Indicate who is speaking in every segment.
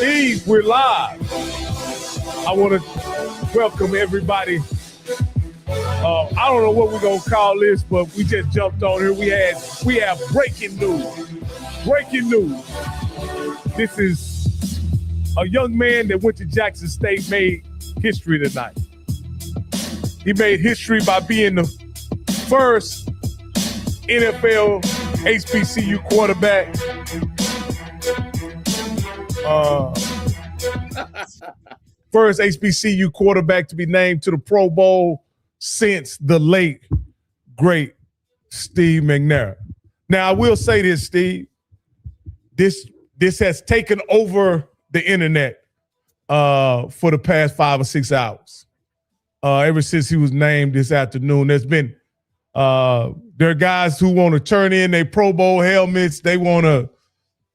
Speaker 1: Steve, we're live. I want to welcome everybody. I don't know what we're gonna call this, but we just jumped on here. We have breaking news. Breaking news. This is a young man that went to Jackson State, made history tonight. He made history by being the first NFL HBCU quarterback. First HBCU quarterback to be named to the Pro Bowl since the late, great Steve McNair. Now, I will say this, Steve. This has taken over the internet for the past 5 or 6 hours. Ever since he was named this afternoon, there are guys who want to turn in their Pro Bowl helmets. They want to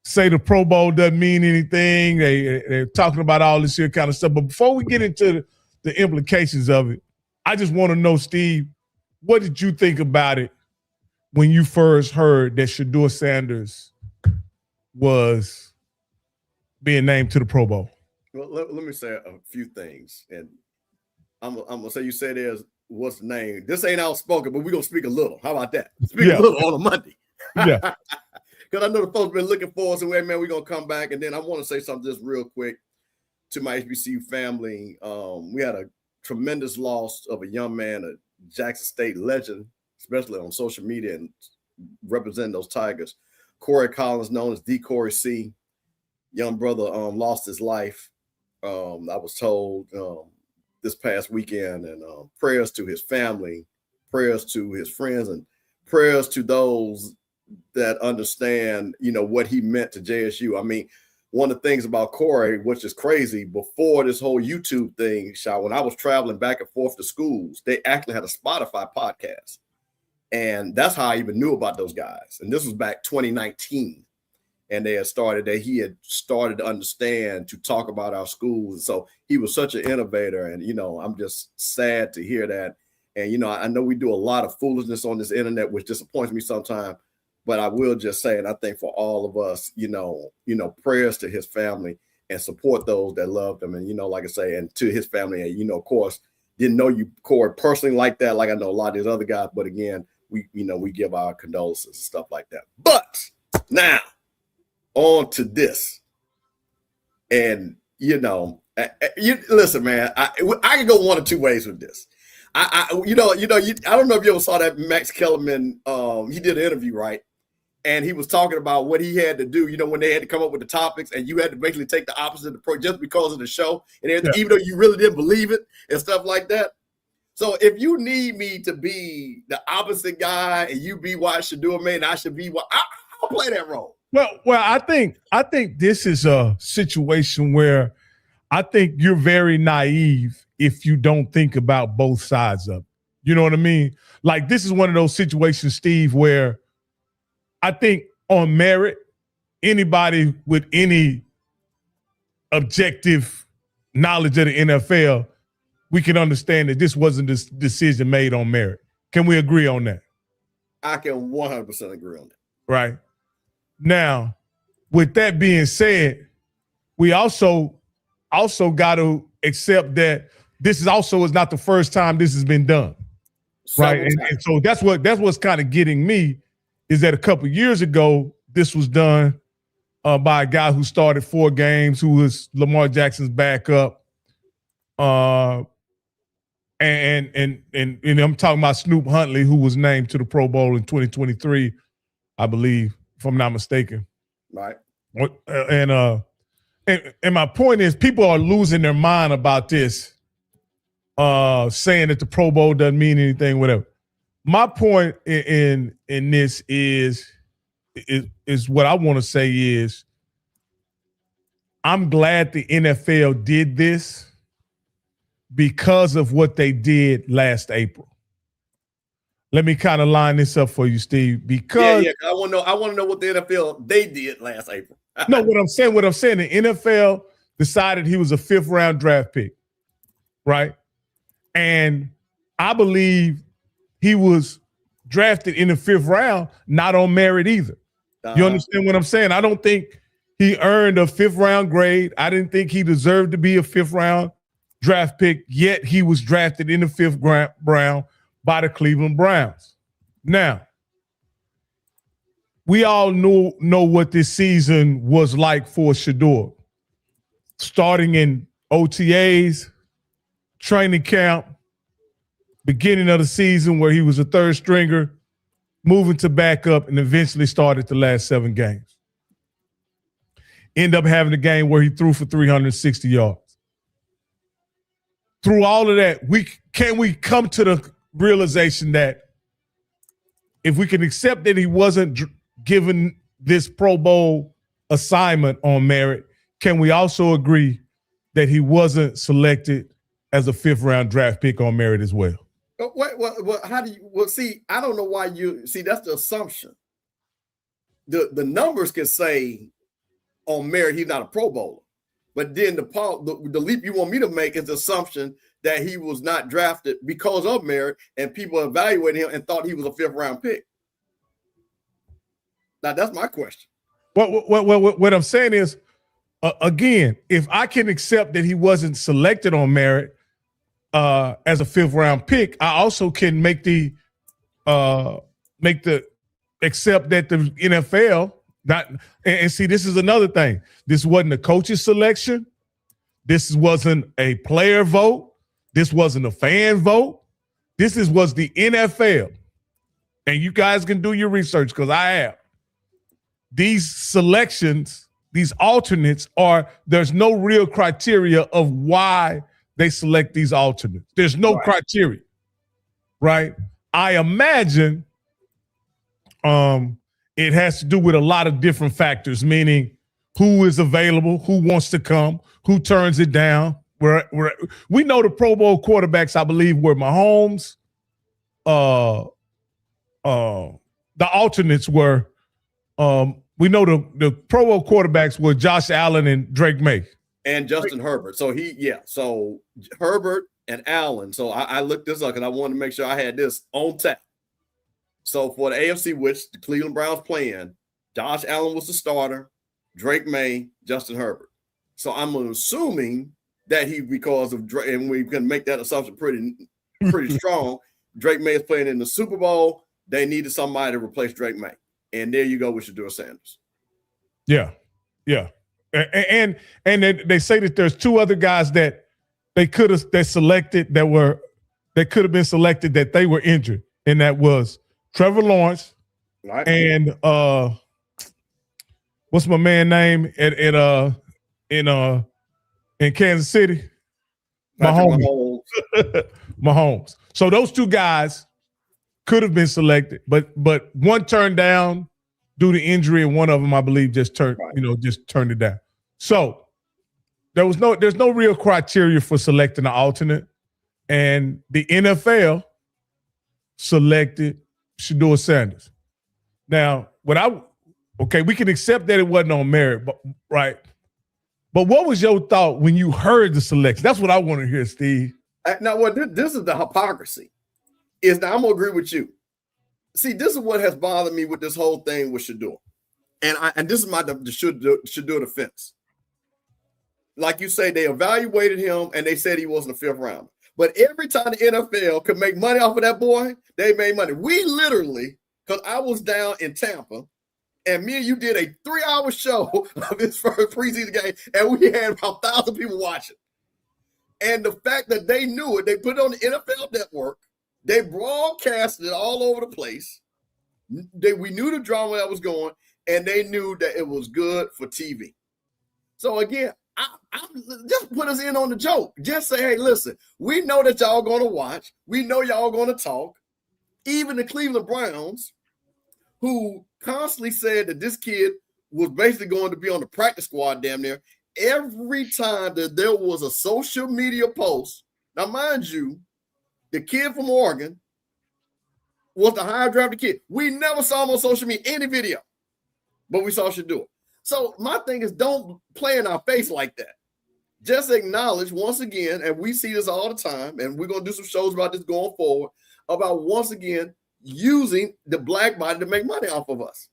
Speaker 1: say the Pro Bowl doesn't mean anything. They're talking about all this here kind of stuff. But before we get into the implications of it, I just want to know, Steve, what did you think about it when you first heard that Shedeur Sanders was being named to the Pro Bowl?
Speaker 2: Well, let me say a few things. And I'm going to say, you say there's what's the name. This ain't outspoken, but we're going to speak a little. How about that? Speak a little on a Monday.
Speaker 1: Yeah.
Speaker 2: Because I know the folks been looking forward to, man, we're going to come back. And then I want to say something just real quick to my HBCU family. We had a tremendous loss of a young man, a Jackson State legend, especially on social media and representing those Tigers. Corey Collins, known as D. Corey C. Young brother lost his life. I was told this past weekend, and prayers to his family, prayers to his friends, and prayers to those that understand, what he meant to JSU. I mean, one of the things about Corey, which is crazy, before this whole YouTube thing, when I was traveling back and forth to schools, they actually had a Spotify podcast. And that's how I even knew about those guys. And this was back 2019. And he had started to understand, to talk about our schools. And so he was such an innovator. And, I'm just sad to hear that. And, I know we do a lot of foolishness on this internet, which disappoints me sometimes. But I will just say, and I think for all of us, prayers to his family and support those that loved him. And, like I say, and to his family, and, of course, didn't know you, Corey, personally like that. Like I know a lot of these other guys. But again, we give our condolences and stuff like that. But now on to this. And, listen, man, I can go one or two ways with this. I don't know if you ever saw that Max Kellerman, he did an interview, right? And he was talking about what he had to do, when they had to come up with the topics, and you had to basically take the opposite approach just because of the show, and even though you really didn't believe it and stuff like that. So if you need me to be the opposite guy and you be what Shedeur made, and I should be what, I'll play that role.
Speaker 1: Well, I think this is a situation where I think you're very naive if you don't think about both sides of it. You know what I mean? Like, this is one of those situations, Steve, where I think on merit, anybody with any objective knowledge of the NFL, we can understand that this wasn't a decision made on merit. Can we agree on that?
Speaker 2: I can 100% agree on that.
Speaker 1: Right. Now, with that being said, we also got to accept that this is not the first time this has been done. Right. And so that's what's kind of getting me, is that a couple years ago, this was done by a guy who started 4 games, who was Lamar Jackson's backup. And I'm talking about Snoop Huntley, who was named to the Pro Bowl in 2023, I believe, if I'm not mistaken.
Speaker 2: Right.
Speaker 1: And my point is, people are losing their mind about this, saying that the Pro Bowl doesn't mean anything, whatever. My point in this is what I want to say is, I'm glad the NFL did this because of what they did last April. Let me kind of line this up for you, Steve, because
Speaker 2: I want to know what the NFL they did last April.
Speaker 1: No, what I'm saying, the NFL decided he was a 5th round draft pick, right? And I believe he was drafted in the 5th round, not on merit either. You understand what I'm saying? I don't think He earned a 5th round grade. I didn't think he deserved to be a 5th round draft pick, yet he was drafted in the 5th round by the Cleveland Browns. Now, we all know what this season was like for Shedeur. Starting in OTAs, training camp, beginning of the season where he was a 3rd stringer, moving to backup, and eventually started the last 7 games. End up having a game where he threw for 360 yards. Through all of that, we come to the realization that if we can accept that he wasn't given this Pro Bowl assignment on merit, can we also agree that he wasn't selected as a 5th round draft pick on merit as well?
Speaker 2: How do you? Well, see, I don't know why you see. That's the assumption. The numbers can say on merit he's not a Pro Bowler, but then the leap you want me to make is the assumption that he was not drafted because of merit, and people evaluated him and thought he was a 5th round pick. Now that's my question.
Speaker 1: What I'm saying is, again, if I can accept that he wasn't selected on merit as a 5th round pick, I also can make the accept that the NFL not and see, this is another thing. This wasn't a coach's selection. This wasn't a player vote. This wasn't a fan vote. This was the NFL. And you guys can do your research because I have. These selections, these alternates there's no real criteria of why they select these alternates. There's no criteria, right? I imagine it has to do with a lot of different factors, meaning who is available, who wants to come, who turns it down. We know the Pro Bowl quarterbacks, I believe, were Mahomes. The alternates were, we know the Pro Bowl quarterbacks were Josh Allen and Drake May.
Speaker 2: And Justin Herbert. So so Herbert and Allen. So I looked this up because I wanted to make sure I had this on tap. So for the AFC, which the Cleveland Browns playing, Josh Allen was the starter, Drake May, Justin Herbert. So I'm assuming that because of Drake, and we can make that assumption pretty strong. Drake May is playing in the Super Bowl. They needed somebody to replace Drake May. And there you go with Shedeur Sanders.
Speaker 1: Yeah. And they say that there's 2 other guys that they could have selected that could have been selected that they were injured, and that was Trevor Lawrence and what's my man name in Kansas City? Mahomes. Mahomes. So those 2 guys could have been selected, but one turned down due to injury, and one of them, I believe, just turned it down. So there's no real criteria for selecting an alternate, and the NFL selected Shedeur Sanders. Now, we can accept that it wasn't on merit, but right. But what was your thought when you heard the selection? That's what I want to hear, Steve.
Speaker 2: Now, this is the hypocrisy. I'm gonna agree with you. See, this is what has bothered me with this whole thing with Shedeur, and this is my Shedeur defense. Like you say, they evaluated him and they said he wasn't a 5th round. But every time the NFL could make money off of that boy, they made money. We literally, because I was down in Tampa, and me and you did a 3-hour show of his first preseason game, and we had about 1,000 people watching. And the fact that they knew it, they put it on the NFL Network. They broadcasted it all over the place. We knew the drama that was going, and they knew that it was good for TV. So again, I just put us in on the joke. Just say, hey, listen, we know that y'all going to watch. We know y'all going to talk. Even the Cleveland Browns, who constantly said that this kid was basically going to be on the practice squad damn near, every time that there was a social media post, now mind you, the kid from Oregon was the higher drafted kid. We never saw him on social media, any video, but we saw Shedeur. So my thing is, don't play in our face like that. Just acknowledge once again, and we see this all the time, and we're going to do some shows about this going forward, about once again using the black body to make money off of us.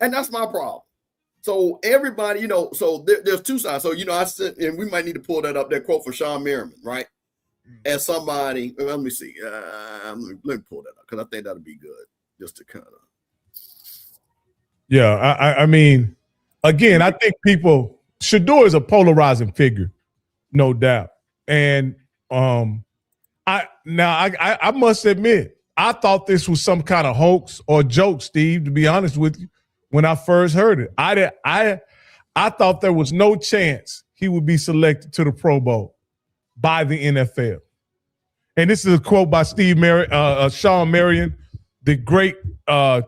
Speaker 2: And that's my problem. So everybody, so there's two sides. So, I said, and we might need to pull that up, that quote for Sean Merriman, right? As somebody, let me see. Let me pull that up because I think that'll be good just to kind of.
Speaker 1: Yeah, I mean, again, I think Shedeur is a polarizing figure, no doubt. And I must admit, I thought this was some kind of hoax or joke, Steve, to be honest with you, when I first heard it. I thought there was no chance he would be selected to the Pro Bowl by the NFL. And this is a quote by Sean Marion, the great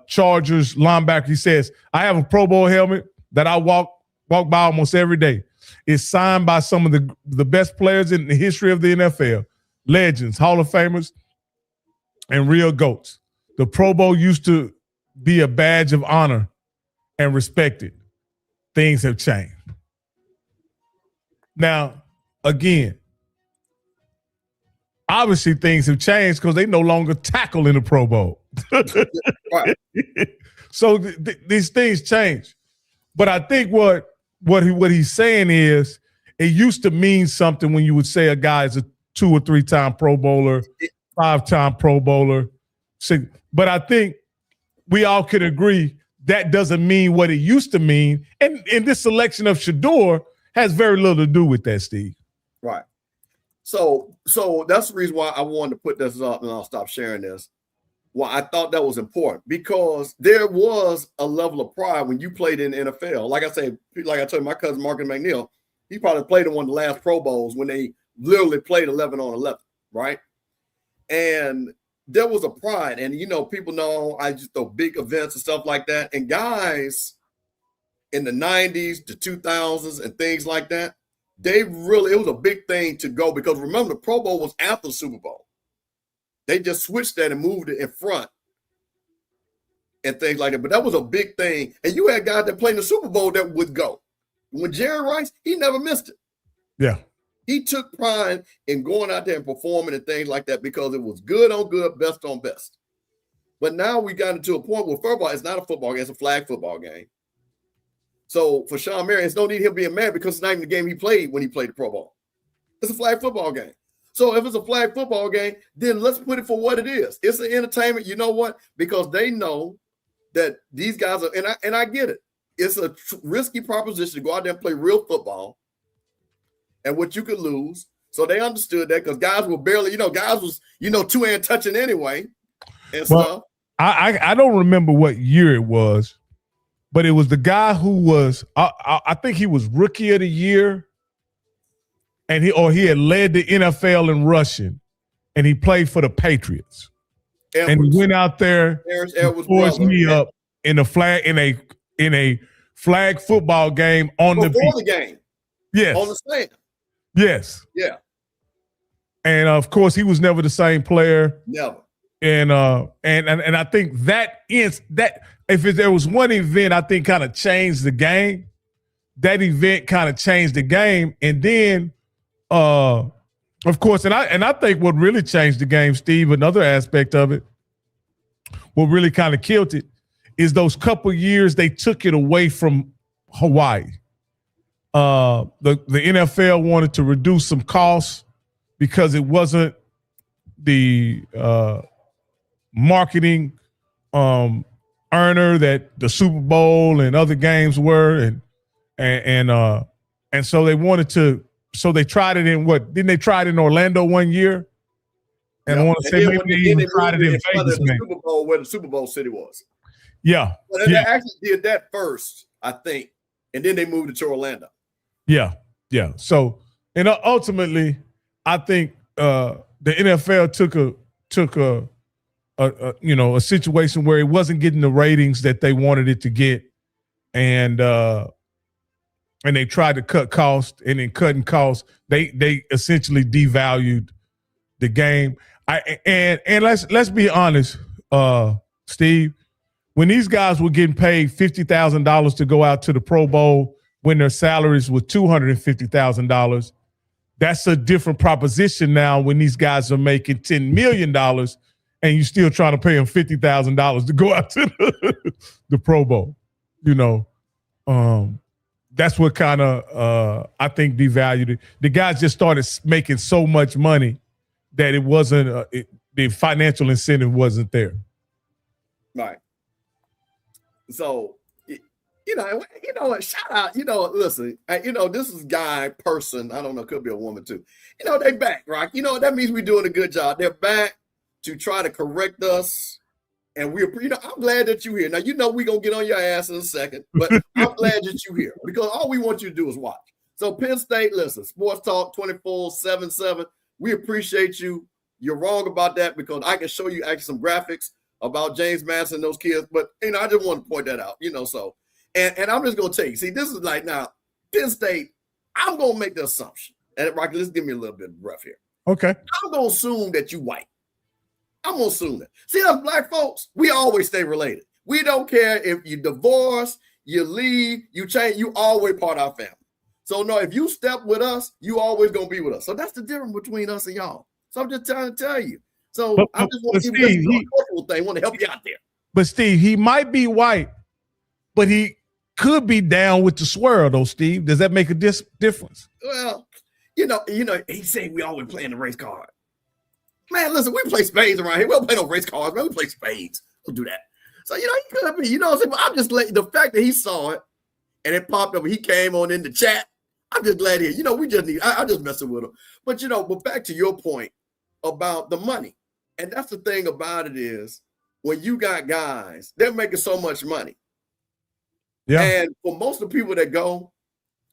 Speaker 1: Chargers linebacker. He says, I have a Pro Bowl helmet that I walk by almost every day. It's signed by some of the best players in the history of the NFL, legends, Hall of Famers, and real GOATs. The Pro Bowl used to be a badge of honor and respected. Things have changed. Now, again, obviously things have changed because they no longer tackle in the Pro Bowl. Right. So these things change. But I think what he's saying is it used to mean something when you would say a guy is a 2 or 3 time Pro Bowler, 5-time Pro Bowler. But I think we all could agree that doesn't mean what it used to mean. And this selection of Shedeur has very little to do with that, Steve.
Speaker 2: Right. So that's the reason why I wanted to put this up, and I'll stop sharing this. Well, I thought that was important because there was a level of pride when you played in the NFL. Like I told you, my cousin Marcus McNeil, he probably played in one of the last Pro Bowls when they literally played 11 on 11, right? And there was a pride. And, people know I just throw big events and stuff like that. And guys in the 90s, the 2000s, and things like that, it was a big thing to go because remember, the Pro Bowl was after the Super Bowl. They just switched that and moved it in front and things like that. But that was a big thing. And you had guys that played in the Super Bowl that would go. When Jerry Rice, he never missed it.
Speaker 1: Yeah.
Speaker 2: He took pride in going out there and performing and things like that because it was good on good, best on best. But now we got into a point where football is not a football game, it's a flag football game. So for Sean Marion, it's no need him being mad because it's not even the game he played when he played the Pro Bowl. It's a flag football game. So if it's a flag football game, then let's put it for what it is. It's an entertainment. You know what? Because they know that these guys are, and I get it. It's a risky proposition to go out there and play real football and what you could lose. So they understood that because guys were barely, guys was, 2-hand touching anyway and stuff.
Speaker 1: I don't remember what year it was, but it was the guy who was, I think he was rookie of the year. And he had led the NFL in rushing, and he played for the Patriots. Edwards. And he went out there, forced me up in a flag football game on
Speaker 2: before the game.
Speaker 1: Yes,
Speaker 2: on the stand.
Speaker 1: Yes.
Speaker 2: Yeah.
Speaker 1: And of course, he was never the same player.
Speaker 2: Never.
Speaker 1: And I think that if there was one event I think kind of changed the game, that event kind of changed the game, and then. Of course, and I think what really changed the game, Steve, another aspect of it, what really kind of killed it, is those couple years they took it away from Hawaii. The NFL wanted to reduce some costs because it wasn't the marketing earner that the Super Bowl and other games were, and so they wanted to. So they tried it in didn't they try it in Orlando one year? And I want to say maybe they even tried it in Vegas,
Speaker 2: the Super Bowl, where the Super Bowl city was.
Speaker 1: Yeah.
Speaker 2: But they actually did that first, I think. And then they moved it to Orlando.
Speaker 1: Yeah. Yeah. So, and ultimately, I think the NFL took a situation where it wasn't getting the ratings that they wanted it to get. And they tried to cut costs, and in cutting costs, they essentially devalued the game. And let's be honest, Steve. When these guys were getting paid $50,000 to go out to the Pro Bowl when their salaries were $250,000, that's a different proposition now. When these guys are making $10 million, and you're still trying to pay them $50,000 to go out to the Pro Bowl, That's what kind of I think devalued it. The guys just started making so much money that it wasn't the financial incentive wasn't there.
Speaker 2: Right. So, you know what? Shout out. Listen. This is guy, person. I don't know. Could be a woman too. They back, right? That means we're doing a good job. They're back to try to correct us, and I'm glad that you're here. Now we're gonna get on your ass in a second, but I'm glad that you're here because all we want you to do is watch. So Penn State, listen, Sports Talk 24/7. We appreciate you. You're wrong about that because I can show you actually some graphics about James Madison and those kids, but I just want to point that out. So, and I'm just gonna tell you. See, this is like now Penn State. I'm gonna make the assumption, and Rocky, let's give me a little bit of breath here.
Speaker 1: Okay.
Speaker 2: I'm gonna assume that you white. I'm gonna assume that. See, us black folks, we always stay related. We don't care if you divorce, you leave, you change, you always part of our family. So no, if you step with us, you always gonna be with us. So that's the difference between us and y'all. So I'm just trying to tell you. So I just want to give you a cultural thing. I want to help you out there.
Speaker 1: But Steve, he might be white, but he could be down with the swirl, though. Steve, does that make a difference?
Speaker 2: Well, he's saying we always playing the race card. Man, listen, we play spades around here. We don't play no race cards, man. We play spades. We'll do that. So, he could be, what I'm saying? But I'm just letting the fact that he saw it and it popped up, he came on in the chat. I'm just glad he, we just need, I'm just messing with him. But, but back to your point about the money. And that's the thing about it is when you got guys, they're making so much money. Yeah. And for most of the people that go,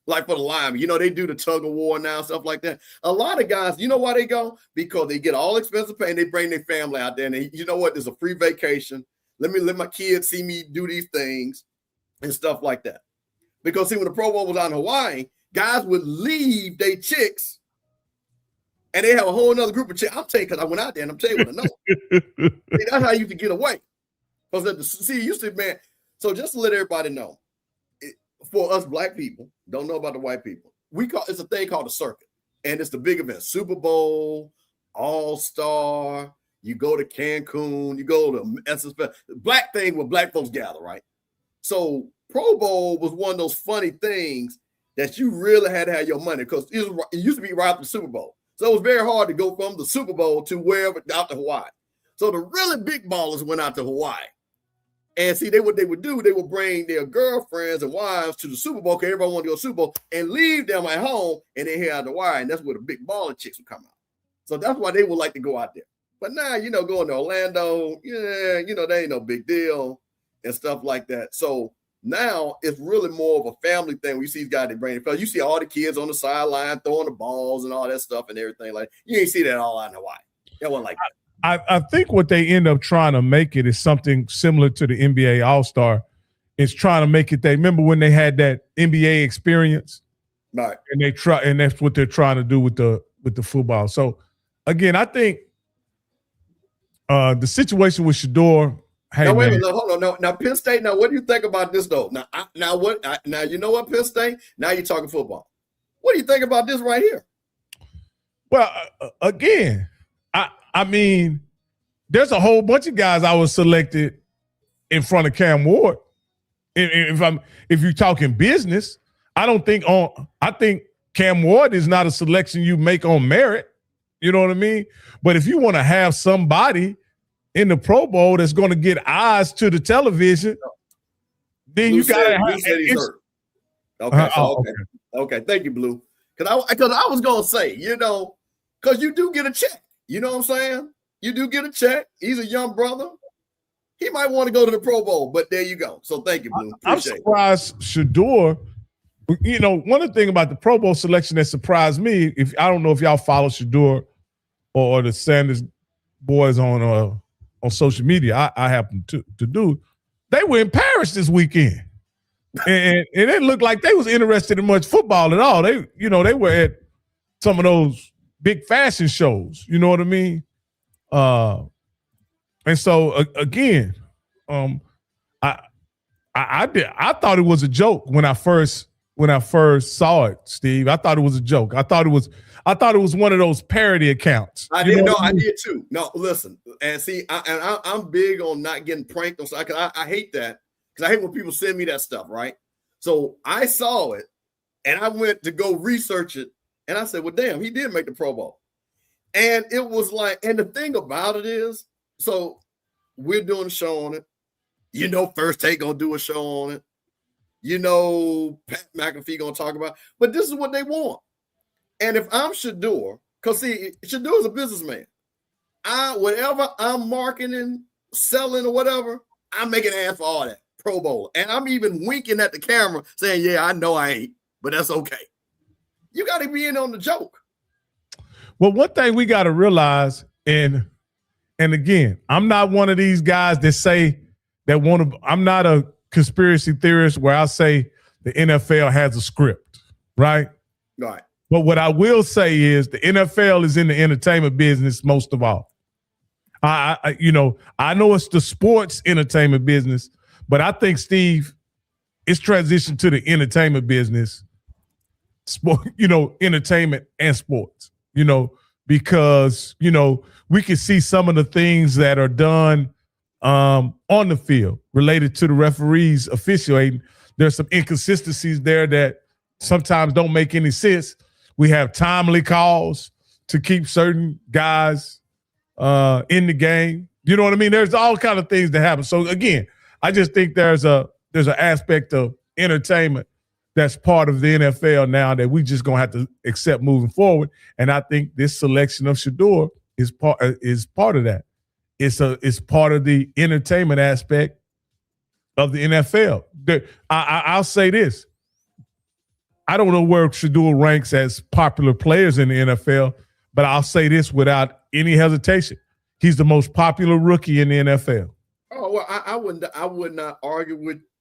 Speaker 2: like for the linemen, they do the tug of war now, stuff like that. A lot of guys, you know why they go? Because they get all expensive pay and they bring their family out there. And you know what? There's a free vacation. Let me let my kids see me do these things and stuff like that. Because see, when the Pro Bowl was out in Hawaii, guys would leave their chicks and they have a whole other group of chicks. I'm telling you, because I went out there and I'm telling you what I know. See, that's how you can get away. Because see, you see, man. So just to let everybody know, for us black people, don't know about the white people, it's a thing called a circuit, and it's the big event: Super Bowl, All-Star. You go to Cancun, you go to SSP, black thing where black folks gather, right? So Pro Bowl was one of those funny things that you really had to have your money because it used to be right after the Super Bowl, so it was very hard to go from the Super Bowl to wherever out to Hawaii. So the really big ballers went out to Hawaii. And see, what they would do, they would bring their girlfriends and wives to the Super Bowl because everybody wanted to go to the Super Bowl and leave them at home and they head out the wire. And that's where the big baller chicks would come out. So that's why they would like to go out there. But now, going to Orlando, they ain't no big deal and stuff like that. So now it's really more of a family thing where you see these guys, they bring it. Because you see all the kids on the sideline throwing the balls and all that stuff and everything. Like, you ain't see that all out in Hawaii. That wasn't like that.
Speaker 1: I think what they end up trying to make it is something similar to the NBA All-Star. It's trying to make it. They remember when they had that NBA experience,
Speaker 2: right?
Speaker 1: And that's what they're trying to do with the football. So again, I think the situation with Shedeur. Hey,
Speaker 2: now, wait a minute, hold on. Now, Penn State. Now, what do you think about this though? Now, you know what, Penn State. Now you're talking football. What do you think about this right here?
Speaker 1: Well, again. I mean, there's a whole bunch of guys I was selected in front of Cam Ward. If you're talking business, I think Cam Ward is not a selection you make on merit. You know what I mean? But if you want to have somebody in the Pro Bowl that's going to get eyes to the television, then you got to have.
Speaker 2: Okay. Okay. Thank you, Blue. Because I was going to say, because you do get a check. You know what I'm saying? You do get a check. He's a young brother. He might want to go to the Pro Bowl, but there you go. So thank you, Blue.
Speaker 1: I'm surprised Shedeur. One of the things about the Pro Bowl selection that surprised me, I don't know if y'all follow Shedeur or the Sanders boys on social media. I happen to do. They were in Paris this weekend, and it didn't look like they was interested in much football at all. They were at some of those big fashion shows, you know what I mean? And so again, I thought it was a joke when I first saw it, Steve. I thought it was a joke. I thought it was one of those parody accounts.
Speaker 2: I did too. No, listen, and see, I'm big on not getting pranked on stuff. I hate that because I hate when people send me that stuff, right? So I saw it and I went to go research it. And I said, well, damn, he did make the Pro Bowl. And it was like, and the thing about it is, so we're doing a show on it. First Take gonna do a show on it. Pat McAfee gonna talk about it. But this is what they want. And if I'm Shedeur, because see, Shedeur is a businessman. Whatever I'm marketing, selling, or whatever, I'm making ads for all that Pro Bowl. And I'm even winking at the camera saying, yeah, I know I ain't, but that's okay. You got to be in on the joke.
Speaker 1: Well, one thing we got to realize, and again, I'm not one of these guys that say that I'm not a conspiracy theorist where I say the NFL has a script, right?
Speaker 2: Right.
Speaker 1: But what I will say is the NFL is in the entertainment business most of all. I know it's the sports entertainment business, but I think, Steve, it's transitioned to the entertainment business, sport, entertainment and sports, because, we can see some of the things that are done on the field related to the referees officiating. There's some inconsistencies there that sometimes don't make any sense. We have timely calls to keep certain guys in the game. You know what I mean? There's all kind of things that happen. So again, I just think there's an aspect of entertainment that's part of the NFL now that we just gonna have to accept moving forward. And I think this selection of Shedeur is part of that. It's part of the entertainment aspect of the NFL. I'll say this. I don't know where Shedeur ranks as popular players in the NFL, but I'll say this without any hesitation. He's the most popular rookie in the NFL.
Speaker 2: Oh, well, I would not argue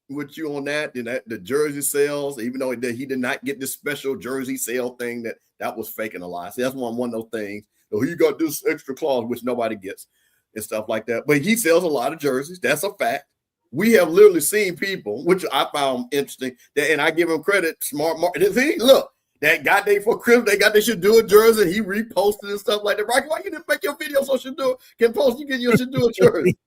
Speaker 2: with you on that. The jersey sales, even though he did not get this special jersey sale thing, that was faking a lie. See, that's one of those things. So he got this extra clause, which nobody gets and stuff like that. But he sells a lot of jerseys. That's a fact. We have literally seen people, which I found interesting, and I give him credit, smart marketing. See, look, that got they for Christmas, they got they Shedeur jersey, and he reposted and stuff like that. Rocky, why you didn't make your video so Shedeur can post? You get your Shedeur jersey.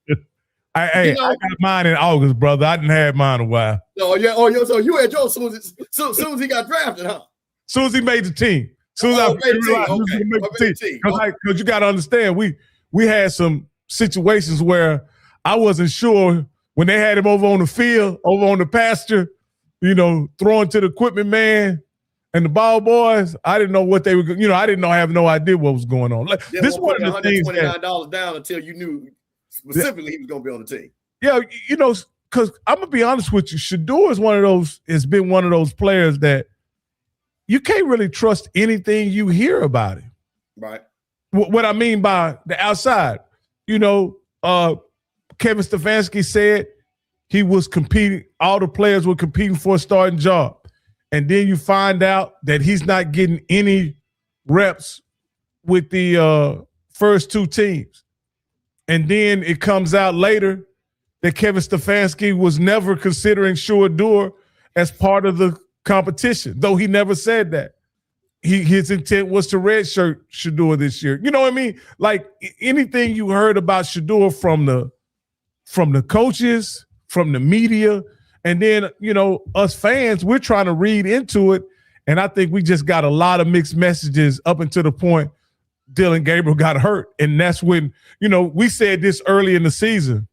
Speaker 1: I got mine in August, brother. I didn't have mine a while.
Speaker 2: Oh yeah. So you had yours soon as he got drafted, huh?
Speaker 1: Soon as he made the team. Soon as I made the team. Because you got to understand, we had some situations where I wasn't sure when they had him over on the field, over on the pasture, throwing to the equipment man and the ball boys. I didn't know what they were. I have no idea what was going on. This one of the things
Speaker 2: $129 down until you knew specifically he was going to be on the team.
Speaker 1: Yeah, because I'm gonna be honest with you, Shedeur has been one of those players that you can't really trust anything you hear about him.
Speaker 2: Right.
Speaker 1: What I mean by the outside, Kevin Stefanski said he was competing. All the players were competing for a starting job, and then you find out that he's not getting any reps with the first two teams. And then it comes out later that Kevin Stefanski was never considering Shedeur as part of the competition, though he never said that. His intent was to redshirt Shedeur this year. You know what I mean? Like anything you heard about Shedeur from the coaches, from the media, and then, us fans, we're trying to read into it. And I think we just got a lot of mixed messages up until the point Dylan Gabriel got hurt. And that's when, we said this early in the season.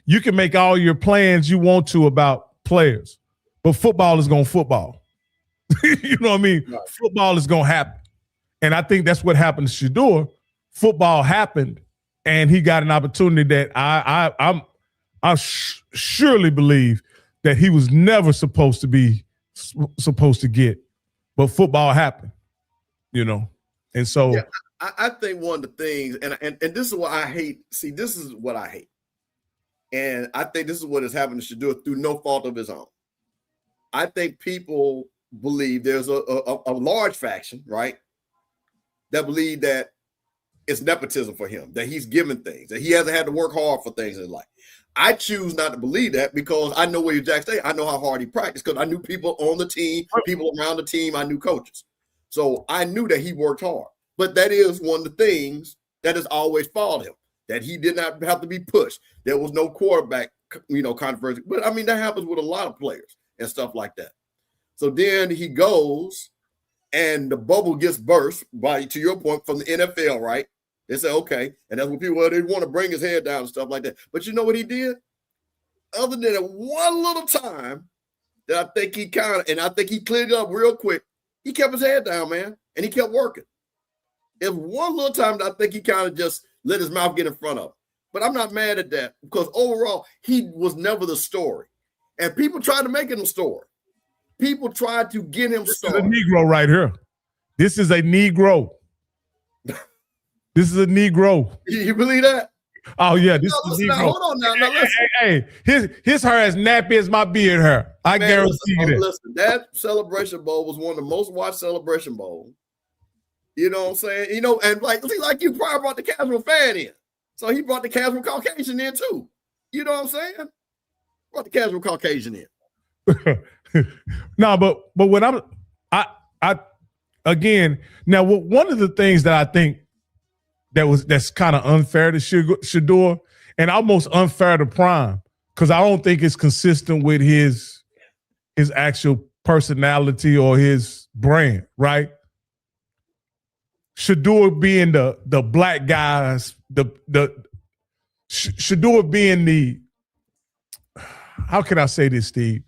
Speaker 1: You can make all your plans you want to about players, but football is going to football. You know what I mean? Right. Football is going to happen. And I think that's what happened to Shedeur. Football happened, and he got an opportunity that I surely believe that he was never supposed to get. But football happened, And so
Speaker 2: yeah, I think one of the things, and this is what I hate. See, this is what I hate. And I think this is what has happened to Shedeur through no fault of his own. I think people believe there's a large faction, right, that believe that it's nepotism for him, that he's given things, that he hasn't had to work hard for things in his life. I choose not to believe that because I know where Jack stayed. I know how hard he practiced because I knew people on the team, people around the team. I knew coaches. So I knew that he worked hard. But that is one of the things that has always followed him, that he did not have to be pushed. There was no quarterback, controversy. But, I mean, that happens with a lot of players. and stuff like that. So then he goes and the bubble gets burst by, to your point, from the NFL, right? They say, okay. And that's what people, they want to bring his head down and stuff like that. But you know what he did? Other than that one little time that I think he I think he cleared it up real quick, he kept his head down, man. And he kept working. It was one little time that I think he kind of just let his mouth get in front of him. But I'm not mad at that because overall, he was never the story. And people tried to make him a story. People tried to get him started.
Speaker 1: This is a Negro right here. This is a Negro. This is a Negro.
Speaker 2: You believe that?
Speaker 1: Oh, yeah. This is a Negro.
Speaker 2: Now, hold on now. Now listen.
Speaker 1: Hey, his hair as nappy as my beard hair. I guarantee you that.
Speaker 2: Listen, that Celebration Bowl was one of the most watched Celebration Bowls. You know what I'm saying? You know, and like you probably brought the casual fan in. So he brought the casual Caucasian in too. You know what I'm saying? Brought the casual Caucasian in.
Speaker 1: No, but when I again, now one of the things that I think that's kind of unfair to Shedeur and almost unfair to Prime, because I don't think it's consistent with his actual personality or his brand, right? Shedeur being the black guys, Shedeur being the, how can I say this, Steve?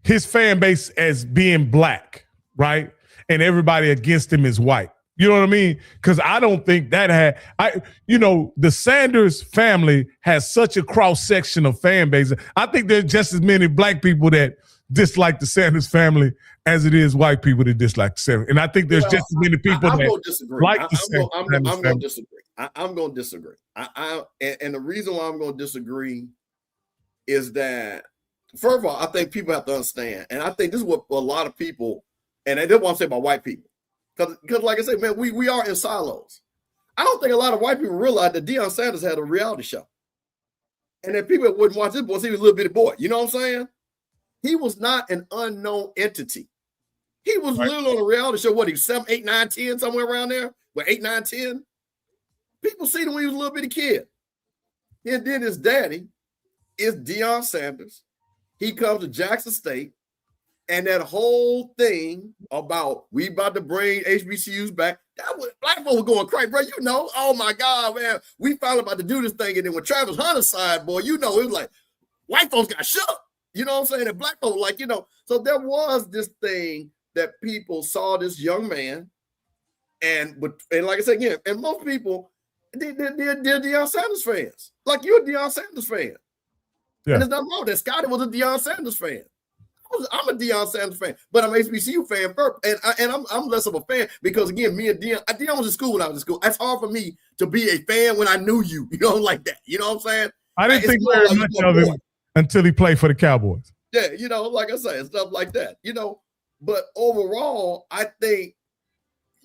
Speaker 1: His fan base as being black, right? And everybody against him is white. You know what I mean? Because I don't think that the Sanders family has such a cross-section of fan base. I think there's just as many black people that dislike the Sanders family as it is white people that dislike the Sanders. And I think there's just as many people
Speaker 2: I'm
Speaker 1: that
Speaker 2: gonna disagree.
Speaker 1: like the
Speaker 2: Sanders family. I'm going to disagree. I'm going to disagree. And the reason why I'm going to disagree is that, first of all, I think people have to understand, and I think this is what a lot of people, and I didn't want to say about white people, because like I said, man, we are in silos. I don't think a lot of white people realize that Deion Sanders had a reality show, and that people wouldn't watch this boy. He was a little bitty boy. You know what I'm saying? He was not an unknown entity. He was literally on a reality show. What, he was 7, 8, 9, 10, somewhere around there? Well, 8, 9, 10. People seen him when he was a little bitty kid. And then his daddy is Deion Sanders. He comes to Jackson State, and that whole thing about we about to bring HBCUs back, that was black folks were going crazy, bro. You know, oh my God, man, we finally about to do this thing. And then when Travis Hunter's side, boy, you know, it was like white folks got shook. You know what I'm saying? And black folks, like, you know, so there was this thing that people saw this young man, and like I said again, and most people, they're Deion Sanders fans. Like, you're a Deion Sanders fan. Yeah. And there's nothing wrong with that. Scotty was a Deion Sanders fan. I'm a Deion Sanders fan, but I'm an HBCU fan first. And I'm less of a fan because, again, me and Deion was in school when I was in school. It's hard for me to be a fan when I knew you, you know, like that. You know what I'm saying?
Speaker 1: I didn't think very much of him until he played for the Cowboys.
Speaker 2: Yeah, you know, like I say, stuff like that, you know. But overall, I think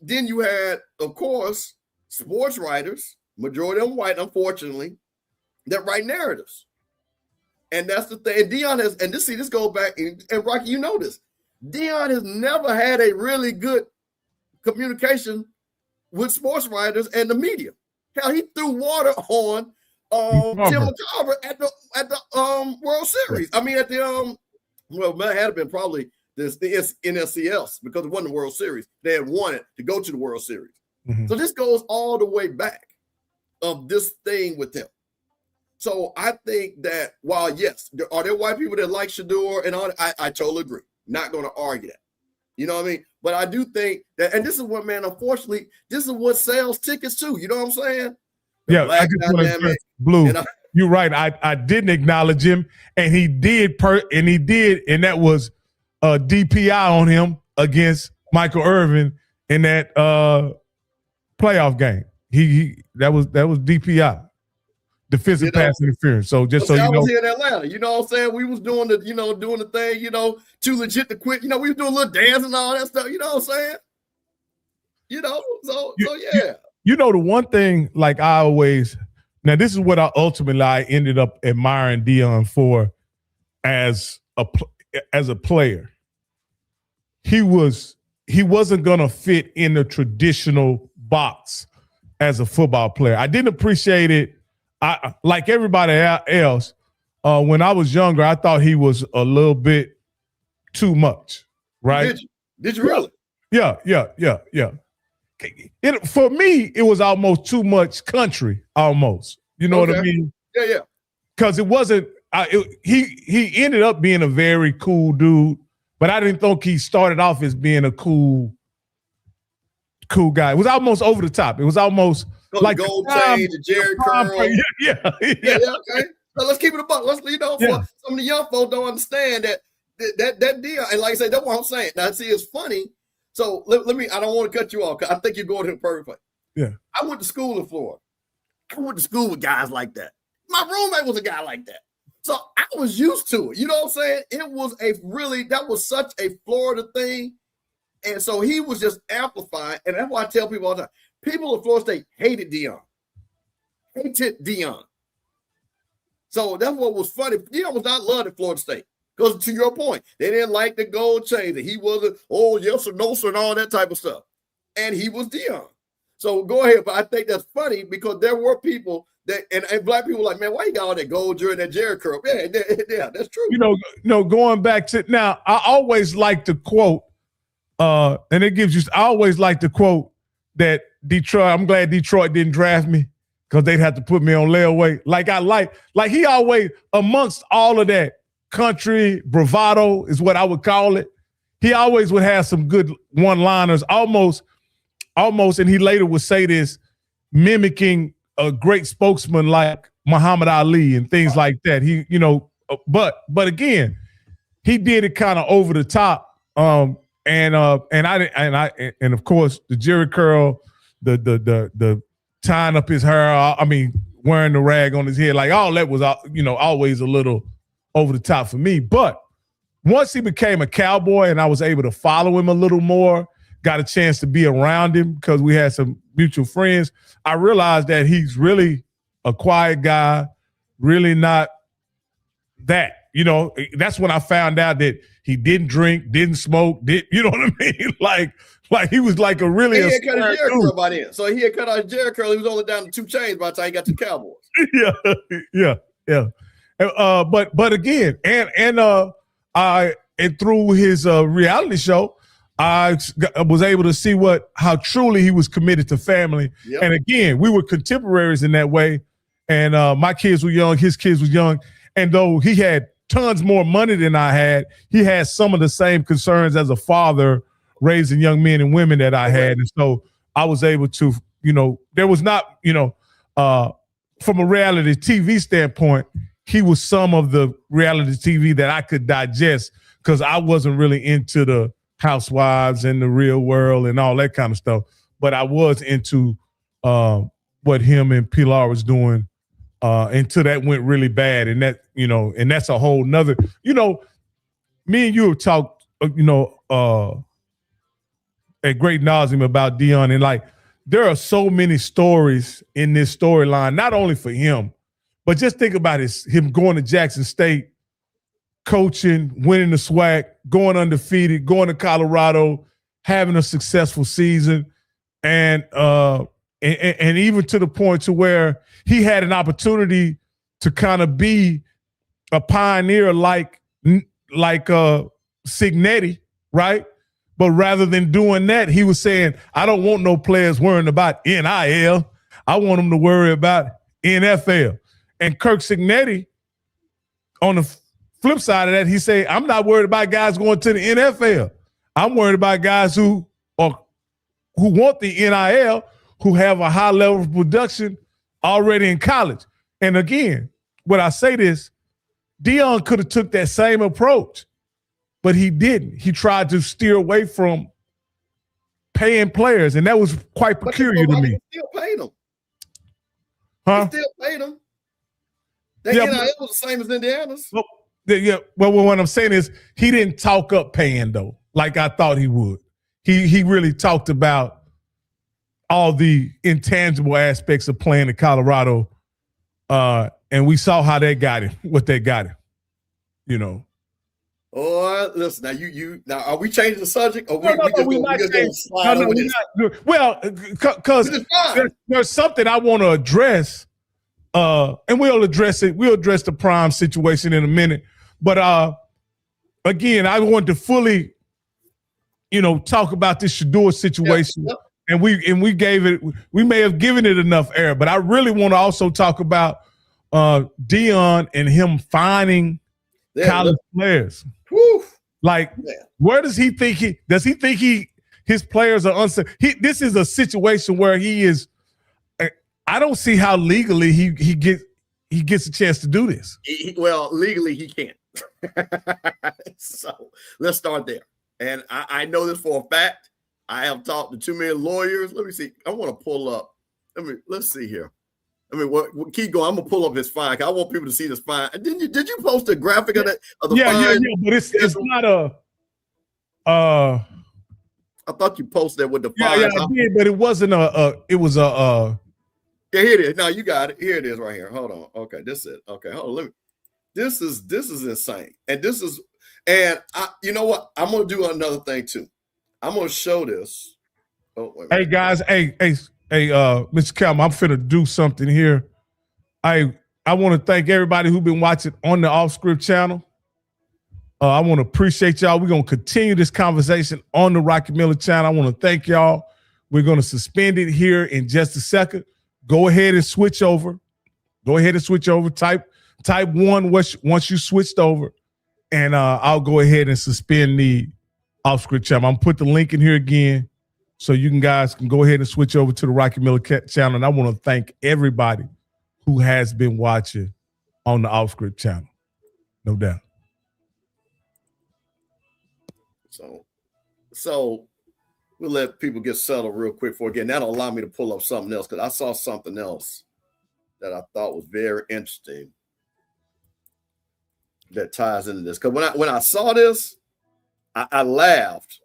Speaker 2: then you had, of course, sports writers, majority of them white, unfortunately, that write narratives. And that's the thing. And Deion has, and this goes back, and Rocky, you know this. Deion has never had a really good communication with sports writers and the media. Hell, he threw water on Tim McCarver at the World Series. I mean, at the well, that had been probably the NLCS because it wasn't the World Series. They had wanted to go to the World Series. Mm-hmm. So this goes all the way back of this thing with him. So I think that while, yes, are there white people that like Shedeur and all that? I totally agree. Not going to argue that. You know what I mean? But I do think that, and this is what, man, unfortunately, this is what sells tickets too. You know what I'm saying?
Speaker 1: Yeah, I just want to Blue. You're right. I didn't acknowledge him, and he did, and that was DPI on him against Michael Irvin in that playoff game. That was DPI. Defensive pass interference. So just so you know, I
Speaker 2: was here in Atlanta. You know what I'm saying? We was doing the thing, too legit to quit. We was doing a little dance and all that stuff. You know what I'm saying? So yeah.
Speaker 1: You know, the one thing, like I always, now this is what I ended up admiring Deion for as a player. He wasn't gonna fit in the traditional box as a football player. I didn't appreciate it. Like everybody else, when I was younger, I thought he was a little bit too much, right?
Speaker 2: Did you really?
Speaker 1: Yeah. For me, it was almost too much country, almost. You know what I mean?
Speaker 2: Yeah.
Speaker 1: Because it wasn't. He ended up being a very cool dude, but I didn't think he started off as being a cool guy. It was almost over the top. It was almost like
Speaker 2: the gold chain, the Jerry curl.
Speaker 1: Yeah.
Speaker 2: Okay. So let's keep it a buck. Let's, for some of the young folks don't understand that deal. And like I said, that's what I'm saying. Now, see, it's funny. So let me. I don't want to cut you off because I think you're going to the perfect place.
Speaker 1: Yeah.
Speaker 2: I went to school in Florida. I went to school with guys like that. My roommate was a guy like that. So I was used to it. You know what I'm saying? That was such a Florida thing. And so he was just amplifying. And that's why I tell people all the time, people in Florida State hated Deion. So that's what was funny. Deion was not loved at Florida State. Because to your point, they didn't like the gold chain. That he wasn't, yes or no, sir, and all that type of stuff. And he was Deion. So go ahead. But I think that's funny because there were people that, and black people were like, man, why you got all that gold jewelry and that Jerry curl? Yeah, that's true.
Speaker 1: Going back to now, I always like to quote, and it gives you, I always like to quote that Detroit, I'm glad Detroit didn't draft me because they'd have to put me on layaway. Like he always, amongst all of that country bravado is what I would call it. He always would have some good one-liners, almost, and he later would say this, mimicking a great spokesman like Muhammad Ali and things like that. He, but again, he did it kind of over the top. And of course the Jerry curl, the tying up his hair. Wearing the rag on his head, like all that was, always a little over the top for me. But once he became a Cowboy and I was able to follow him a little more, got a chance to be around him because we had some mutual friends, I realized that he's really a quiet guy, really not that. That's when I found out that he didn't drink, didn't smoke, you know what I mean? Like he was like a really.
Speaker 2: He had cut his Jerry curl by then. So he had cut out his Jerry curl. He was only down to 2 chains by the time he got to the Cowboys.
Speaker 1: Yeah. But again, and through his reality show, I was able to see how truly he was committed to family. Yep. And again, we were contemporaries in that way. And my kids were young, his kids were young. And though he had tons more money than I had, he had some of the same concerns as a father raising young men and women that I had. And so I was able to, there was not, from a reality TV standpoint, he was some of the reality TV that I could digest because I wasn't really into the housewives and the real world and all that kind of stuff. But I was into what him and Pilar was doing until that went really bad. And that, and that's a whole nother, me and you have talked, at great nauseam about Deion. And like, there are so many stories in this storyline, not only for him, but just think about him going to Jackson State, coaching, winning the SWAC, going undefeated, going to Colorado, having a successful season, and even to the point to where he had an opportunity to kind of be a pioneer like Signetti, right? But rather than doing that, he was saying, I don't want no players worrying about NIL. I want them to worry about NFL. And Kirk Signetti, on the flip side of that, he said, I'm not worried about guys going to the NFL. I'm worried about guys who want the NIL, who have a high level of production already in college. And again, when I say this, Deion could have took that same approach, but he didn't. He tried to steer away from paying players, and that was quite peculiar to me.
Speaker 2: Still paid them.
Speaker 1: Huh?
Speaker 2: He still paid them. That NIL was the same as Indiana's.
Speaker 1: Well, what I'm saying is he didn't talk up paying, though, like I thought he would. He really talked about all the intangible aspects of playing in Colorado, and we saw how that got him, what they got him,
Speaker 2: Oh, listen, now are we changing the subject? Or
Speaker 1: we're not changing. Well, because there's something I want to address, and we'll address it. We'll address the Prime situation in a minute. But again, I want to fully, talk about this Shedeur situation.
Speaker 2: Yep.
Speaker 1: And we may have given it enough air, but I really want to also talk about Deion and him finding college players.
Speaker 2: Whew.
Speaker 1: Like, where does he think his players are unsafe? This is a situation where he is. I don't see how legally he gets a chance to do this.
Speaker 2: Legally he can't. So let's start there. And I know this for a fact. I have talked to too many lawyers. Let me see. I want to pull up. Let's see here. Keep going. I'm gonna pull up his fine. I want people to see this fine. Did you post a graphic of the fine?
Speaker 1: Yeah, but it's not a.
Speaker 2: I thought you posted that with the fine.
Speaker 1: Yeah, I did, but it wasn't it was a.
Speaker 2: Yeah, here it is. No, you got it. Here it is right here. Hold on. Okay, this is it. Okay, hold on. This is insane, and you know what? I'm gonna do another thing too. I'm gonna show this. Oh, wait a minute.
Speaker 1: Hey guys, hey, Mr. Calvin, I'm finna do something here. I want to thank everybody who's been watching on the Off Script channel. I want to appreciate y'all. We're gonna continue this conversation on the Rocky Miller channel. I want to thank y'all. We're gonna suspend it here in just a second. Go ahead and switch over. Type 1 once you switched over, and I'll go ahead and suspend the Off Script channel. I'm gonna put the link in here again, so you guys can go ahead and switch over to the Rocky Miller channel. And I want to thank everybody who has been watching on the Off Script channel, no doubt.
Speaker 2: So we'll let people get settled real quick for again. That'll allow me to pull up something else because I saw something else that I thought was very interesting that ties into this. Because when I saw this, I laughed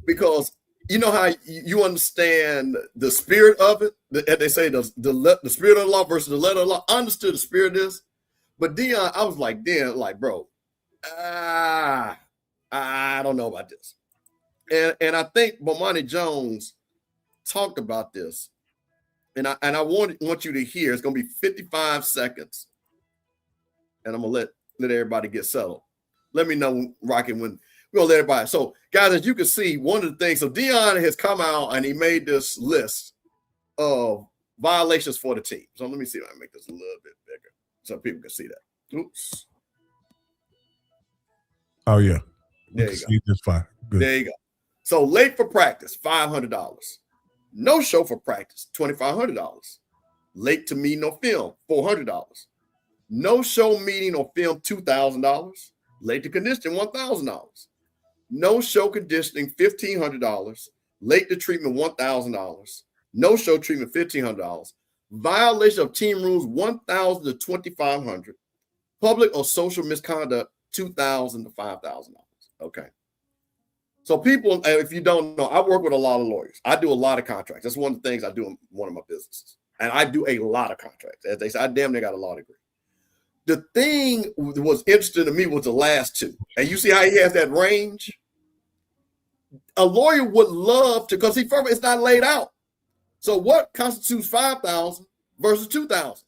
Speaker 2: because you know how you understand the spirit of it. They say the spirit of the law versus the letter of the law. I understood the spirit of this, but Deion, I was like, bro, I don't know about this. And I think Bomani Jones talked about this, and I want you to hear. It's gonna be 55 seconds, and I'm gonna let everybody get settled. Let me know, Rocky, when we're gonna let everybody. So, guys, as you can see, one of the things. So Deion has come out and he made this list of violations for the team. So let me see if I can make this a little bit bigger so people can see that. Oops.
Speaker 1: Oh yeah.
Speaker 2: There you go.
Speaker 1: That's fine. Good.
Speaker 2: There you go. So late for practice, $500. No show for practice, $2,500. Late to meeting or film, $400. No show, meeting, or film, $2,000. Late to conditioning, $1,000. No show conditioning, $1,500. Late to treatment, $1,000. No show treatment, $1,500. Violation of team rules, $1,000 to $2,500. Public or social misconduct, $2,000 to $5,000. Okay. So people, if you don't know, I work with a lot of lawyers. I do a lot of contracts. That's one of the things I do in one of my businesses. And I do a lot of contracts. As they say, I damn near got a law degree. The thing that was interesting to me was the last two. And you see how he has that range? A lawyer would love to, because it's not laid out. So what constitutes 5,000 versus 2,000?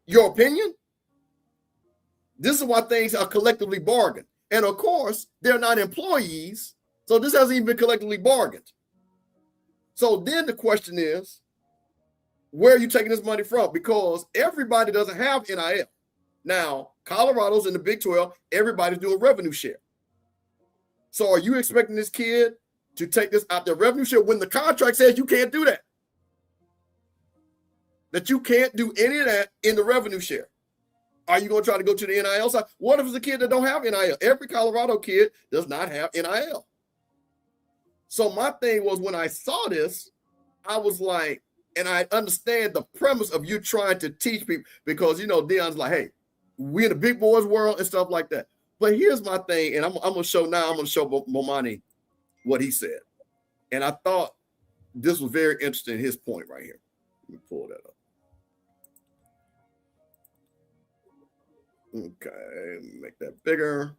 Speaker 2: Your opinion? This is why things are collectively bargained. And of course, they're not employees. So this hasn't even been collectively bargained. So then the question is, where are you taking this money from? Because everybody doesn't have NIL. Now, Colorado's in the Big 12, everybody's doing revenue share. So are you expecting this kid to take this out their revenue share when the contract says you can't do that? That you can't do any of that in the revenue share. Are you going to try to go to the NIL side? What if it's a kid that don't have NIL? Every Colorado kid does not have NIL. So my thing was, when I saw this, I was like, and I understand the premise of you trying to teach people, because, Deion's like, hey, we in the big boys world and stuff like that. But here's my thing, and I'm going to show Bomani what he said. And I thought this was very interesting, his point right here. Let me pull that up. Okay, make that bigger.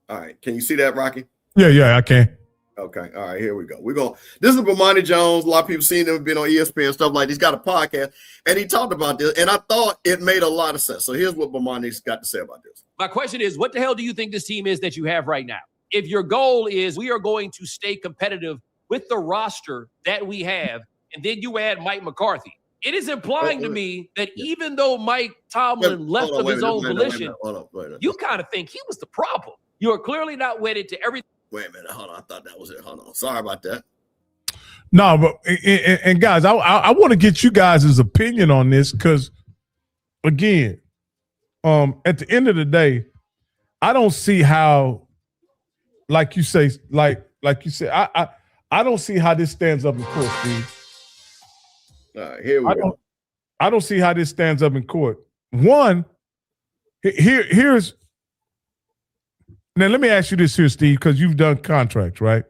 Speaker 2: All right, can you see that, Rocky?
Speaker 1: Yeah, I can.
Speaker 2: Okay. All right. Here we go. This is Bomani Jones. A lot of people seen him, been on ESPN and stuff like this. He's got a podcast and he talked about this. And I thought it made a lot of sense. So here's what Bomani's got to say about this.
Speaker 3: My question is, what the hell do you think this team is that you have right now? If your goal is we are going to stay competitive with the roster that we have, and then you add Mike McCarthy, it is implying to me that even though Mike Tomlin left of his own volition, you kind of think he was the problem. You are clearly not wedded to everything.
Speaker 2: Wait a minute. Hold on. I thought that was it. Hold on. Sorry about that.
Speaker 1: No, but and guys, I want to get you guys' opinion on this because, again, at the end of the day, I don't see how, like you say, like you said, I don't see how this stands up in court, Steve.
Speaker 2: All right, here we go.
Speaker 1: I don't see how this stands up in court. One, here's. Now, let me ask you this here, Steve, because you've done contracts, right?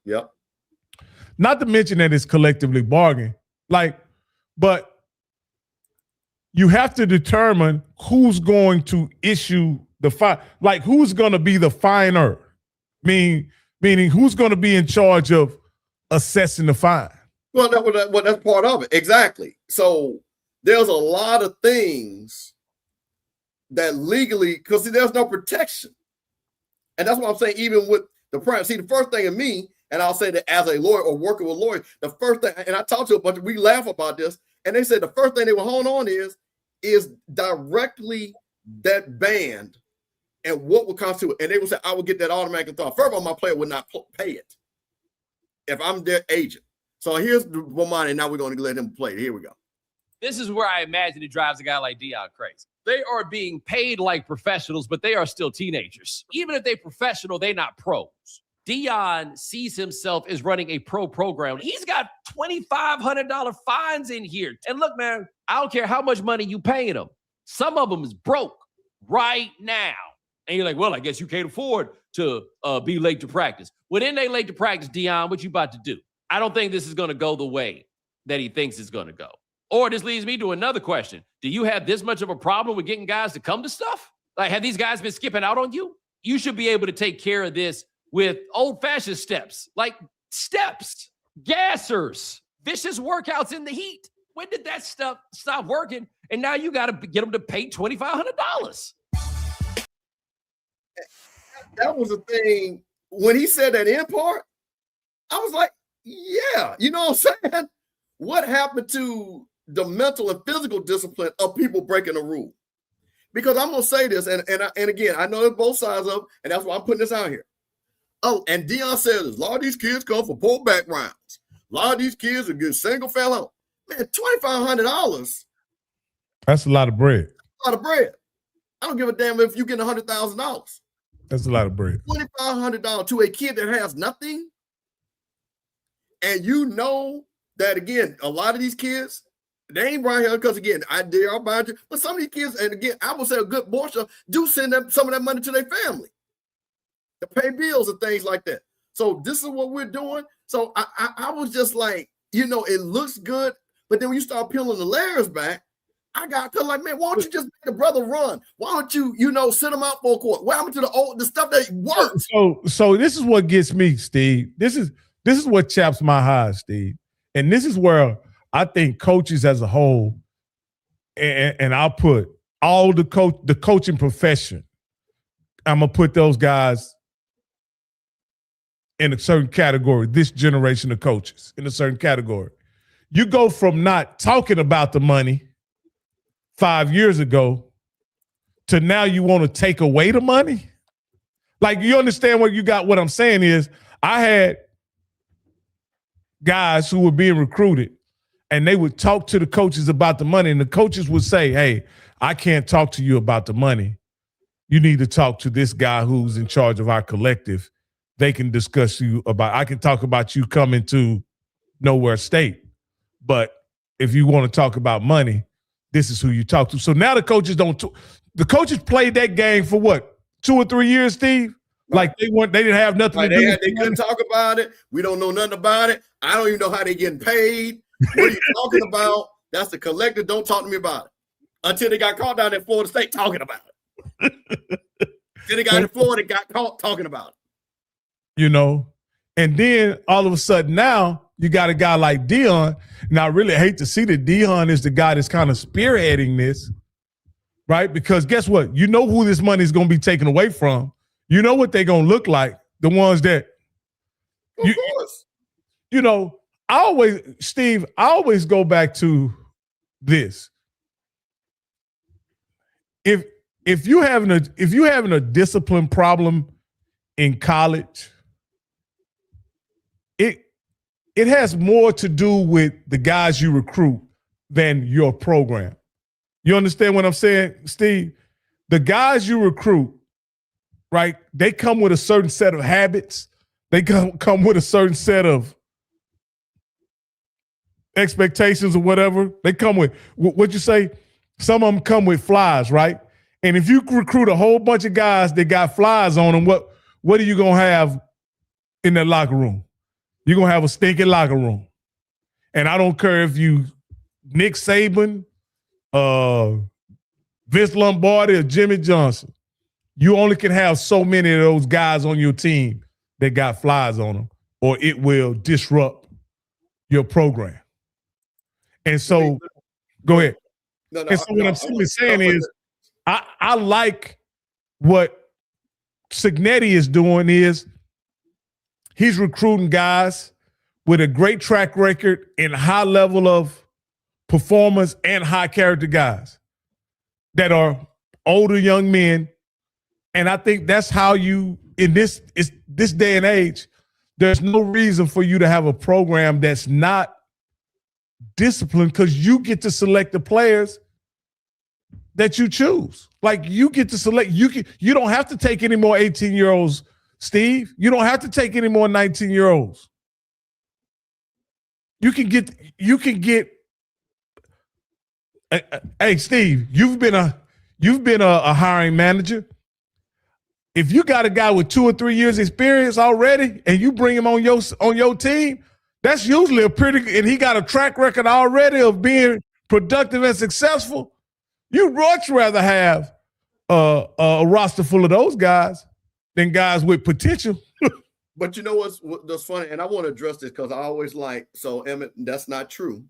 Speaker 2: Yep.
Speaker 1: Not to mention that it's collectively bargained. But you have to determine who's going to issue the fine. Like, who's going to be the finer? Meaning who's going to be in charge of assessing the fine?
Speaker 2: Well, that's part of it. Exactly. So there's a lot of things that legally, because there's no protection. And that's what I'm saying, even with the prime. See, the first thing in me, and I'll say that as a lawyer or working with lawyers, the first thing, and I talked to a bunch of, we laugh about this, and they said the first thing they will hone on is directly that band and what would constitute. And they would say, I would get that automatic thought. First of all, my player would not pay it if I'm their agent. So here's the money. Now we're going to let him play it. Here we go.
Speaker 3: This is where I imagine it drives a guy like Deion crazy. They are being paid like professionals, but they are still teenagers. Even if they're professional, they're not pros. Deion sees himself as running a pro program. He's got $2,500 fines in here. And look, man, I don't care how much money you paying them. Some of them is broke right now. And you're like, well, I guess you can't afford to be late to practice. Well, then they late to practice, Deion, what you about to do? I don't think this is going to go the way that he thinks it's going to go. Or this leads me to another question. Do you have this much of a problem with getting guys to come to stuff? Like, have these guys been skipping out on you? You should be able to take care of this with old-fashioned steps, like steps, gassers, vicious workouts in the heat. When did that stuff stop working? And now you got to get them to pay $2,500.
Speaker 2: That was the thing. When he said that end part, I was like, yeah, you know what I'm saying? What happened to the mental and physical discipline of people breaking the rule? Because I'm going to say this, and again, I know there's both sides of it, and that's why I'm putting this out here. Oh, and Deion says a lot of these kids come from poor backgrounds. A lot of these kids are getting single family home. Man, $2,500.
Speaker 1: That's a lot of bread.
Speaker 2: A lot of bread. I don't give a damn if you get $100,000.
Speaker 1: That's a lot of bread.
Speaker 2: $2,500 to a kid that has nothing. And you know that, again, a lot of these kids, they ain't right here because, again, they are buying, but some of these kids, and again, I would say a good portion do send them some of that money to their family to pay bills and things like that. So this is what we're doing. So I was just like, you know, it looks good, but then when you start peeling the layers back, cause like, man, why don't you just make the brother run? Why don't you, sit him out for a court? What happened to the stuff that works?
Speaker 1: So this is what gets me, Steve. This is what chaps my highs, Steve. And this is where I think coaches as a whole, and I'll put all the coaching profession, I'm gonna put those guys in a certain category, this generation of coaches in a certain category. You go from not talking about the money 5 years ago to now you want to take away the money. Like, you understand what I'm saying is, I had guys who were being recruited and they would talk to the coaches about the money, and the coaches would say, hey, I can't talk to you about the money. You need to talk to this guy who's in charge of our collective. They can discuss I can talk about you coming to Nowhere State. But if you want to talk about money, this is who you talk to. So now the coaches the coaches played that game for what, 2 or 3 years, Steve?
Speaker 2: Right.
Speaker 1: Like they didn't have nothing to do.
Speaker 2: They couldn't talk about it. We don't know nothing about it. I don't even know how they're getting paid. What are you talking about? That's the collective. Don't talk to me about it. Until they got caught down at Florida State talking about it. Then they got in Florida, got caught talking about it.
Speaker 1: And then all of a sudden now you got a guy like Dion. And I really hate to see that Dion is the guy that's kind of spearheading this, right? Because guess what? You know who this money is going to be taken away from. You know what they're going to look like. The ones that, you know, Steve, I always go back to this. If you having a discipline problem in college, it has more to do with the guys you recruit than your program. You understand what I'm saying, Steve? The guys you recruit, right? They come with a certain set of habits. They come with a certain set of expectations or whatever. They come with what you say. Some of them come with flies, right? And if you recruit a whole bunch of guys that got flies on them, what are you gonna have in that locker room? You're gonna have a stinking locker room. And I don't care if you Nick Saban, Vince Lombardi, or Jimmy Johnson. You only can have so many of those guys on your team that got flies on them, or it will disrupt your program. And so, go ahead. And so what I'm simply saying is, I like what Cignetti is doing is he's recruiting guys with a great track record and high level of performance and high character guys that are older young men. And I think that's how you, in this day and age, there's no reason for you to have a program that's not disciplined because you get to select the players that you choose. Like you get to select, you don't have to take any more 18-year-olds, Steve. You don't have to take any more 19-year-olds. You can get hey, Steve, you've been a hiring manager. If you got a guy with 2 or 3 years experience already and you bring him on your team, that's usually and he got a track record already of being productive and successful. You'd much rather have a roster full of those guys than guys with potential.
Speaker 2: But you know what's funny, and I want to address this because I always so Emmett, that's not true.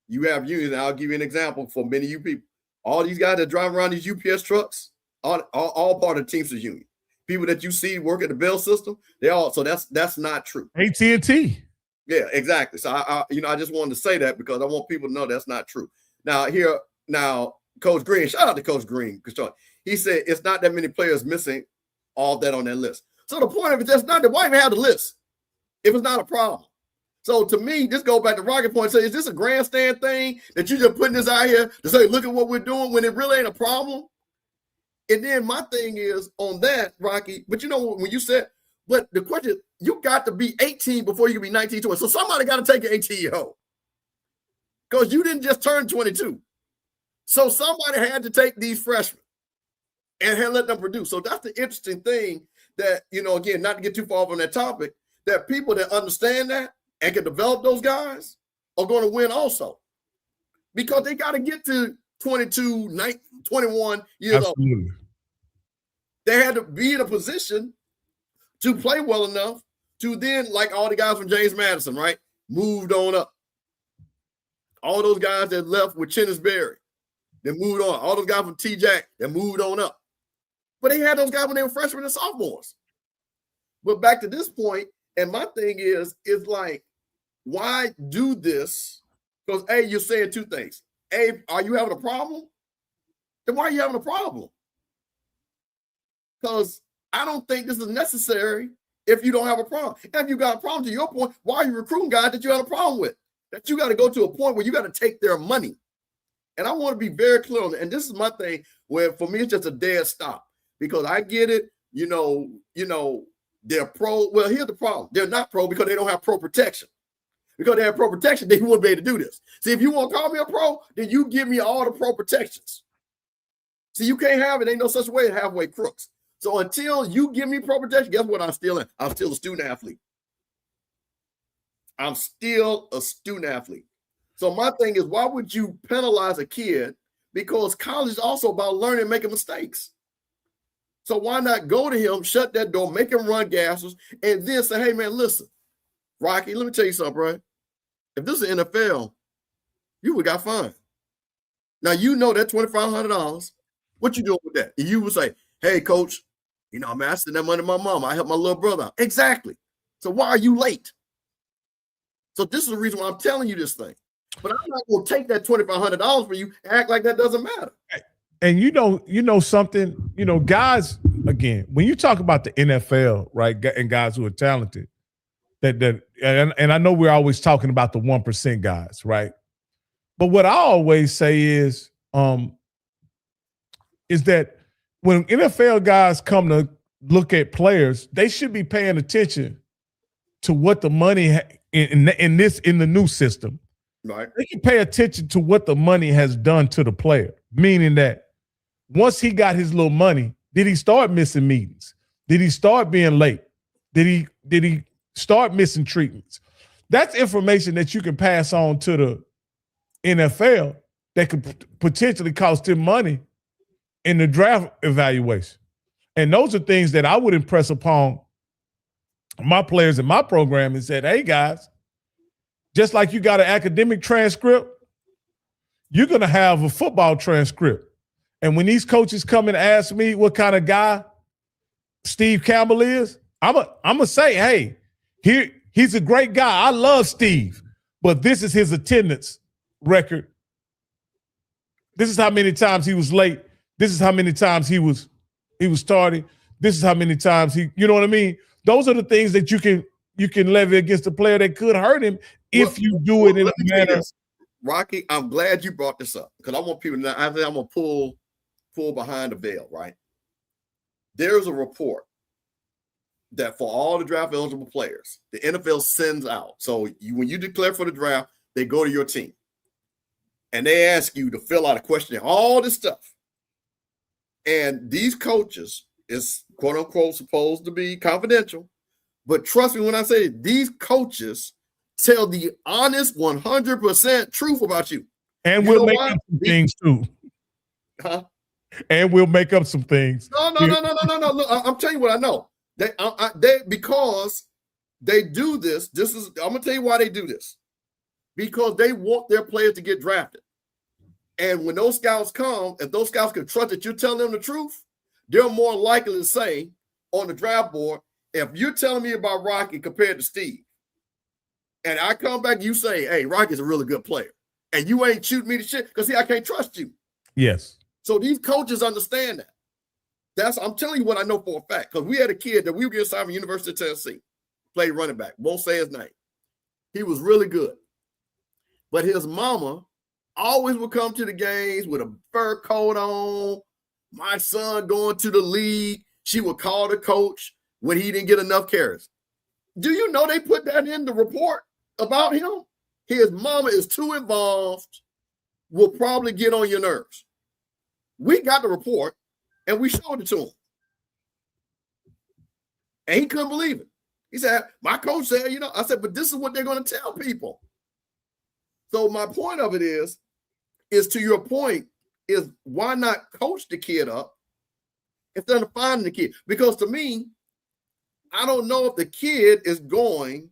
Speaker 2: You have unions, and I'll give you an example for many of you people. All these guys that drive around these UPS trucks, all part of the Teamsters Union. People that you see work at the Bell system, so that's not true.
Speaker 1: AT&T.
Speaker 2: Yeah, exactly. So I just wanted to say that because I want people to know that's not true. Now, Coach Green, shout out to Coach Green, because he said it's not that many players missing all that on that list. So the point of it, that's not that. Why even have the list if it's not a problem? So to me, this goes back to Rocket Point. Say, is this a grandstand thing that you just putting this out here to say, look at what we're doing when it really ain't a problem? And then my thing is on that, Rocky, but you know, when you said, but the question, you got to be 18 before you can be 19, 20. So somebody got to take an 18-year-old because you didn't just turn 22. So somebody had to take these freshmen and let them produce. So that's the interesting thing that, again, not to get too far off on that topic, that people that understand that and can develop those guys are going to win also because they got to get to 22, 19, 21 years Absolutely. Old. They had to be in a position to play well enough to then, like all the guys from James Madison, right, moved on up. All those guys that left with Chennis Berry, they moved on. All those guys from T-Jack, that moved on up. But they had those guys when they were freshmen and sophomores. But back to this point, and my thing is like, why do this? Because, A, you're saying two things. A, are you having a problem? Then why are you having a problem? Because I don't think this is necessary if you don't have a problem. If you got a problem, to your point, why are you recruiting guys that you have a problem with? That you got to go to a point where you got to take their money. And I want to be very clear on that. And this is my thing where for me, it's just a dead stop because I get it. They're pro. Well, here's the problem. They're not pro because they don't have pro protection. Because they have pro protection, they wouldn't be able to do this. See, if you want to call me a pro, then you give me all the pro protections. See, you can't have it. Ain't no such way as halfway crooks. So until you give me pro protection, guess what I'm still in? I'm still a student athlete. I'm still a student athlete. So my thing is, why would you penalize a kid? Because college is also about learning and making mistakes. So why not go to him, shut that door, make him run gases, and then say, hey, man, listen, Rocky, let me tell you something, bro. If this is NFL, you would got fined. Now, you know that $2,500. What you doing with that? And you would say, hey, coach, you know, I'm asking that money to my mom. I help my little brother out. Exactly. So why are you late? So this is the reason why I'm telling you this thing. But I'm not going to take that $2,500 for you and act like that doesn't matter.
Speaker 1: And you know something, guys, again, when you talk about the NFL, right, and guys who are talented, and I know we're always talking about the 1% guys, right? But what I always say is that when NFL guys come to look at players, they should be paying attention to what the money in the new system.
Speaker 2: Right.
Speaker 1: They can pay attention to what the money has done to the player, meaning that once he got his little money, did he start missing meetings? Did he start being late? Did he start missing treatments? That's information that you can pass on to the NFL that could potentially cost him money in the draft evaluation. And those are things that I would impress upon my players in my program and said, hey, guys, just like you got an academic transcript, you're going to have a football transcript. And when these coaches come and ask me what kind of guy Steve Campbell is, I'm going to say, hey, he's a great guy. I love Steve, but this is his attendance record. This is how many times he was late. This is how many times he was tardy. This is how many times you know what I mean? Those are the things that you can levy against a player that could hurt him if you do it in a manner.
Speaker 2: Rocky, I'm glad you brought this up because I want people to know. I think I'm going to pull behind the veil, right? There's a report that for all the draft eligible players, the NFL sends out. So when you declare for the draft, they go to your team and they ask you to fill out a questionnaire, all this stuff. And these coaches is quote unquote supposed to be confidential. But trust me when I say these coaches tell the honest 100% truth about you.
Speaker 1: And we'll make up some things too.
Speaker 2: Huh?
Speaker 1: And we'll make up some things.
Speaker 2: No. Look, I'm telling you what I know. They because they do this. I'm gonna tell you why they do this. Because they want their players to get drafted. And when those scouts come, if those scouts can trust that you're telling them the truth, they're more likely to say on the draft board, if you're telling me about Rocky compared to Steve, and I come back, you say, hey, Rocky's a really good player, and you ain't shooting me to shit because see, I can't trust you.
Speaker 1: Yes.
Speaker 2: So these coaches understand that. I'm telling you what I know for a fact, because we had a kid that we were getting signed from University of Tennessee, played running back, won't say his name. He was really good. But his mama always would come to the games with a fur coat on. My son going to the league. She would call the coach when he didn't get enough carries. Do you know they put that in the report about him? His mama is too involved, will probably get on your nerves. We got the report and we showed it to him. And he couldn't believe it. He said, my coach said, I said, but this is what they're going to tell people. So my point of it is to your point, is why not coach the kid up instead of finding the kid? Because to me, I don't know if the kid is going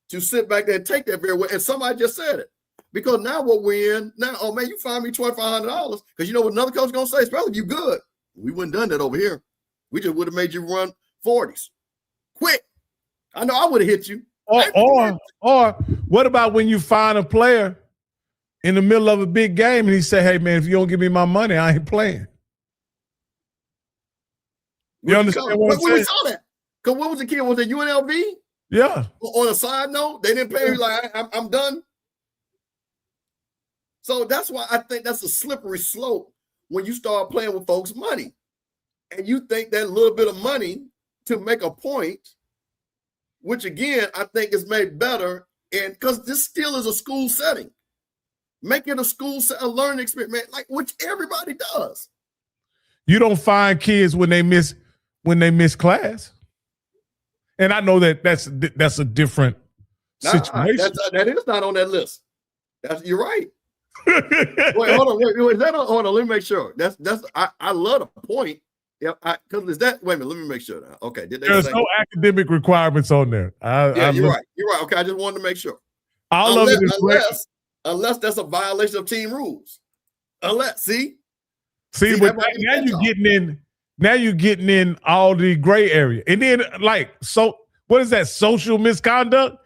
Speaker 2: to sit back there and take that very well. And somebody just said it. Because now what we're in, now, oh man, you find me $2,500 because you know what another coach is going to say, especially if you good. We wouldn't done that over here. We just would have made you run 40s. Quick. I know I would have hit you.
Speaker 1: Or what about when you find a player in the middle of a big game and he say, hey man, if you don't give me my money, I ain't playing. You understand what I'm saying?
Speaker 2: We saw that. Because what was the kid? Was it UNLV?
Speaker 1: Yeah.
Speaker 2: On a side note, they didn't pay me like I'm done. So that's why I think that's a slippery slope when you start playing with folks' money. And you think that little bit of money to make a point, which again, I think is made better. And because this still is a school setting. Make it a learning experience, like which everybody does.
Speaker 1: You don't find kids when they miss class. And I know that's a different situation.
Speaker 2: That is not on that list. You're right. Wait, hold on. Wait, is that on? Hold on, let me make sure. I love the point. Yeah, because is that, wait a minute, let me make sure now. Okay, did they
Speaker 1: There's
Speaker 2: say?
Speaker 1: no academic requirements on there.
Speaker 2: Yeah, you're right. You're right. Okay, I just wanted to make sure.
Speaker 1: All of it is
Speaker 2: Unless that's a violation of team rules. See,
Speaker 1: but now you're getting in all the gray area. And then so what is that? Social misconduct?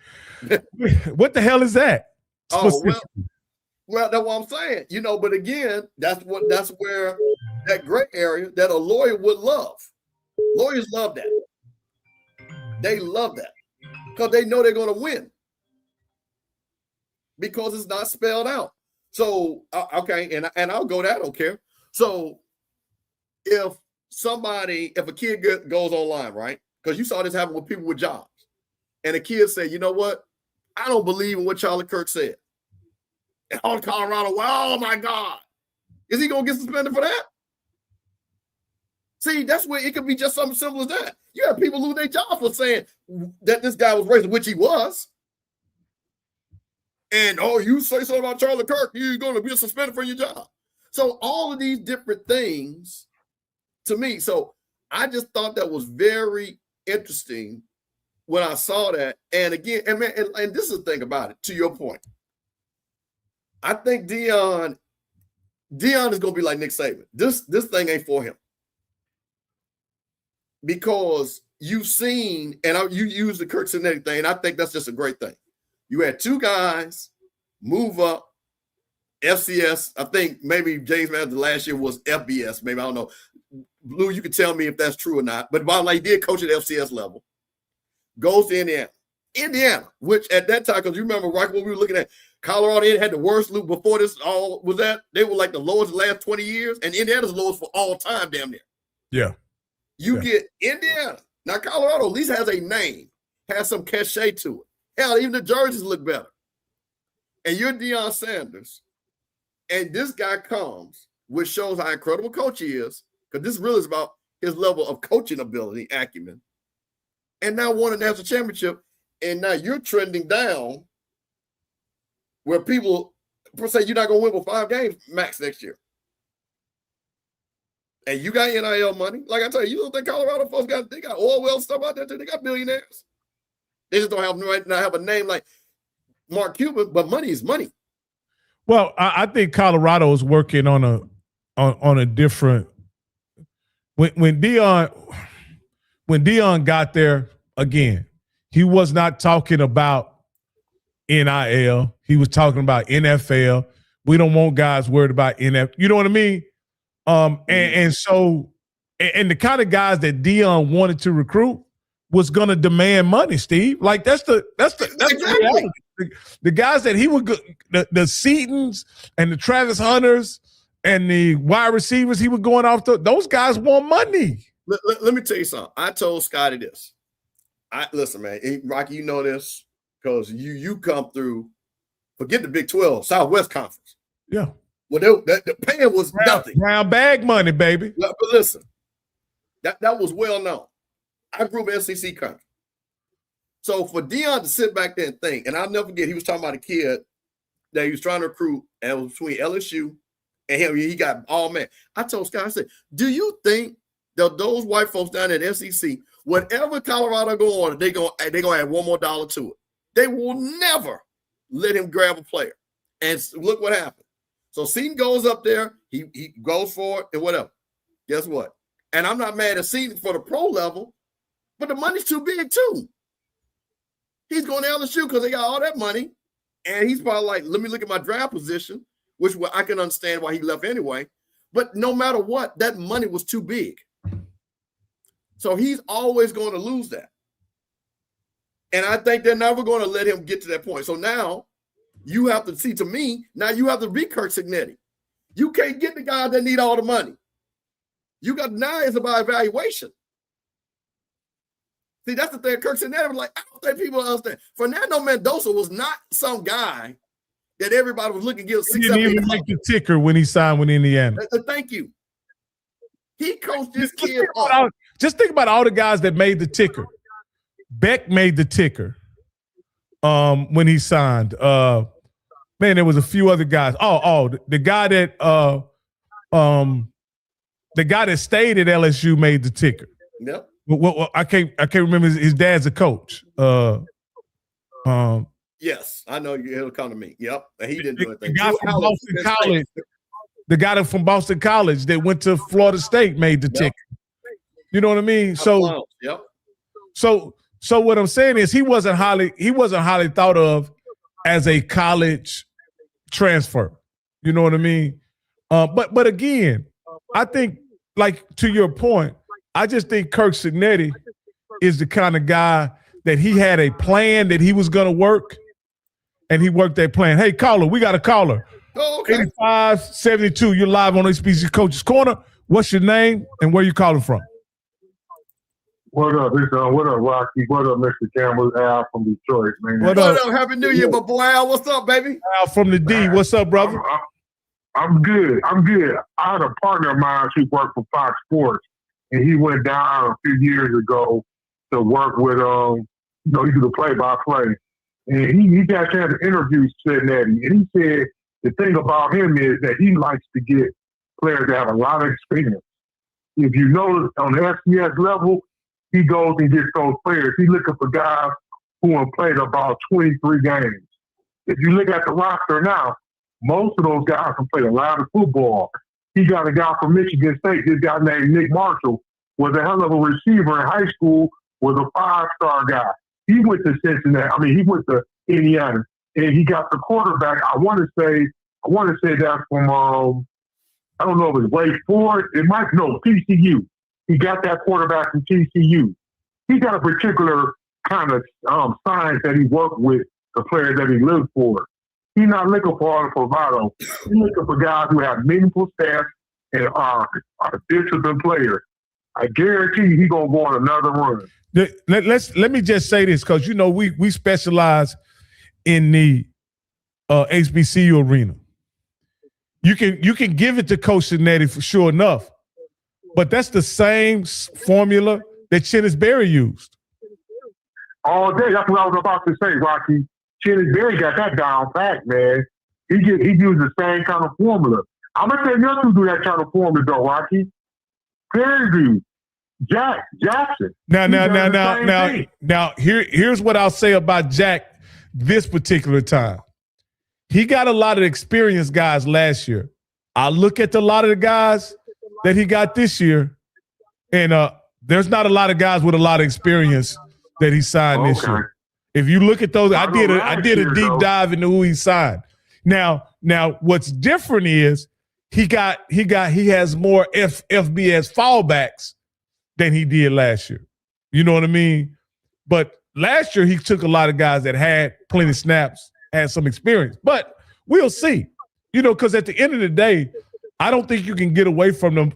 Speaker 1: What the hell is that?
Speaker 2: Well, that's what I'm saying. But again, that's where that gray area that a lawyer would love. Lawyers love that. They love that because they know they're going to win because it's not spelled out. So, okay, and I'll go there. I don't care. So if a kid goes online, right? Because you saw this happen with people with jobs, and a kid say, you know what? I don't believe in what Charlie Kirk said. And all Colorado, well, oh my God. Is he going to get suspended for that? See, that's where it could be just something simple as that. You have people lose their jobs for saying that this guy was racist, which he was. And, you say something about Charlie Kirk, you're going to be suspended from your job. So all of these different things to me. So I just thought that was very interesting when I saw that. And again, and this is the thing about it, to your point. I think Deion is going to be like Nick Saban. This thing ain't for him. Because you've seen, and you use the Kirk Cincinnati thing, and I think that's just a great thing. You had two guys move up, FCS. I think maybe James Madison last year was FBS. Maybe, I don't know. Blue, you can tell me if that's true or not. But bottom line, he did coach at FCS level. Goes to Indiana. Indiana, which at that time, because you remember right when we were looking at Colorado, had the worst loop before this all was that. They were like the lowest the last 20 years, and Indiana's the lowest for all time, damn near.
Speaker 1: Yeah.
Speaker 2: You get Indiana. Now, Colorado at least has a name, has some cachet to it. Hell, even the jerseys look better. And you're Shedeur Sanders, and this guy comes, which shows how incredible coach he is, because this really is about his level of coaching ability, acumen. And now won a national championship, and now you're trending down where people say you're not going to win with 5 games max next year. And you got NIL money. Like I tell you, don't think Colorado folks they got oil well stuff out there too. They got billionaires. They just don't have a name like Mark Cuban, but money is money.
Speaker 1: Well, I think Colorado is working on a different. When Deion got there again, he was not talking about NIL. He was talking about NFL. We don't want guys worried about NFL. You know what I mean? And so the kind of guys that Deion wanted to recruit was going to demand money, Steve. Like that's the reality. The guys that he would the Seatons and the Travis Hunters and the wide receivers he was going off to, those guys want money.
Speaker 2: Let me tell you something. I told Scotty this. Listen, man, Rocky, you know this because you come through. Forget the Big 12, Southwest Conference.
Speaker 1: Yeah.
Speaker 2: Well, the paying was nothing.
Speaker 1: Brown bag money, baby.
Speaker 2: But listen, that was well known. I grew up in SEC country. So for Deion to sit back there and think, and I'll never forget, he was talking about a kid that he was trying to recruit, and it was between LSU and him. He got all man. I told Scott, I said, do you think that those white folks down at SEC, whatever Colorado go on, they're gonna add one more dollar to it? They will never let him grab a player. And look what happened. So Seaton goes up there, he goes for it and whatever. Guess what? And I'm not mad at Seaton for the pro level, but the money's too big too. He's going to LSU because they got all that money. And he's probably like, let me look at my draft position, which I can understand why he left anyway. But no matter what, that money was too big. So he's always going to lose that. And I think they're never going to let him get to that point. So now you have to see, to me, now you have to be Kirk Cincinnati. You can't get the guys that need all the money. You got now it's about evaluation. See, that's the thing. Kirk Cincinnati was like, I don't think people understand. Fernando Mendoza was not some guy that everybody was looking to give 6
Speaker 1: He didn't even make the ticker when he signed with Indiana.
Speaker 2: Thank you. He coached this kid off.
Speaker 1: Just think about all the guys that made the ticker. Beck made the ticker when he signed. Man, there was a few other guys. The guy that the guy that stayed at LSU made the ticker.
Speaker 2: Yep.
Speaker 1: Well, I can't remember. His dad's a coach.
Speaker 2: Yes, I know you. It'll come to me. Yep, and he didn't do anything.
Speaker 1: The guy from Boston College that went to Florida State made the ticket. You know what I mean? So,
Speaker 2: yep.
Speaker 1: So what I'm saying is he wasn't highly thought of as a college transfer. You know what I mean? But again, I think, like, to your point, I just think Kirk Cignetti is the kind of guy that he had a plan that he was going to work, and he worked that plan. Hey, caller, we got a caller.
Speaker 2: Oh, okay.
Speaker 1: 8572, you're live on HBC Coach's Corner. What's your name and where you calling from?
Speaker 4: What up? What up, Rocky? What up, Mr. Campbell? Al from Detroit, man.
Speaker 2: What up? Happy New Year, my boy Al. What's up, baby?
Speaker 1: Al from the D. What's up, brother?
Speaker 4: I'm good. I had a partner of mine who worked for Fox Sports, and he went down a few years ago to work with, he did the play-by-play. And he got a chance to interview Cignetti, and he said the thing about him is that he likes to get players that have a lot of experience. If you notice, on the FCS level, he goes and gets those players. He's looking for guys who have played about 23 games. If you look at the roster now, most of those guys have played a lot of football. He got a guy from Michigan State, this guy named Nick Marshall, was a hell of a receiver in high school, was a 5-star guy. He went to Cincinnati. He went to Indiana, and he got the quarterback. I want to say that's from, I don't know if it's Wake Forest. TCU. He got that quarterback from TCU. He got a particular kind of science that he worked with the players that he looked for. He's not looking for all the bravado. He's looking for guys who have meaningful stats and are disciplined players. I guarantee you he's going to go on another run.
Speaker 1: Let me just say this, because, we specialize in the HBCU arena. You can give it to Coach Cignetti for sure enough, but that's the same formula that Chennis Berry used.
Speaker 4: All day. That's what I was about to say, Rocky. Chennis Berry got that down pat, man. He used the same kind of formula. I'm going to tell you else who do that kind of formula, though, Rocky. Perry Jackson.
Speaker 1: Now, here's what I'll say about Jack this particular time. He got a lot of experienced guys last year. I look at a lot of the guys that he got this year, and there's not a lot of guys with a lot of experience that he signed this year. If you look at those, I did a deep dive into who he signed. Now, what's different is he has more FBS fallbacks than he did last year. You know what I mean? But last year he took a lot of guys that had plenty of snaps, had some experience. But we'll see. Because at the end of the day, I don't think you can get away from the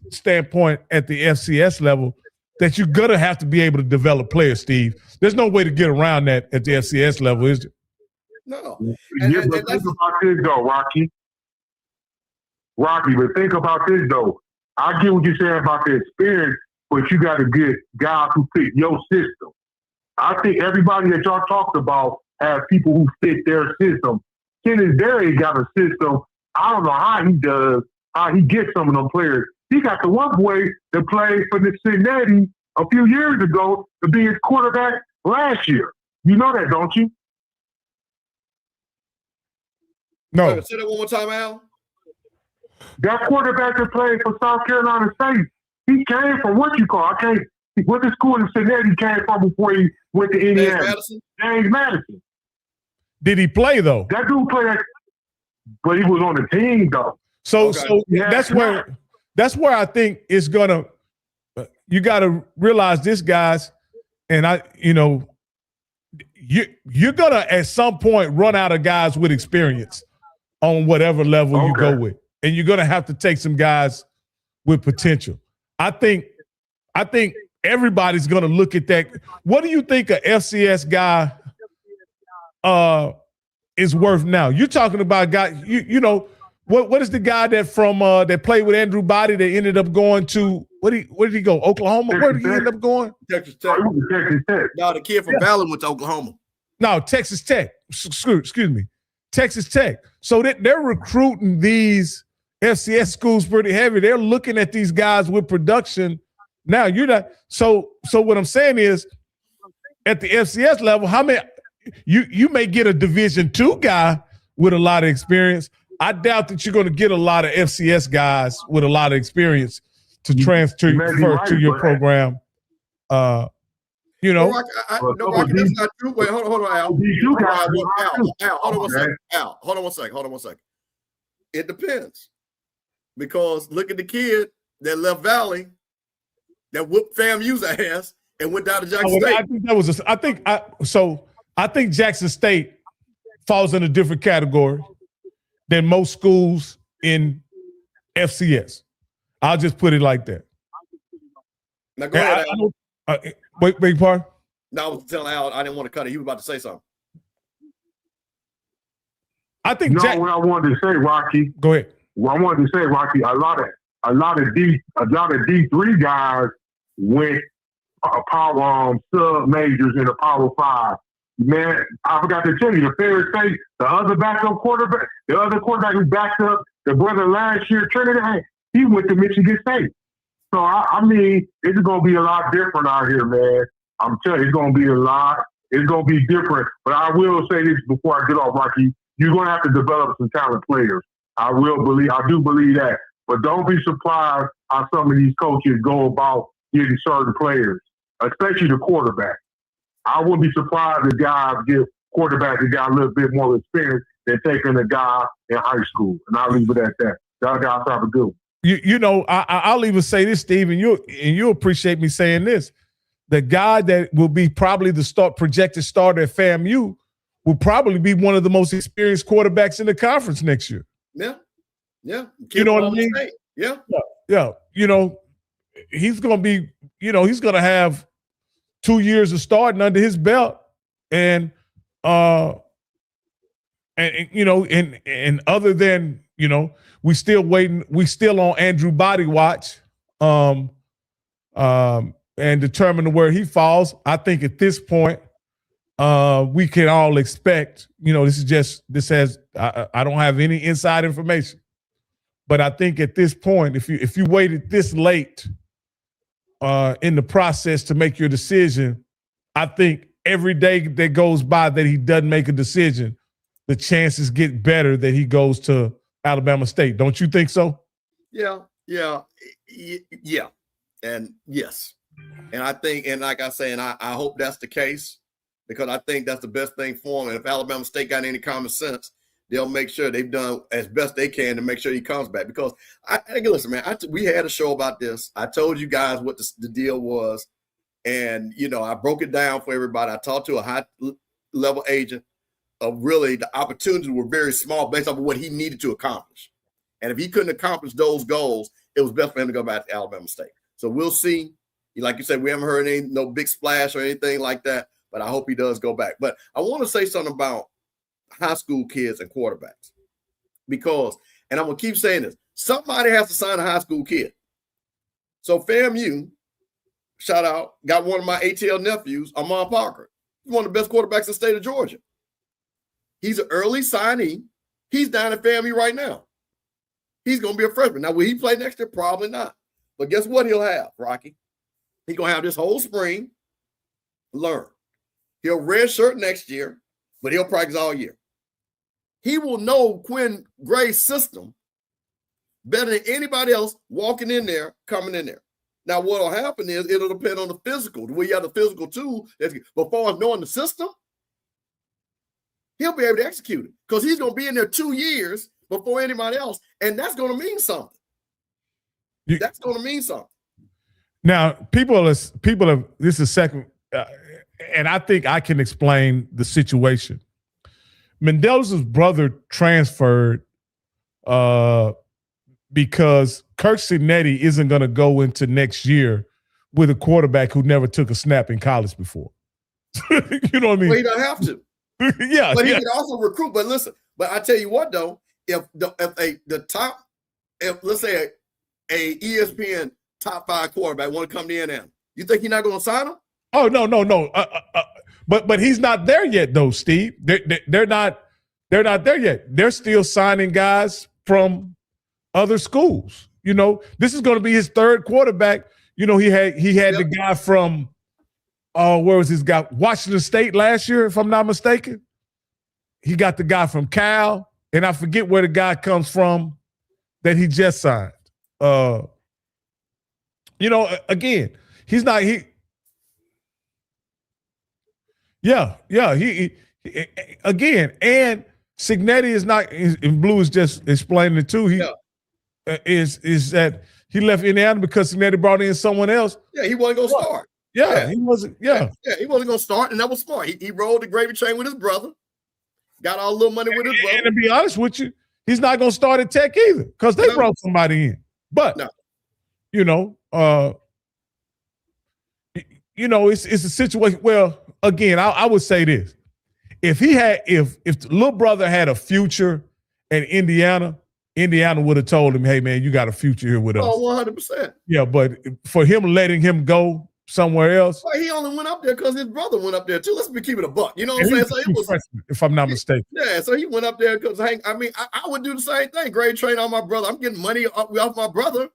Speaker 1: standpoint at the FCS level that you're going to have to be able to develop players, Steve. There's no way to get around that at the FCS level, is there?
Speaker 2: No.
Speaker 4: But think about this, though, Rocky. But think about this, though. I get what you're saying about the experience, but you got to get guys who fit your system. I think everybody that y'all talked about has people who fit their system. Chennis Berry got a system. I don't know how he gets some of them players. He got the one boy that played for the Cincinnati a few years ago to be his quarterback last year. You know that, don't you?
Speaker 1: No.
Speaker 2: Say that one more time, Al.
Speaker 4: That quarterback that played for South Carolina State, he came from what the school in Cincinnati came from before he went to Indiana? James Madison.
Speaker 1: Did he play, though?
Speaker 4: That dude played, but he was on the team, though.
Speaker 1: So that's where I think it's gonna. You got to realize this, guys, and you're gonna at some point run out of guys with experience on whatever level you go with, and you're gonna have to take some guys with potential. I think everybody's gonna look at that. What do you think a FCS guy is worth now? You're talking about guys. What is the guy that played with Andrew Body that ended up going to where did he go? Oklahoma? Where did he end up going?
Speaker 2: Texas Tech. No, the kid from Ballard went to Oklahoma.
Speaker 1: No, Texas Tech. Excuse me, Texas Tech. So they're recruiting these FCS schools pretty heavy. They're looking at these guys with production. Now you're not. So what I'm saying is, at the FCS level, how many you may get a Division II guy with a lot of experience. I doubt that you're going to get a lot of FCS guys with a lot of experience to transfer to your program. You know,
Speaker 2: no, Rocky, that's not true. Wait, hold on, Al. Hold on one second. It depends, because look at the kid that left Valley, that whooped FAMU's ass and went down to Jackson State.
Speaker 1: I think that was. I think Jackson State falls in a different category than most schools in FCS. I'll just put it like that.
Speaker 2: Now go ahead.
Speaker 1: Wait, pardon?
Speaker 2: No, I was telling Al I didn't want to cut it. He was about to say something.
Speaker 1: I think
Speaker 4: what I wanted to say, Rocky.
Speaker 1: Go ahead.
Speaker 4: What I wanted to say, Rocky, a lot of D3 guys went power sub majors in the Power 5. Man, I forgot to tell you, the Ferris State, the other quarterback who backed up the brother last year, Trinidad, he went to Michigan State. So, I mean, it's going to be a lot different out here, man. I'm telling you, it's going to be it's going to be different. But I will say this before I get off, Rocky, you're going to have to develop some talent players. I do believe that. But don't be surprised how some of these coaches go about getting certain players, especially the quarterback. I wouldn't be surprised if guys get quarterbacks that got a little bit more experience than taking a guy in high school. And I'll leave it at that. Y'all guys have a good one.
Speaker 1: You know, I'll even say this, Steve, and you'll appreciate me saying this. The guy that will be probably the projected starter at FAMU will probably be one of the most experienced quarterbacks in the conference next year.
Speaker 2: Yeah.
Speaker 1: You know what I mean?
Speaker 2: Yeah.
Speaker 1: You know, he's going to be, he's going to have 2 years of starting under his belt, and other than, we still on Andrew Body Watch, and determine where he falls. I think at this point, we can all expect, I don't have any inside information, but I think at this point, if you waited this late in the process to make your decision, I think every day that goes by that he doesn't make a decision, the chances get better that he goes to Alabama State. Don't you think so?
Speaker 2: Yeah. And yes. And I think, and like I say, and I hope that's the case, because I think that's the best thing for him. And if Alabama State got any common sense, they'll make sure they've done as best they can to make sure he comes back. Because listen, man, we had a show about this. I told you guys what the deal was. And, I broke it down for everybody. I talked to a high level agent of really the opportunities were very small based off of what he needed to accomplish. And if he couldn't accomplish those goals, it was best for him to go back to Alabama State. So we'll see. Like you said, we haven't heard no big splash or anything like that, but I hope he does go back. But I want to say something about high school kids and quarterbacks, because, and I'm going to keep saying this, somebody has to sign a high school kid. So FAMU, shout out, got one of my ATL nephews, Amon Parker. He's one of the best quarterbacks in the state of Georgia. He's an early signee. He's down at FAMU right now. He's going to be a freshman. Now, will he play next year? Probably not. But guess what he'll have, Rocky? He's going to have this whole spring, learn. He'll redshirt next year, but he'll practice all year. He will know Quinn Gray's system better than anybody else walking in there, coming in there. Now, what will happen is it'll depend on the physical. The way you have the physical too, but as far as knowing the system, he'll be able to execute it, because he's going to be in there 2 years before anybody else, and that's going to mean something. That's going to mean something.
Speaker 1: Now, people have, this is second, and I think I can explain the situation. Mendel's brother transferred because Kirk Cinetti isn't going to go into next year with a quarterback who never took a snap in college before. You know what I mean?
Speaker 2: Well, he don't have to.
Speaker 1: Yeah.
Speaker 2: But he can also recruit. But listen, I tell you what, though, if let's say a ESPN top 5 quarterback want to come to NM, you think he's not going to sign him?
Speaker 1: Oh, no. But he's not there yet, though, Steve. They're not there yet. They're still signing guys from other schools. You know, this is going to be his third quarterback. You know, he had the guy from where was his guy? Washington State last year, if I'm not mistaken. He got the guy from Cal, and I forget where the guy comes from that he just signed. You know, again, he's not he. Yeah, he again, and Cignetti is not. And Blue is just explaining it too. He is that he left Indiana because Cignetti brought in someone else.
Speaker 2: Yeah, he wasn't gonna start.
Speaker 1: Yeah, he wasn't. Yeah,
Speaker 2: he wasn't gonna start, and that was smart. He rolled the gravy train with his brother. Got all a little money with his brother.
Speaker 1: And to be honest with you, he's not going to start at Tech either because they brought somebody in. But, you know, it's a situation. Well, again, I would say this. If the little brother had a future at Indiana would have told him, hey, man, you got a future here with us.
Speaker 2: Oh, 100%.
Speaker 1: Yeah, but for him letting him go somewhere else.
Speaker 2: Well, he only went up there because his brother went up there too. Let's be keeping it a buck. You know what I'm saying? So it was,
Speaker 1: if I'm not mistaken.
Speaker 2: Yeah, so he went up there because I would do the same thing. Grade train on my brother. I'm getting money off my brother.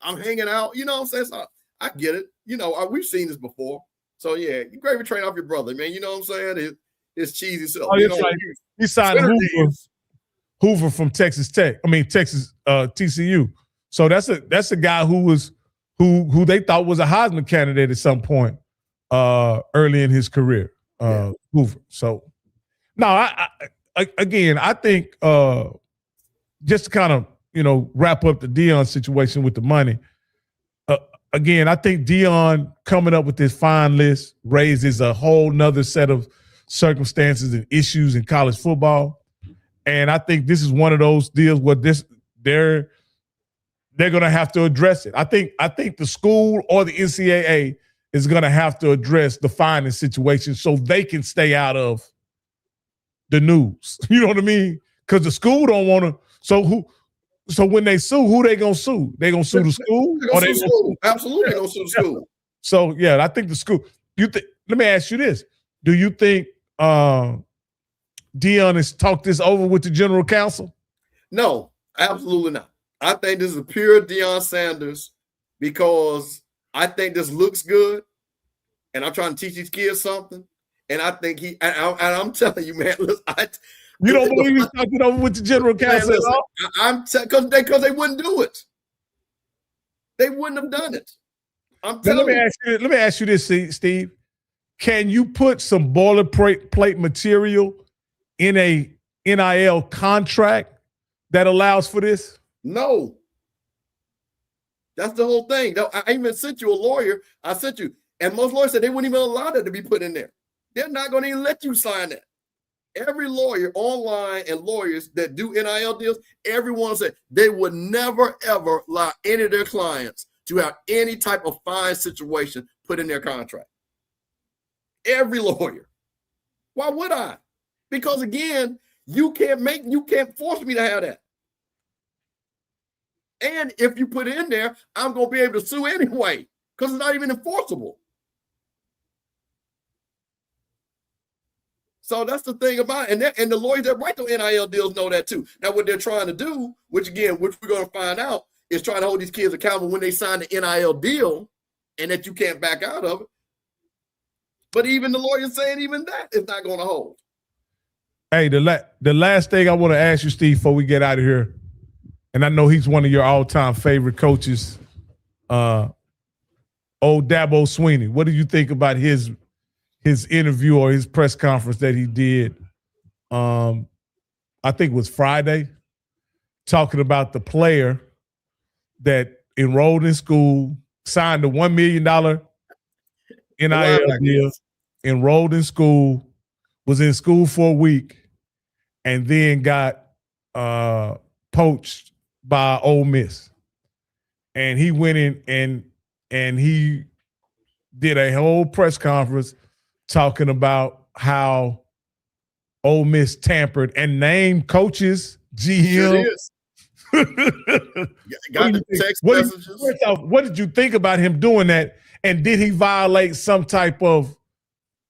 Speaker 2: I'm hanging out. You know what I'm saying? So I get it. You know, we've seen this before. So yeah, you gravy train off your brother, man. You know what I'm saying? It's cheesy self.
Speaker 1: Oh, he signed Hoover from Texas Tech. I mean Texas TCU. So that's a guy who they thought was a Heisman candidate at some point early in his career, Hoover. So, no, I think just to kind of, wrap up the Deion situation with the money, again, I think Deion coming up with this fine list raises a whole nother set of circumstances and issues in college football. And I think this is one of those deals where they're going to have to address it. I think the school or the NCAA is going to have to address the finding situation so they can stay out of the news. You know what I mean? Because the school don't want to. So when they sue, who they going to sue? They going to sue the school?
Speaker 2: Absolutely, they going to sue the school.
Speaker 1: So, yeah, I think the school. Let me ask you this. Do you think Deion has talked this over with the general counsel?
Speaker 2: No, absolutely not. I think this is a pure Shedeur Sanders because I think this looks good, and I'm trying to teach these kids something. And I think I'm telling you, man, listen,
Speaker 1: you don't believe he's talking over with the general counsel at all?
Speaker 2: Because they wouldn't do it. They wouldn't have done it. I'm telling you.
Speaker 1: Let me ask you this, Steve. Can you put some boilerplate material in a NIL contract that allows for this?
Speaker 2: No. That's the whole thing. I even sent you a lawyer. I sent you. And most lawyers said they wouldn't even allow that to be put in there. They're not going to even let you sign that. Every lawyer online and lawyers that do NIL deals, everyone said they would never, ever allow any of their clients to have any type of fine situation put in their contract. Every lawyer. Why would I? Because again, you can't force me to have that. And if you put it in there, I'm going to be able to sue anyway because it's not even enforceable. So that's the thing about it. And the lawyers that write the NIL deals know that too. Now, what they're trying to do, which we're going to find out, is trying to hold these kids accountable when they sign the NIL deal and that you can't back out of it. But even the lawyers saying even that is not going to hold.
Speaker 1: Hey, the last thing I want to ask you, Steve, before we get out of here, and I know he's one of your all-time favorite coaches, old Dabo Swinney. What do you think about his interview or his press conference that he did? I think it was Friday, talking about the player that enrolled in school, signed a $1 million NIL deal, enrolled in school, was in school for a week, and then got poached by Ole Miss. And he went in and he did a whole press conference talking about how Ole Miss tampered and named coaches, GM.
Speaker 2: Got the text messages.
Speaker 1: What did you think about him doing that? And did he violate some type of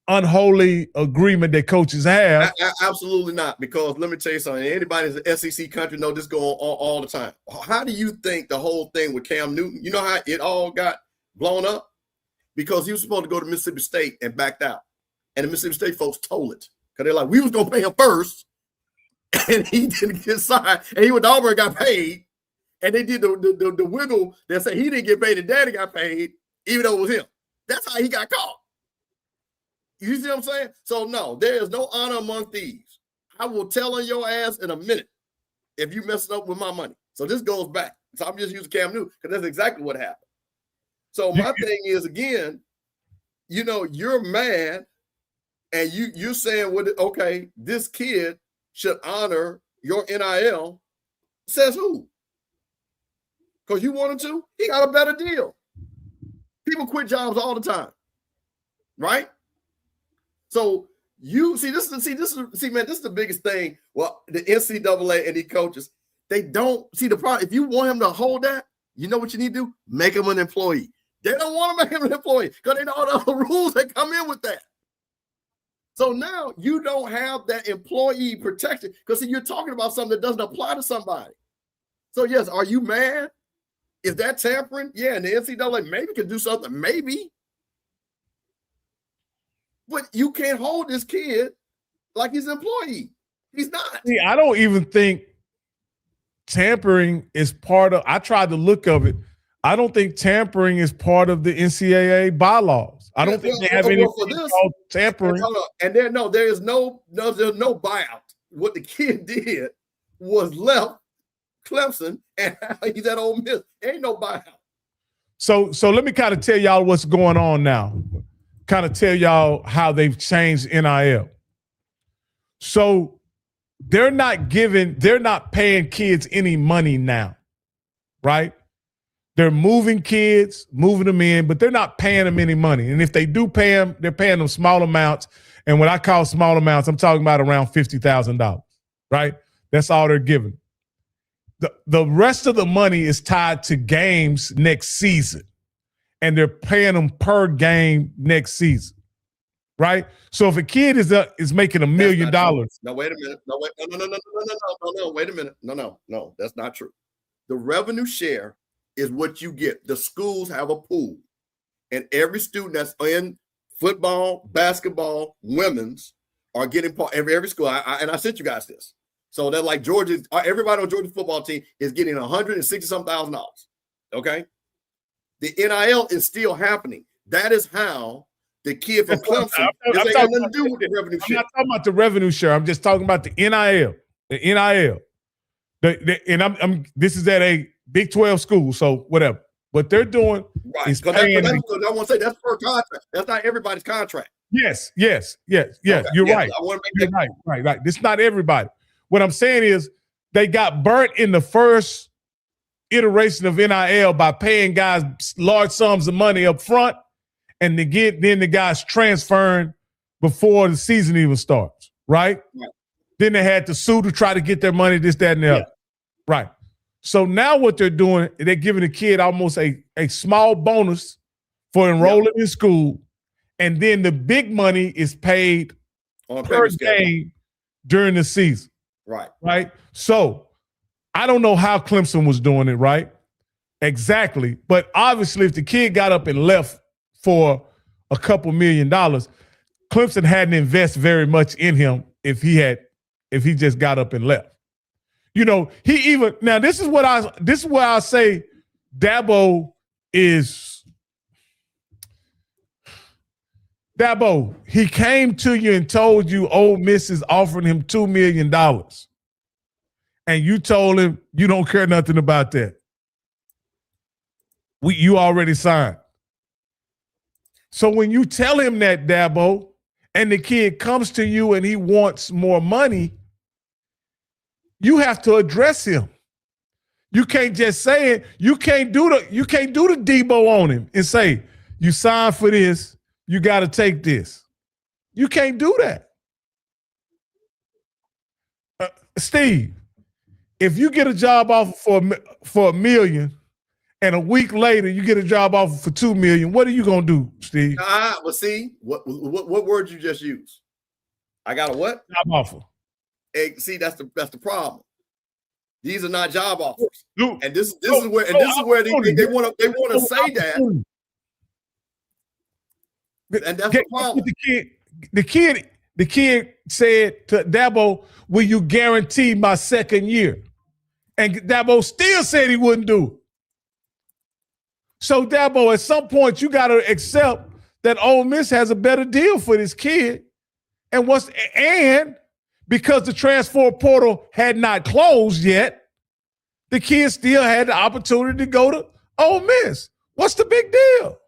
Speaker 1: unholy agreement that coaches have.
Speaker 2: Absolutely not, because let me tell you something. Anybody in the SEC country know this going on all the time. How do you think the whole thing with Cam Newton, you know how it all got blown up? Because he was supposed to go to Mississippi State and backed out. And the Mississippi State folks told it. Because they're like, we was going to pay him first, and he didn't get signed. And he went to Auburn and got paid. And they did the wiggle that said he didn't get paid and daddy got paid, even though it was him. That's how he got caught. You see what I'm saying? So no, there is no honor among thieves. I will tell on your ass in a minute if you mess up with my money. So this goes back. So I'm just using Cam Newton because that's exactly what happened. So my thing is, again, you know, you're mad and you're saying, okay, this kid should honor your NIL. Says who? Because you wanted to? He got a better deal. People quit jobs all the time, right? So you see, man, this is the biggest thing. Well, the NCAA and the coaches, they don't see the problem. If you want him to hold that, you know what you need to do? Make him an employee. They don't want to make him an employee because they know all the other rules that come in with that. So now you don't have that employee protection because see, you're talking about something that doesn't apply to somebody. So yes, are you mad? Is that tampering? Yeah, and the NCAA maybe could do something, maybe. But you can't hold this kid like he's an employee. He's not.
Speaker 1: See, I don't even think tampering is part of, I tried to look of it. I don't think tampering is part of the NCAA bylaws. I don't think they have anything called tampering.
Speaker 2: And there's no buyout. What the kid did was left Clemson and he's at Ole Miss. There ain't no buyout.
Speaker 1: So let me kind of tell y'all what's going on now. Kind of tell y'all how they've changed NIL. So they're not paying kids any money now, right? They're moving them in, but they're not paying them any money. And if they do pay them, they're paying them small amounts. And when I call small amounts, I'm talking about around $50,000, right? That's all they're giving. The rest of the money is tied to games next season, and they're paying them per game next season, right? So if a kid is making $1 million,
Speaker 2: no, wait a minute, no, wait a minute, no, that's not true. The revenue share is what you get. The schools have a pool, and every student that's in football, basketball, women's are getting part. Every school, and I sent you guys this. So they're like Georgia. Everybody on Georgia's football team is getting $160,000. Okay, the NIL is still happening. That is how the kid from Clemson. This ain't got nothing to do with the revenue share.
Speaker 1: I'm not talking about the revenue share. I'm just talking about the NIL. The NIL. And this is at a Big 12 school, so whatever. What they're doing is paying.
Speaker 2: I want to say that's per contract. That's not everybody's contract.
Speaker 1: Yes. Okay. You're right. I want to make that right. It's not everybody. What I'm saying is they got burnt in the first iteration of NIL by paying guys large sums of money up front, and then the guys transferring before the season even starts, right? Then they had to sue to try to get their money, this, that, and the other. Right. So now what they're doing, they're giving the kid almost a small bonus for enrolling in school, and then the big money is paid per game during the season. Right. So I don't know how Clemson was doing it, right? Exactly. But obviously, if the kid got up and left for a couple $1 million, Clemson hadn't invested very much in him if he just got up and left. You know, this is where I say Dabo, he came to you and told you Ole Miss is offering him $2 million. And you told him you don't care nothing about that. You already signed. So when you tell him that, Dabo, and the kid comes to you and he wants more money, you have to address him. You can't just say it. You can't do the Debo on him and say, you signed for this, you got to take this. You can't do that. Steve, if you get a job offer for $1 million and a week later you get a job offer for $2 million, what are you gonna do, Steve?
Speaker 2: Well, see, what word you just used? I got a what?
Speaker 1: Job offer.
Speaker 2: Hey, see, that's the problem. These are not job offers,
Speaker 1: Dude,
Speaker 2: and this is where they want to say that, and that's the problem.
Speaker 1: The kid said to Dabo, "Will you guarantee my second year?" And Dabo still said he wouldn't do it. So Dabo, at some point, you got to accept that Ole Miss has a better deal for this kid, and because the transfer portal had not closed yet, the kid still had the opportunity to go to Ole Miss. What's the big deal?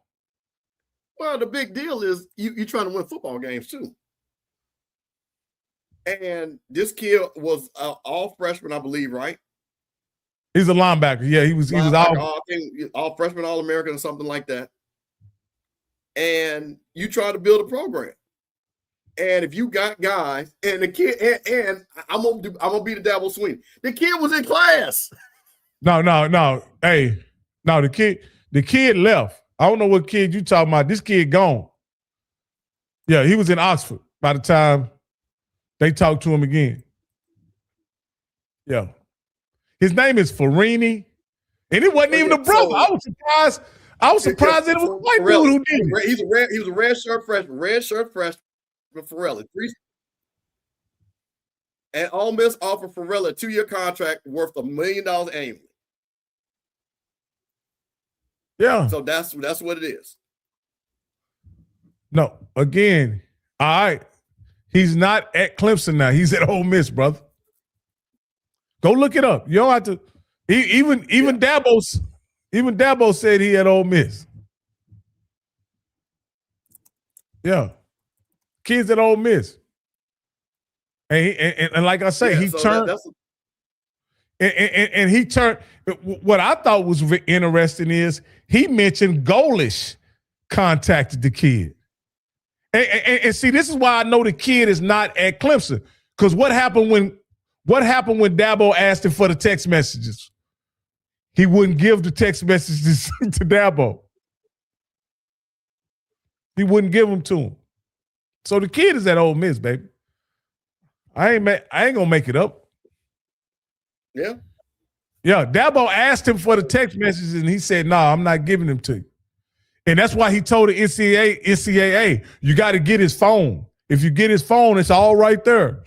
Speaker 2: Well, the big deal is you're trying to win football games too. And this kid was all freshman, I believe, right?
Speaker 1: He's a linebacker. Yeah, he was
Speaker 2: all freshman, all American, or something like that. And you try to build a program. And if you got guys, and the kid, and I'm gonna be the Dabo Sweeney. The kid was in class.
Speaker 1: No. Hey, no, the kid left. I don't know what kid you talking about. This kid gone. Yeah, he was in Oxford by the time they talked to him again. Yeah. His name is Farini. And it wasn't even a brother. I was surprised that it was a white dude who did it.
Speaker 2: He was a red shirt freshman Farrell. And Ole Miss offered Farrell a 2-year contract worth $1 million annually.
Speaker 1: Yeah.
Speaker 2: So that's what it is.
Speaker 1: No, again, all right. He's not at Clemson now. He's at Ole Miss, brother. Go look it up. You don't have to. Even Dabo said he at Ole Miss. Yeah, kids at Ole Miss, and like I say, he turned. And he turned. What I thought was interesting is he mentioned Golish contacted the kid. And see, this is why I know the kid is not at Clemson. Because what happened when Dabo asked him for the text messages? He wouldn't give the text messages to Dabo. He wouldn't give them to him. So the kid is at Ole Miss, baby. I ain't gonna make it up.
Speaker 2: Yeah.
Speaker 1: Yeah, Dabo asked him for the text messages, and he said, "No, I'm not giving them to you." And that's why he told the NCAA, you got to get his phone. If you get his phone, it's all right there.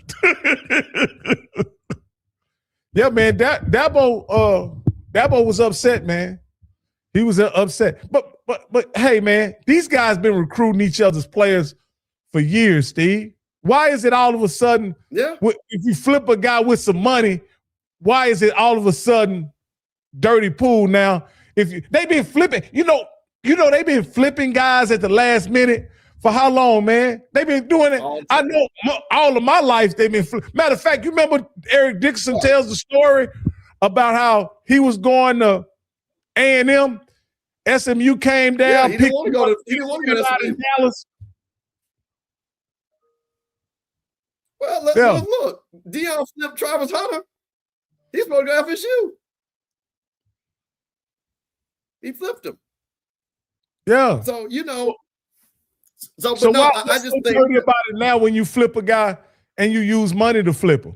Speaker 1: Yeah, man, Dabo was upset, man. He was upset. But hey, man, these guys been recruiting each other's players for years, Steve. Why is it all of a sudden, if you flip a guy with some money, why is it all of a sudden dirty pool now? They've been flipping, they've been flipping guys at the last minute for how long, man? They've been doing it. I know all of my life they've been flipping. Matter of fact, you remember Eric Dixon tells the story about how he was going to A&M. SMU came down.
Speaker 2: He didn't want to go to SMU.
Speaker 1: Dallas.
Speaker 2: Well, let's look. Deion flipped Travis Hunter. He's supposed to go to FSU. He flipped him.
Speaker 1: Yeah.
Speaker 2: So
Speaker 1: I just think about it now when you flip a guy and you use money to flip him.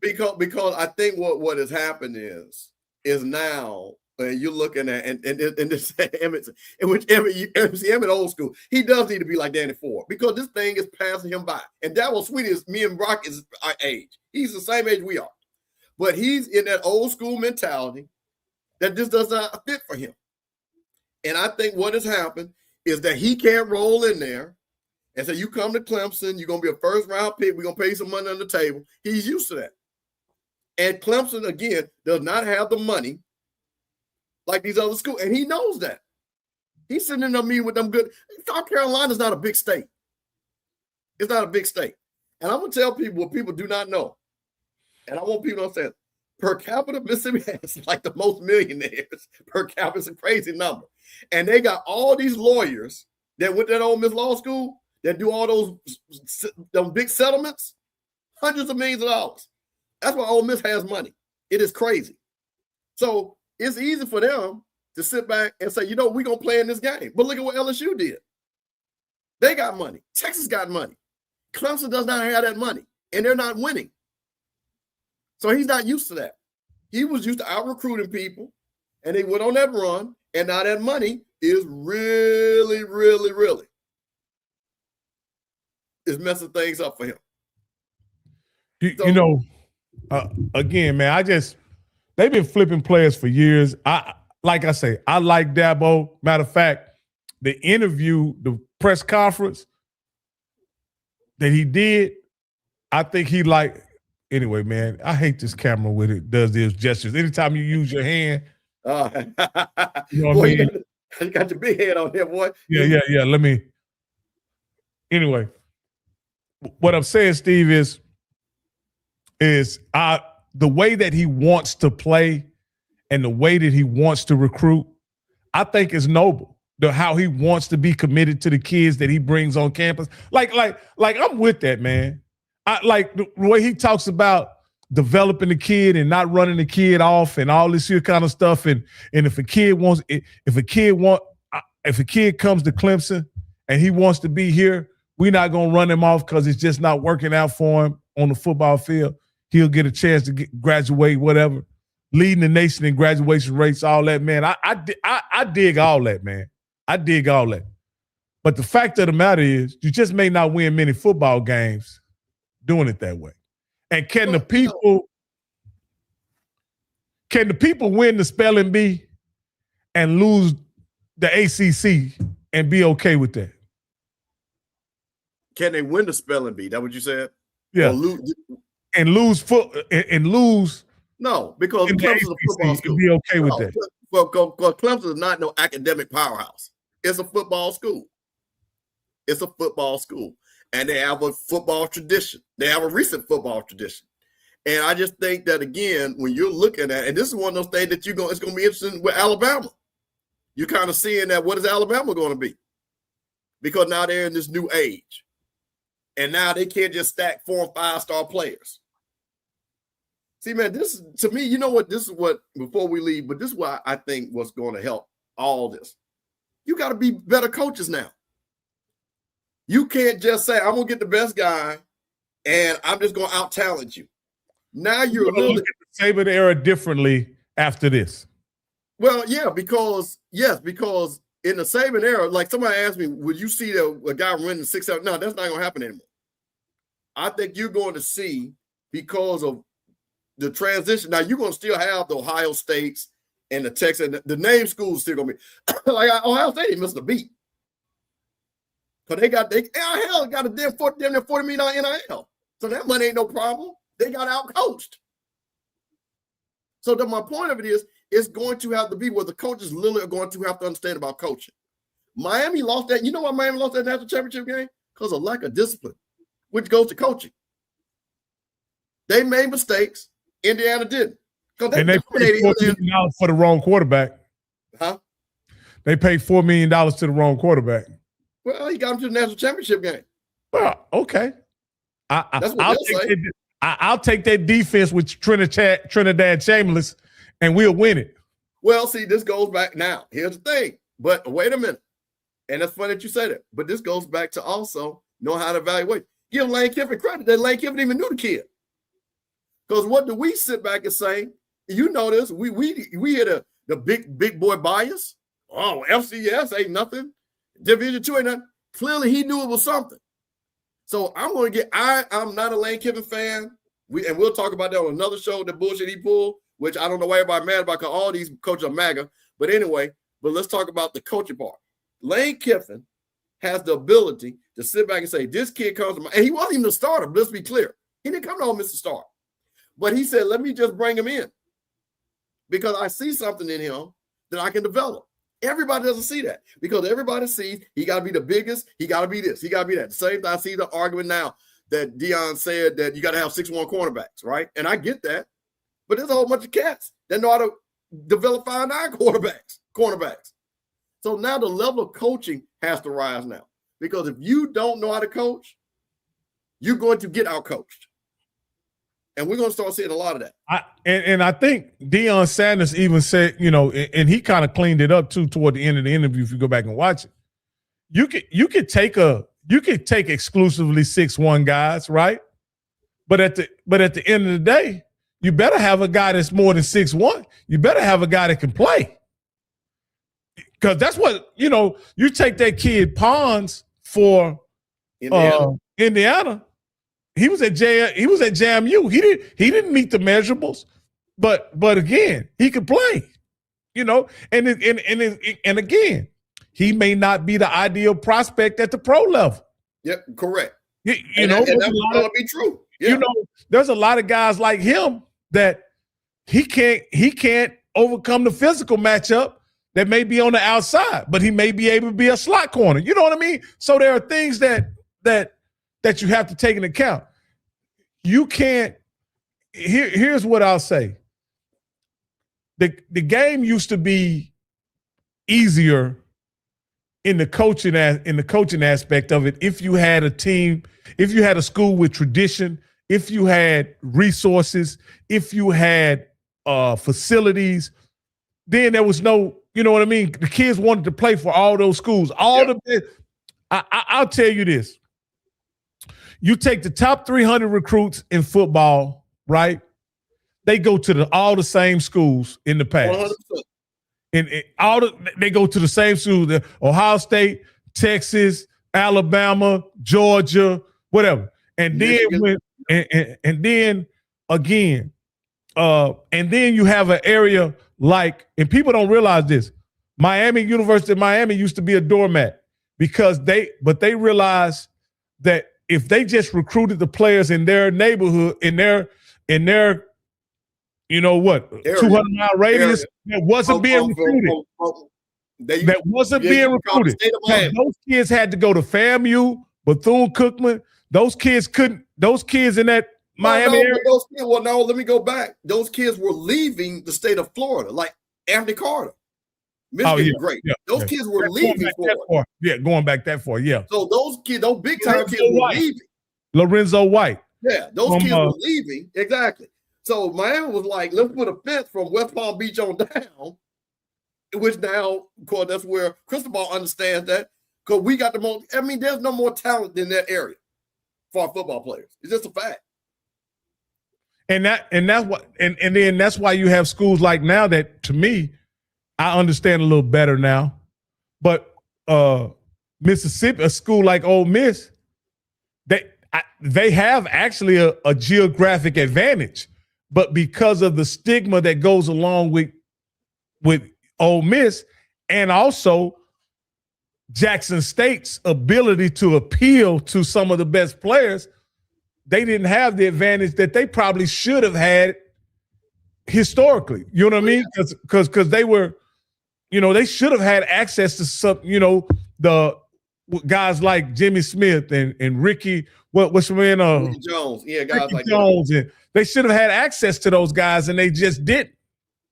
Speaker 2: Because I think what has happened is now you're looking at and this Emmett old school. He does need to be like Danny Ford because this thing is passing him by. And Dabo Sweeney is me and Brock is our age. He's the same age we are, but he's in that old school mentality that this does not fit for him. And I think what has happened is that he can't roll in there and say, you come to Clemson, you're going to be a first-round pick, we're going to pay you some money on the table. He's used to that. And Clemson, again, does not have the money like these other schools, and he knows that. He's sitting in a meeting with them good. South Carolina is not a big state. It's not a big state. And I'm going to tell people what people do not know. And I want people to understand. Per capita, Mississippi has like the most millionaires per capita. It's a crazy number. And they got all these lawyers that went to that Ole Miss law school that do all those big settlements, hundreds of millions of dollars. That's why Ole Miss has money. It is crazy. So it's easy for them to sit back and say, we're going to play in this game. But look at what LSU did. They got money. Texas got money. Clemson does not have that money, and they're not winning. So he's not used to that. He was used to out-recruiting people, and they went on that run, and now that money is really, really, really is messing things up for him.
Speaker 1: Again, man, they've been flipping players for years. Like I say, I like Dabo. Matter of fact, the interview, the press conference that he did, I think he anyway, man, I hate this camera when it does these gestures. Anytime you use your hand,
Speaker 2: you know what I mean? You got your big head on here, boy.
Speaker 1: Yeah. Anyway, what I'm saying, Steve, is the way that he wants to play and the way that he wants to recruit, I think is noble. How he wants to be committed to the kids that he brings on campus. Like I'm with that, man. I like the way he talks about developing the kid and not running the kid off and all this here kind of stuff. And if a kid comes to Clemson and he wants to be here, we're not gonna run him off because it's just not working out for him on the football field. He'll get a chance to graduate, whatever, leading the nation in graduation rates, all that, man. I dig all that, man. I dig all that. But the fact of the matter is, you just may not win many football games doing it that way. And can the people win the spelling bee and lose the ACC and be okay with that?
Speaker 2: Can they win the spelling bee? That what you said?
Speaker 1: Yeah. And lose.
Speaker 2: No, because Clemson is a football school.
Speaker 1: Be okay with that.
Speaker 2: Well, Clemson is not no academic powerhouse. It's a football school. It's a football school. And they have a football tradition. They have a recent football tradition. And I just think that, again, when you're looking at, and this is one of those things that it's going to be interesting with Alabama. You're kind of seeing that, what is Alabama going to be? Because now they're in this new age. And now they can't just stack 4 and 5-star players. See, man, this, to me, this is what, before we leave, but this is why I think what's going to help all this. You got to be better coaches now. You can't just say, I'm going to get the best guy and I'm just going to out-talent you. Now you're
Speaker 1: look at the Saban era differently after this.
Speaker 2: Well, yeah, because in the Saban era, like somebody asked me, would you see a guy running 6-7? No, that's not going to happen anymore. I think you're going to see, because of the transition. Now, you're going to still have the Ohio States and the Texas. The name schools are still going to be like Ohio State. They missed a beat. Because they got a damn $40 million NIL. So that money ain't no problem. They got out-coached. So my point of it is, it's going to have to be where the coaches literally are going to have to understand about coaching. Miami lost that. You know why Miami lost that national championship game? Because of lack of discipline, which goes to coaching. They made mistakes. Indiana didn't.
Speaker 1: And they paid $4 million for the wrong quarterback.
Speaker 2: Huh?
Speaker 1: They paid $4 million to the wrong quarterback.
Speaker 2: Well, he got him to the national championship game.
Speaker 1: Well, okay.
Speaker 2: That's what they'll say.
Speaker 1: I'll take that defense with Trinidad Chamberlain, and we'll win it.
Speaker 2: Well, see, this goes back now. Here's the thing. But wait a minute. And it's funny that you say that. But this goes back to also know how to evaluate. Give Lane Kiffin credit that Lane Kiffin even knew the kid. Because what do we sit back and say? You know this. We hear the big boy bias. Oh, FCS ain't nothing. Division II ain't nothing. Clearly, he knew it was something. So I'm going to I'm not a Lane Kiffin fan. We'll talk about that on another show, the bullshit he pulled, which I don't know why everybody mad about because all these coaches are MAGA. But anyway, let's talk about the coaching part. Lane Kiffin has the ability to sit back and say, this kid comes to and he wasn't even a starter, but let's be clear. He didn't come to Ole Miss to start. But he said, let me just bring him in because I see something in him that I can develop. Everybody doesn't see that because everybody sees he got to be the biggest. He got to be this. He got to be that. Same thing. I see the argument now that Deion said that you got to have 6'1" cornerbacks, right? And I get that. But there's a whole bunch of cats that know how to develop 5'9" cornerbacks. So now the level of coaching has to rise now because if you don't know how to coach, you're going to get out-coached. And we're going to start seeing a lot of that.
Speaker 1: And I think Deion Sanders even said, and he kind of cleaned it up too toward the end of the interview. If you go back and watch it, you could take exclusively 6'1" guys, right? But at the end of the day, you better have a guy that's more than 6'1". You better have a guy that can play. Because that's what, you take that kid Pons for Indiana. He was at JMU. He didn't meet the measurables, but again, he could play. And again, he may not be the ideal prospect at the pro level.
Speaker 2: Yep, correct.
Speaker 1: That's
Speaker 2: going to be true. Yeah.
Speaker 1: There's a lot of guys like him that he can't overcome the physical matchup that may be on the outside, but he may be able to be a slot corner. You know what I mean? So there are things that you have to take into account. You can't. Here's what I'll say. The game used to be easier in the coaching aspect of it if you had a team, if you had a school with tradition, if you had resources, if you had facilities. Then there was no, you know what I mean? The kids wanted to play for all those schools. I'll tell you this. You take the top 300 recruits in football, right? They go to all the same schools in the past. 100%. They go to the same schools: Ohio State, Texas, Alabama, Georgia, whatever. And then and then you have an area like, and people don't realize this, University of Miami used to be a doormat because they realized that if they just recruited the players in their neighborhood, in their 200-mile radius, that wasn't being recruited. That wasn't being recruited. Those kids had to go to FAMU, Bethune-Cookman. Those kids in that Miami area.
Speaker 2: Let me go back. Those kids were leaving the state of Florida, like Anthony Carter. Michigan, great. Yeah, those kids were leaving Florida.
Speaker 1: Going back that far, yeah.
Speaker 2: So those big time kids were leaving.
Speaker 1: Lorenzo White.
Speaker 2: Yeah, those kids were leaving. Exactly. So Miami was like, let's put a fence from West Palm Beach on down, which now, of course, that's where Cristobal understands that, because we got the most, there's no more talent in that area for our football players. It's just a fact.
Speaker 1: And that's why you have schools like now that, to me, I understand a little better now. But Mississippi, a school like Ole Miss, they have actually a geographic advantage, but because of the stigma that goes along with Ole Miss, and also Jackson State's ability to appeal to some of the best players, they didn't have the advantage that they probably should have had historically. You know what I mean? Because they were, they should have had access to some, the guys like Jimmy Smith and Ricky, what's your man?
Speaker 2: Ricky Jones. Yeah, guys
Speaker 1: Ricky
Speaker 2: like
Speaker 1: Jones. And they should have had access to those guys, and they just didn't.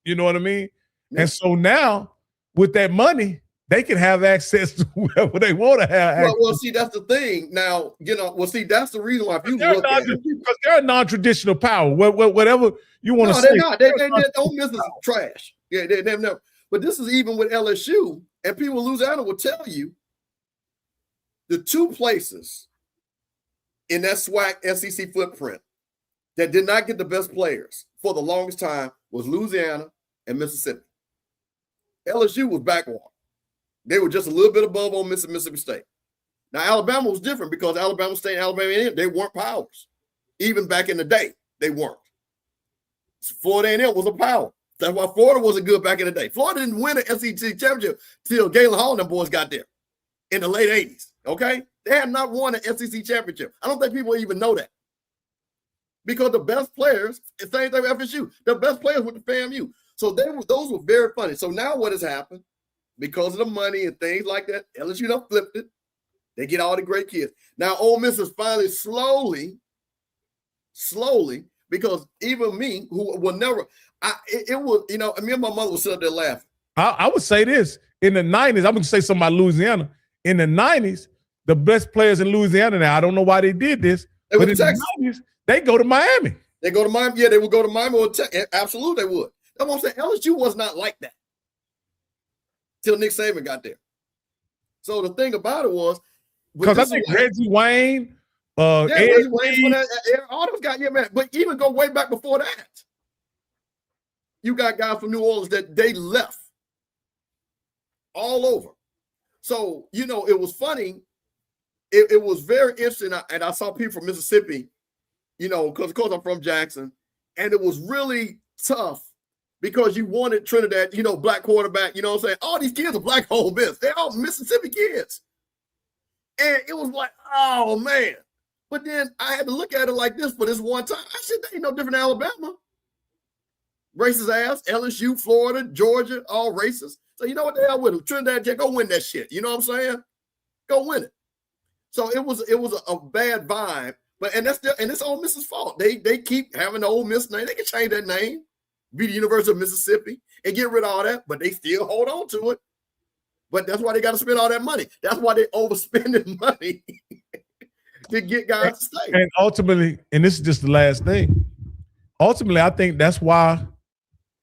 Speaker 1: You know what I mean? Yeah. And so now, with that money, they can have access to whoever they want to have access.
Speaker 2: Well, see, that's the thing. Now, that's the reason why if
Speaker 1: because they're a non-traditional power. Whatever you want to say.
Speaker 2: They're not. They Ole Miss is trash. Yeah, they've never. But this is even with LSU, and people in Louisiana will tell you the two places in that SWAC SEC footprint that did not get the best players for the longest time was Louisiana and Mississippi. LSU was backwater. They were just a little bit above Ole Miss and Mississippi State. Now, Alabama was different because Alabama State and Alabama A&M, they weren't powers. Even back in the day, they weren't. Florida A&M was a power. That's why Florida wasn't good back in the day. Florida didn't win an SEC championship till Galen Hall and them boys got there in the late 80s, okay? They have not won an SEC championship. I don't think people even know that. Because the best players, same thing with FSU, the best players with the FAMU. So those were very funny. So now what has happened? Because of the money and things like that, LSU done flipped it. They get all the great kids. Now Ole Miss is finally slowly, because even me, who will never, it was, me and my mother was sitting up there laughing.
Speaker 1: I would say this. In the 90s, I'm going to say something about Louisiana. In the 90s, the best players in Louisiana now, I don't know why they did this, but in the 90s, they go to Miami.
Speaker 2: They go to Miami. Yeah, they would go to Miami or Tech. Absolutely, they would. That's what I'm saying. LSU was not like that till Nick Saban got there. So the thing about it was,
Speaker 1: because I think Reggie Wayne,
Speaker 2: Reggie Wayne, all those guys, yeah, man. But even go way back before that, you got guys from New Orleans that they left all over. So it was funny. It was very interesting, and I saw people from Mississippi, because of course I'm from Jackson, and it was really tough because you wanted Trinidad, black quarterback, what I'm saying? All these kids are black Ole Miss. They're all Mississippi kids. And it was like, oh, man. But then I had to look at it like this for this one time. I said, they ain't no different than Alabama. Racist ass, LSU, Florida, Georgia, all racist. So you know what the hell with them? Trinidad, go win that shit. You know what I'm saying? Go win it. So it was a bad vibe. But and it's Ole Miss's fault. They keep having the Ole Miss name. They can change that name, be the University of Mississippi, and get rid of all that, but they still hold on to it. But that's why they got to spend all that money. That's why they overspending money to get guys to stay.
Speaker 1: And ultimately, and this is just the last thing, ultimately, I think that's why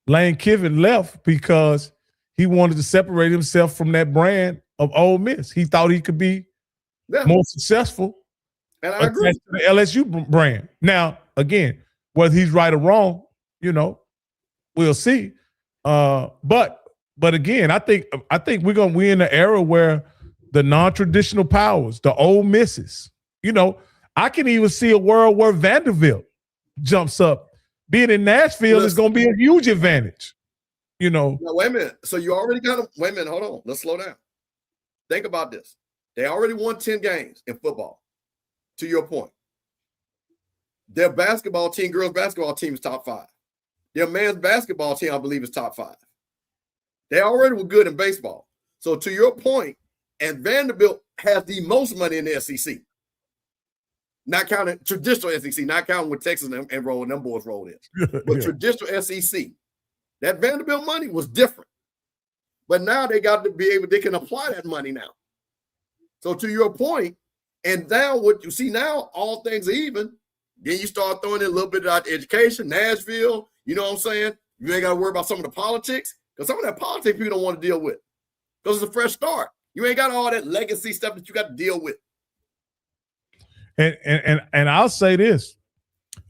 Speaker 1: Lane Kiffin left, because he wanted to separate himself from that brand of Ole Miss. He thought he could be more successful.
Speaker 2: And I agree.
Speaker 1: To the LSU brand. Now, again, whether he's right or wrong, we'll see. But again, I think we're in an era where the non-traditional powers, the Ole Misses, I can even see a world where Vanderbilt jumps up. Being in Nashville is going to be a huge advantage.
Speaker 2: Now, wait a minute. So you already got them. Wait a minute. Hold on. Let's slow down. Think about this. They already won 10 games in football. To your point, their basketball team, girls basketball team is top 5. Their men's basketball team, I believe, is top 5. They already were good in baseball. So to your point, and Vanderbilt has the most money in the SEC. Not counting traditional SEC, not counting with Texas and rolling them boys rolled in. But traditional SEC, that Vanderbilt money was different. But now they got to be able, they can apply that money now. So to your point, and now what you see now, all things are even. Then you start throwing in a little bit about education, Nashville, you know what I'm saying? You ain't got to worry about some of the politics, because some of that politics people don't want to deal with. Because it's a fresh start. You ain't got all that legacy stuff that you got to deal with.
Speaker 1: And I'll say this.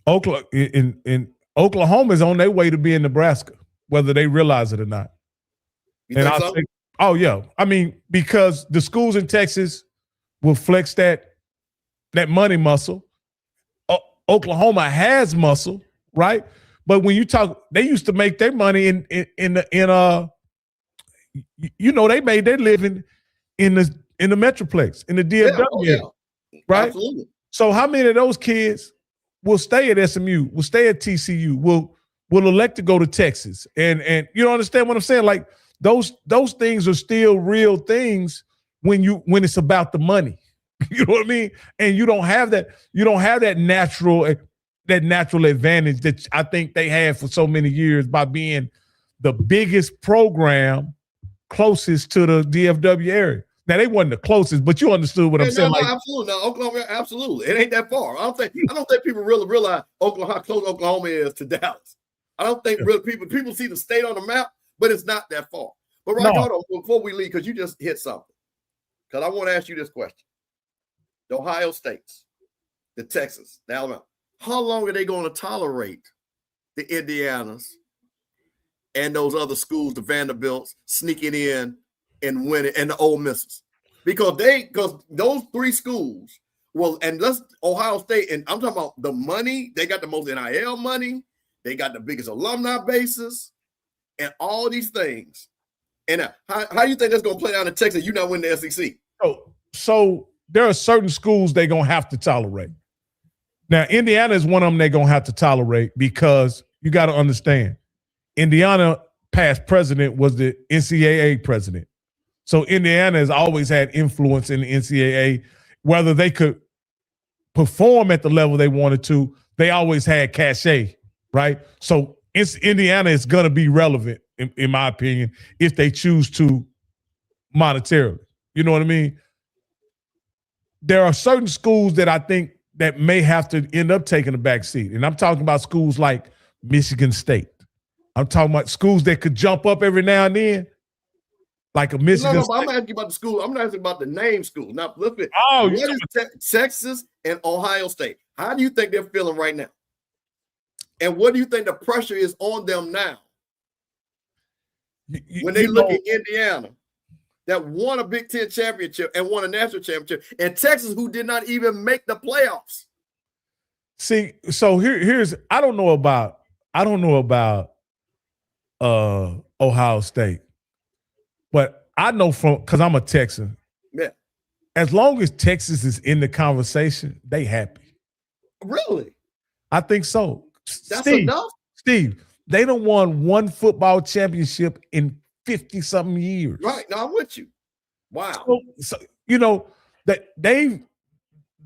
Speaker 1: Oklahoma is on their way to being Nebraska, whether they realize it or not.
Speaker 2: You think so?
Speaker 1: Oh, yeah. I mean, because the schools in Texas will flex that money muscle. Oklahoma has muscle, right? But when you talk, they used to make their money they made their living in the Metroplex, in the DFW, right?
Speaker 2: Absolutely.
Speaker 1: So how many of those kids will stay at SMU, will stay at TCU, will elect to go to Texas? And you don't understand what I'm saying? Like those things are still real things when it's about the money. You know what I mean? And you don't have that natural advantage that I think they had for so many years by being the biggest program closest to the DFW area. Now they wasn't the closest, but you understood what I'm saying.
Speaker 2: No, absolutely. No, Oklahoma, absolutely. It ain't that far. I don't think people really realize how close Oklahoma is to Dallas. I don't think real people see the state on the map, but it's not that far. But hold on, before we leave, because you just hit something. Because I want to ask you this question. The Ohio States, the Texas, the Alabama, how long are they going to tolerate the Indianas and those other schools, the Vanderbilts, sneaking in and winning, and the Ole Misses? Because those 3 schools, Ohio State, and I'm talking about the money, they got the most NIL money, they got the biggest alumni bases, and all these things. And how do you think that's going to play down in Texas? You not win the SEC.
Speaker 1: So there are certain schools they're going to have to tolerate. Now, Indiana is one of them they're going to have to tolerate, because you got to understand, Indiana past president was the NCAA president. So Indiana has always had influence in the NCAA. Whether they could perform at the level they wanted to, they always had cachet, right? So Indiana is going to be relevant, in my opinion, if they choose to monetarily. You know what I mean? There are certain schools that I think that may have to end up taking a back seat. And I'm talking about schools like Michigan State. I'm talking about schools that could jump up every now and then, like a Michigan State.
Speaker 2: I'm asking about the school. I'm not asking about the name school. Now, look at
Speaker 1: what
Speaker 2: is Texas and Ohio State. How do you think they're feeling right now? And what do you think the pressure is on them now? When they look at Indiana, that won a Big Ten championship and won a national championship, and Texas, who did not even make the playoffs.
Speaker 1: See, so here's I don't know about Ohio State, but I know because I'm a Texan.
Speaker 2: Yeah.
Speaker 1: As long as Texas is in the conversation, they happy.
Speaker 2: Really?
Speaker 1: I think so.
Speaker 2: That's enough?
Speaker 1: Steve, they done won one football championship in 50-something years.
Speaker 2: Right. Now I'm with you. Wow.
Speaker 1: So you know, that they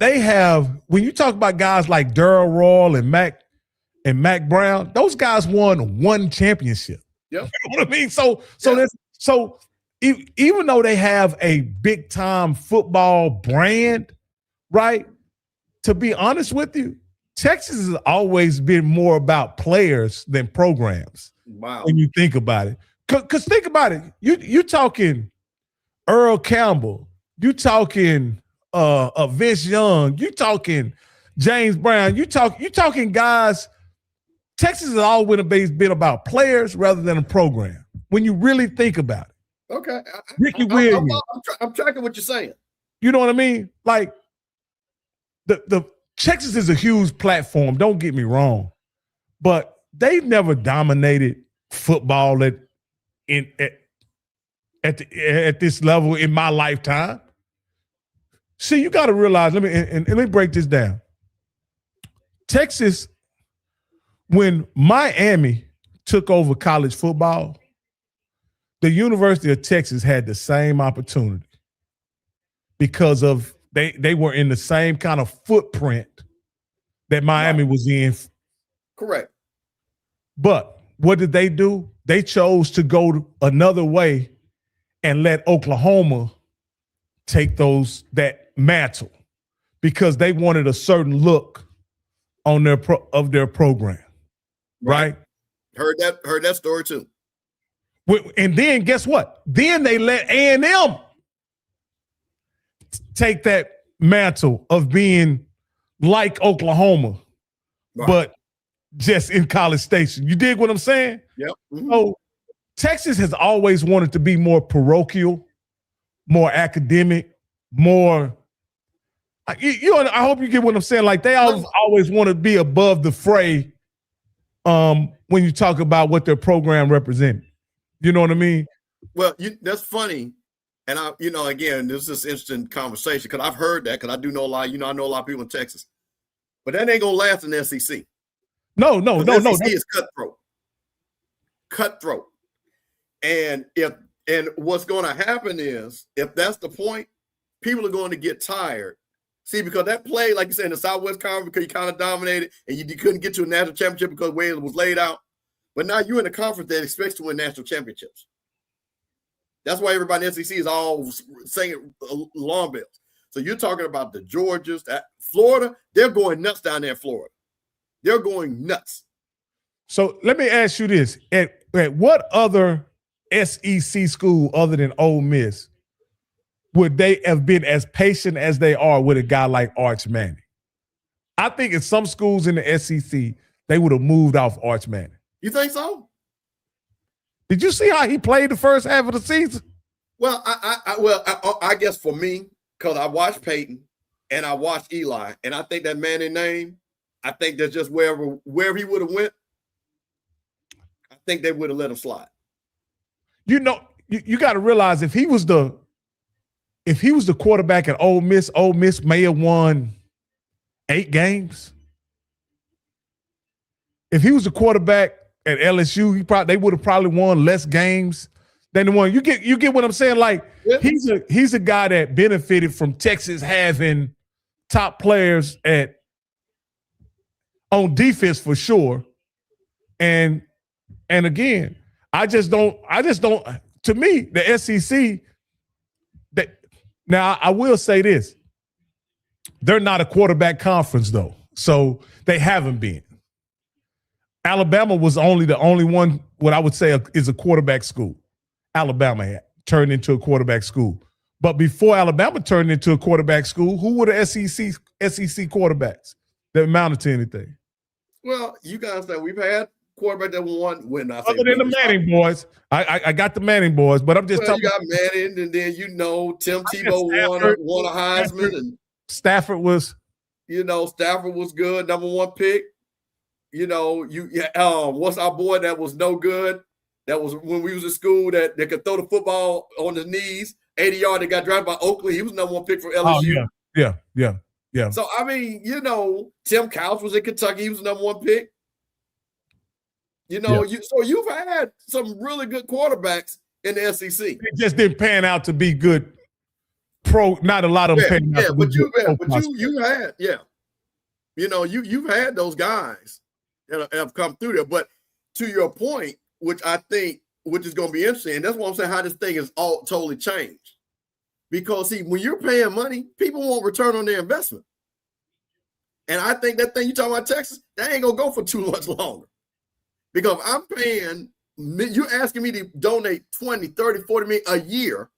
Speaker 1: have, when you talk about guys like Darryl Royal and Mac Brown, those guys won one championship.
Speaker 2: Yep.
Speaker 1: You know what I mean? So even though they have a big time football brand, right? To be honest with you, Texas has always been more about players than programs.
Speaker 2: Wow.
Speaker 1: When you think about it. Because think about it. You talking Earl Campbell, you talking Vince Young, you talking James Brown, you talking guys. Texas has always been about players rather than a program. When you really think about it.
Speaker 2: Okay.
Speaker 1: Ricky Williams.
Speaker 2: I'm tracking what you're saying.
Speaker 1: You know what I mean? Like the Texas is a huge platform. Don't get me wrong, but they've never dominated football at this level in my lifetime. See, you got to realize. Let me break this down. Texas, when Miami took over college football, the University of Texas had the same opportunity because of they were in the same kind of footprint that Miami was in.
Speaker 2: Correct.
Speaker 1: But what did they do? They chose to go another way and let Oklahoma take that mantle because they wanted a certain look on their program. Right?
Speaker 2: Heard that story too.
Speaker 1: And then guess what? Then they let A&M take that mantle of being like Oklahoma, but just in College Station. You dig what I'm saying?
Speaker 2: Yep. Mm-hmm.
Speaker 1: So Texas has always wanted to be more parochial, more academic, more. I hope you get what I'm saying. Like they always want to be above the fray when you talk about what their program represents. You know what I mean?
Speaker 2: Well, that's funny. And again, this is an interesting conversation because I've heard that because I do know a lot. I know a lot of people in Texas, but that ain't gonna last in the SEC.
Speaker 1: No.
Speaker 2: SEC is cutthroat. And what's going to happen is, if that's the point, people are going to get tired. See, because that play, like you said, in the Southwest Conference, because you kind of dominated and you couldn't get to a national championship because the way it was laid out. But now you're in a conference that expects to win national championships. That's why everybody in the SEC is all singing alarm bells. So you're talking about the Georgias, Florida, they're going nuts down there in Florida. They're going nuts.
Speaker 1: So let me ask you this. At what other SEC school other than Ole Miss would they have been as patient as they are with a guy like Arch Manning? I think in some schools in the SEC, they would have moved off Arch Manning.
Speaker 2: You think so?
Speaker 1: Did you see how he played the first half of the season?
Speaker 2: Well, I guess for me, because I watched Peyton and I watched Eli, and I think that Manning name, I think that's just wherever he would have went, I think they would have let him slide. You
Speaker 1: got to realize if he was the quarterback at Ole Miss may have won 8 games. If he was the quarterback at LSU, they would have probably won less games than the one. You get what I'm saying? Like he's a guy that benefited from Texas having top players on defense for sure. And again, I just don't to me, the SEC now I will say this. they're not a quarterback conference though, so they haven't been. Alabama was the only one. What I would say is a quarterback school. Alabama had turned into a quarterback school, but before Alabama turned into a quarterback school, who were the SEC quarterbacks that amounted to anything?
Speaker 2: Well, you guys know we've had quarterback that won. When I say
Speaker 1: other than the Manning boys, I got the Manning boys, but I'm just talking.
Speaker 2: You got Manning, and then Tim Tebow won a Heisman, and
Speaker 1: Stafford was.
Speaker 2: Stafford was good, number one pick. What's our boy that was no good? That was when we was in school that could throw the football on his knees, 80 yards. That got drafted by Oakland. He was number one pick for LSU.
Speaker 1: Oh, yeah.
Speaker 2: So I mean, Tim Couch was in Kentucky. He was the number one pick. So you've had some really good quarterbacks in the SEC.
Speaker 1: It just didn't pan out to be good. Not a lot of them pan out.
Speaker 2: You've had those guys that have come through there. But to your point, which is going to be interesting, and that's what I'm saying, how this thing is all totally changed. Because see, when you're paying money, people won't return on their investment. And I think that thing you talking about Texas, that ain't gonna go for too much longer. Because I'm paying, you're asking me to donate 20, 30, 40 million a year,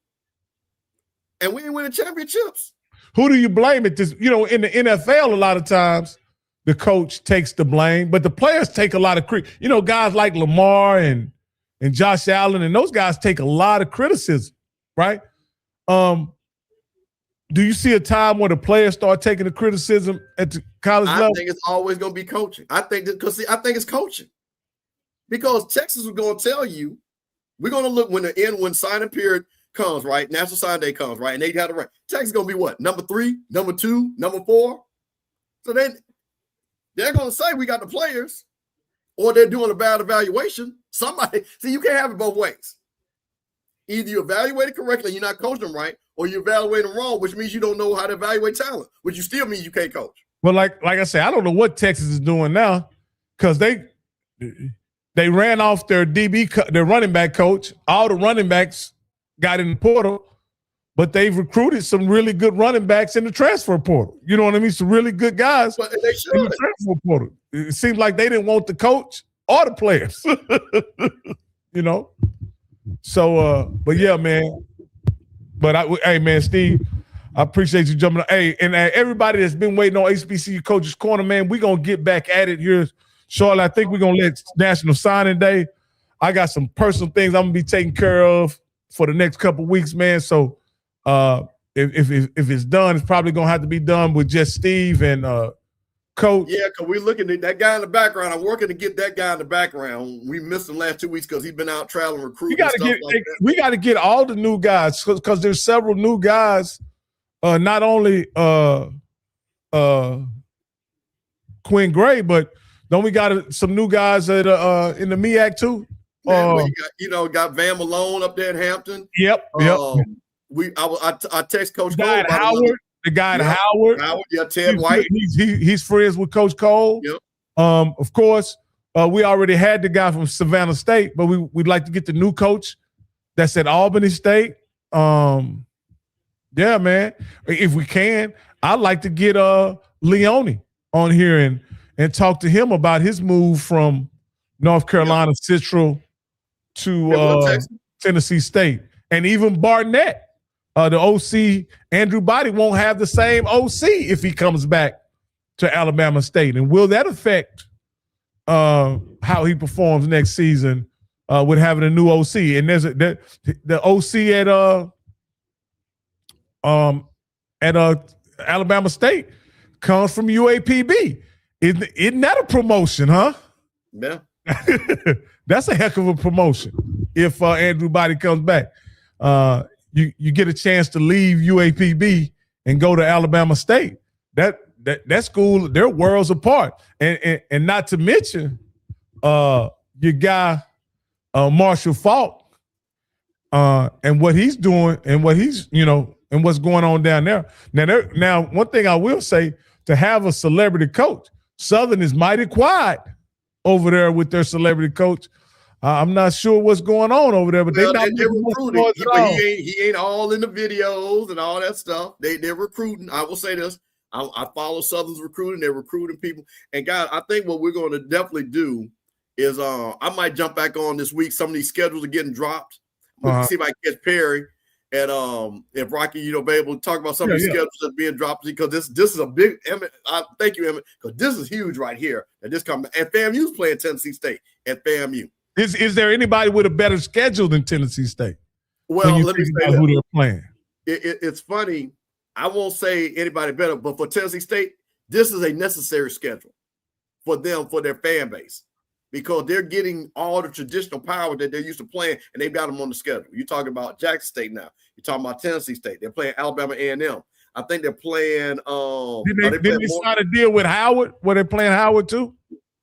Speaker 2: and we ain't winning championships.
Speaker 1: Who do you blame it? In the NFL, a lot of times the coach takes the blame, but the players take a lot of credit. Guys like Lamar and Josh Allen, and those guys take a lot of criticism, right? Do you see a time where the players start taking the criticism at the college level?
Speaker 2: I think it's always going to be coaching. I think it's coaching. Because Texas is going to tell you, we're going to look when signing period comes, right? National Signing Day comes, right? And they got it right. Texas is going to be what? Number 3, number 2, number 4? So then they're going to say we got the players, or they're doing a bad evaluation. See, you can't have it both ways. Either you evaluate it correctly and you're not coaching them right, or you evaluate them wrong, which means you don't know how to evaluate talent, which you still means you can't coach.
Speaker 1: Well, like I said, I don't know what Texas is doing now, because they ran off their their running back coach. All the running backs got in the portal, but they've recruited some really good running backs in the transfer portal. You know what I mean? Some really good guys
Speaker 2: but they should.
Speaker 1: in the transfer portal. It seems like they didn't want the coach or the players. So, but yeah, man. But hey, man, Steve, I appreciate you jumping on. Hey, and everybody that's been waiting on HBCU Coaches Corner, man, we're going to get back at it here shortly. I think we're going to let National Signing Day. I got some personal things I'm going to be taking care of for the next couple of weeks, man. So if it's done, it's probably going to have to be done with just Steve and Coach.
Speaker 2: Yeah, because we're looking at that guy in the background. I'm working to get that guy in the background. We missed him last 2 weeks because he's been out traveling, recruiting.
Speaker 1: We got to get all the new guys, because there's several new guys. Not only Quinn Gray, but don't we got some new guys that in the MEAC too?
Speaker 2: Got Van Malone up there in Hampton.
Speaker 1: Yep.
Speaker 2: I text Coach Cole
Speaker 1: about Howard. The guy at Howard,
Speaker 2: Ted White.
Speaker 1: He's friends with Coach Cole.
Speaker 2: Yep.
Speaker 1: Of course, we already had the guy from Savannah State, but we'd like to get the new coach that's at Albany State. Yeah, man. If we can, I'd like to get Leone on here and talk to him about his move from North Carolina Central to Tennessee State, and even Barnett. The OC, Andrew Body, won't have the same OC if he comes back to Alabama State. And will that affect how he performs next season with having a new OC? And there's the OC at Alabama State comes from UAPB. Isn't that a promotion, huh?
Speaker 2: Yeah.
Speaker 1: That's a heck of a promotion if Andrew Body comes back. You get a chance to leave UAPB and go to Alabama State. That school, they're worlds apart. And not to mention your guy Marshall Faulk and what he's doing and what he's, and what's going on down there. Now one thing I will say, to have a celebrity coach, Southern is mighty quiet over there with their celebrity coach. I'm not sure what's going on over there, but they're
Speaker 2: recruiting. He ain't all in the videos and all that stuff. They're recruiting. I will say this: I follow Southern's recruiting. They're recruiting people. And guys, I think what we're going to definitely do is I might jump back on this week. Some of these schedules are getting dropped. We'll see if I can catch Perry and if Rocky, be able to talk about some of these schedules that are being dropped, because this is a big Emmett. Thank you, Emmett, because this is huge right here. And this comes, and FAMU's playing Tennessee State at FAMU.
Speaker 1: Is there anybody with a better schedule than Tennessee State?
Speaker 2: Well, let me say
Speaker 1: who they're playing.
Speaker 2: It's funny. I won't say anybody better, but for Tennessee State, this is a necessary schedule for them, for their fan base, because they're getting all the traditional power that they're used to playing, and they've got them on the schedule. You're talking about Jackson State now. You're talking about Tennessee State. They're playing Alabama A&M. I think they're playing.
Speaker 1: Did they start a deal with Howard? Were they playing Howard too?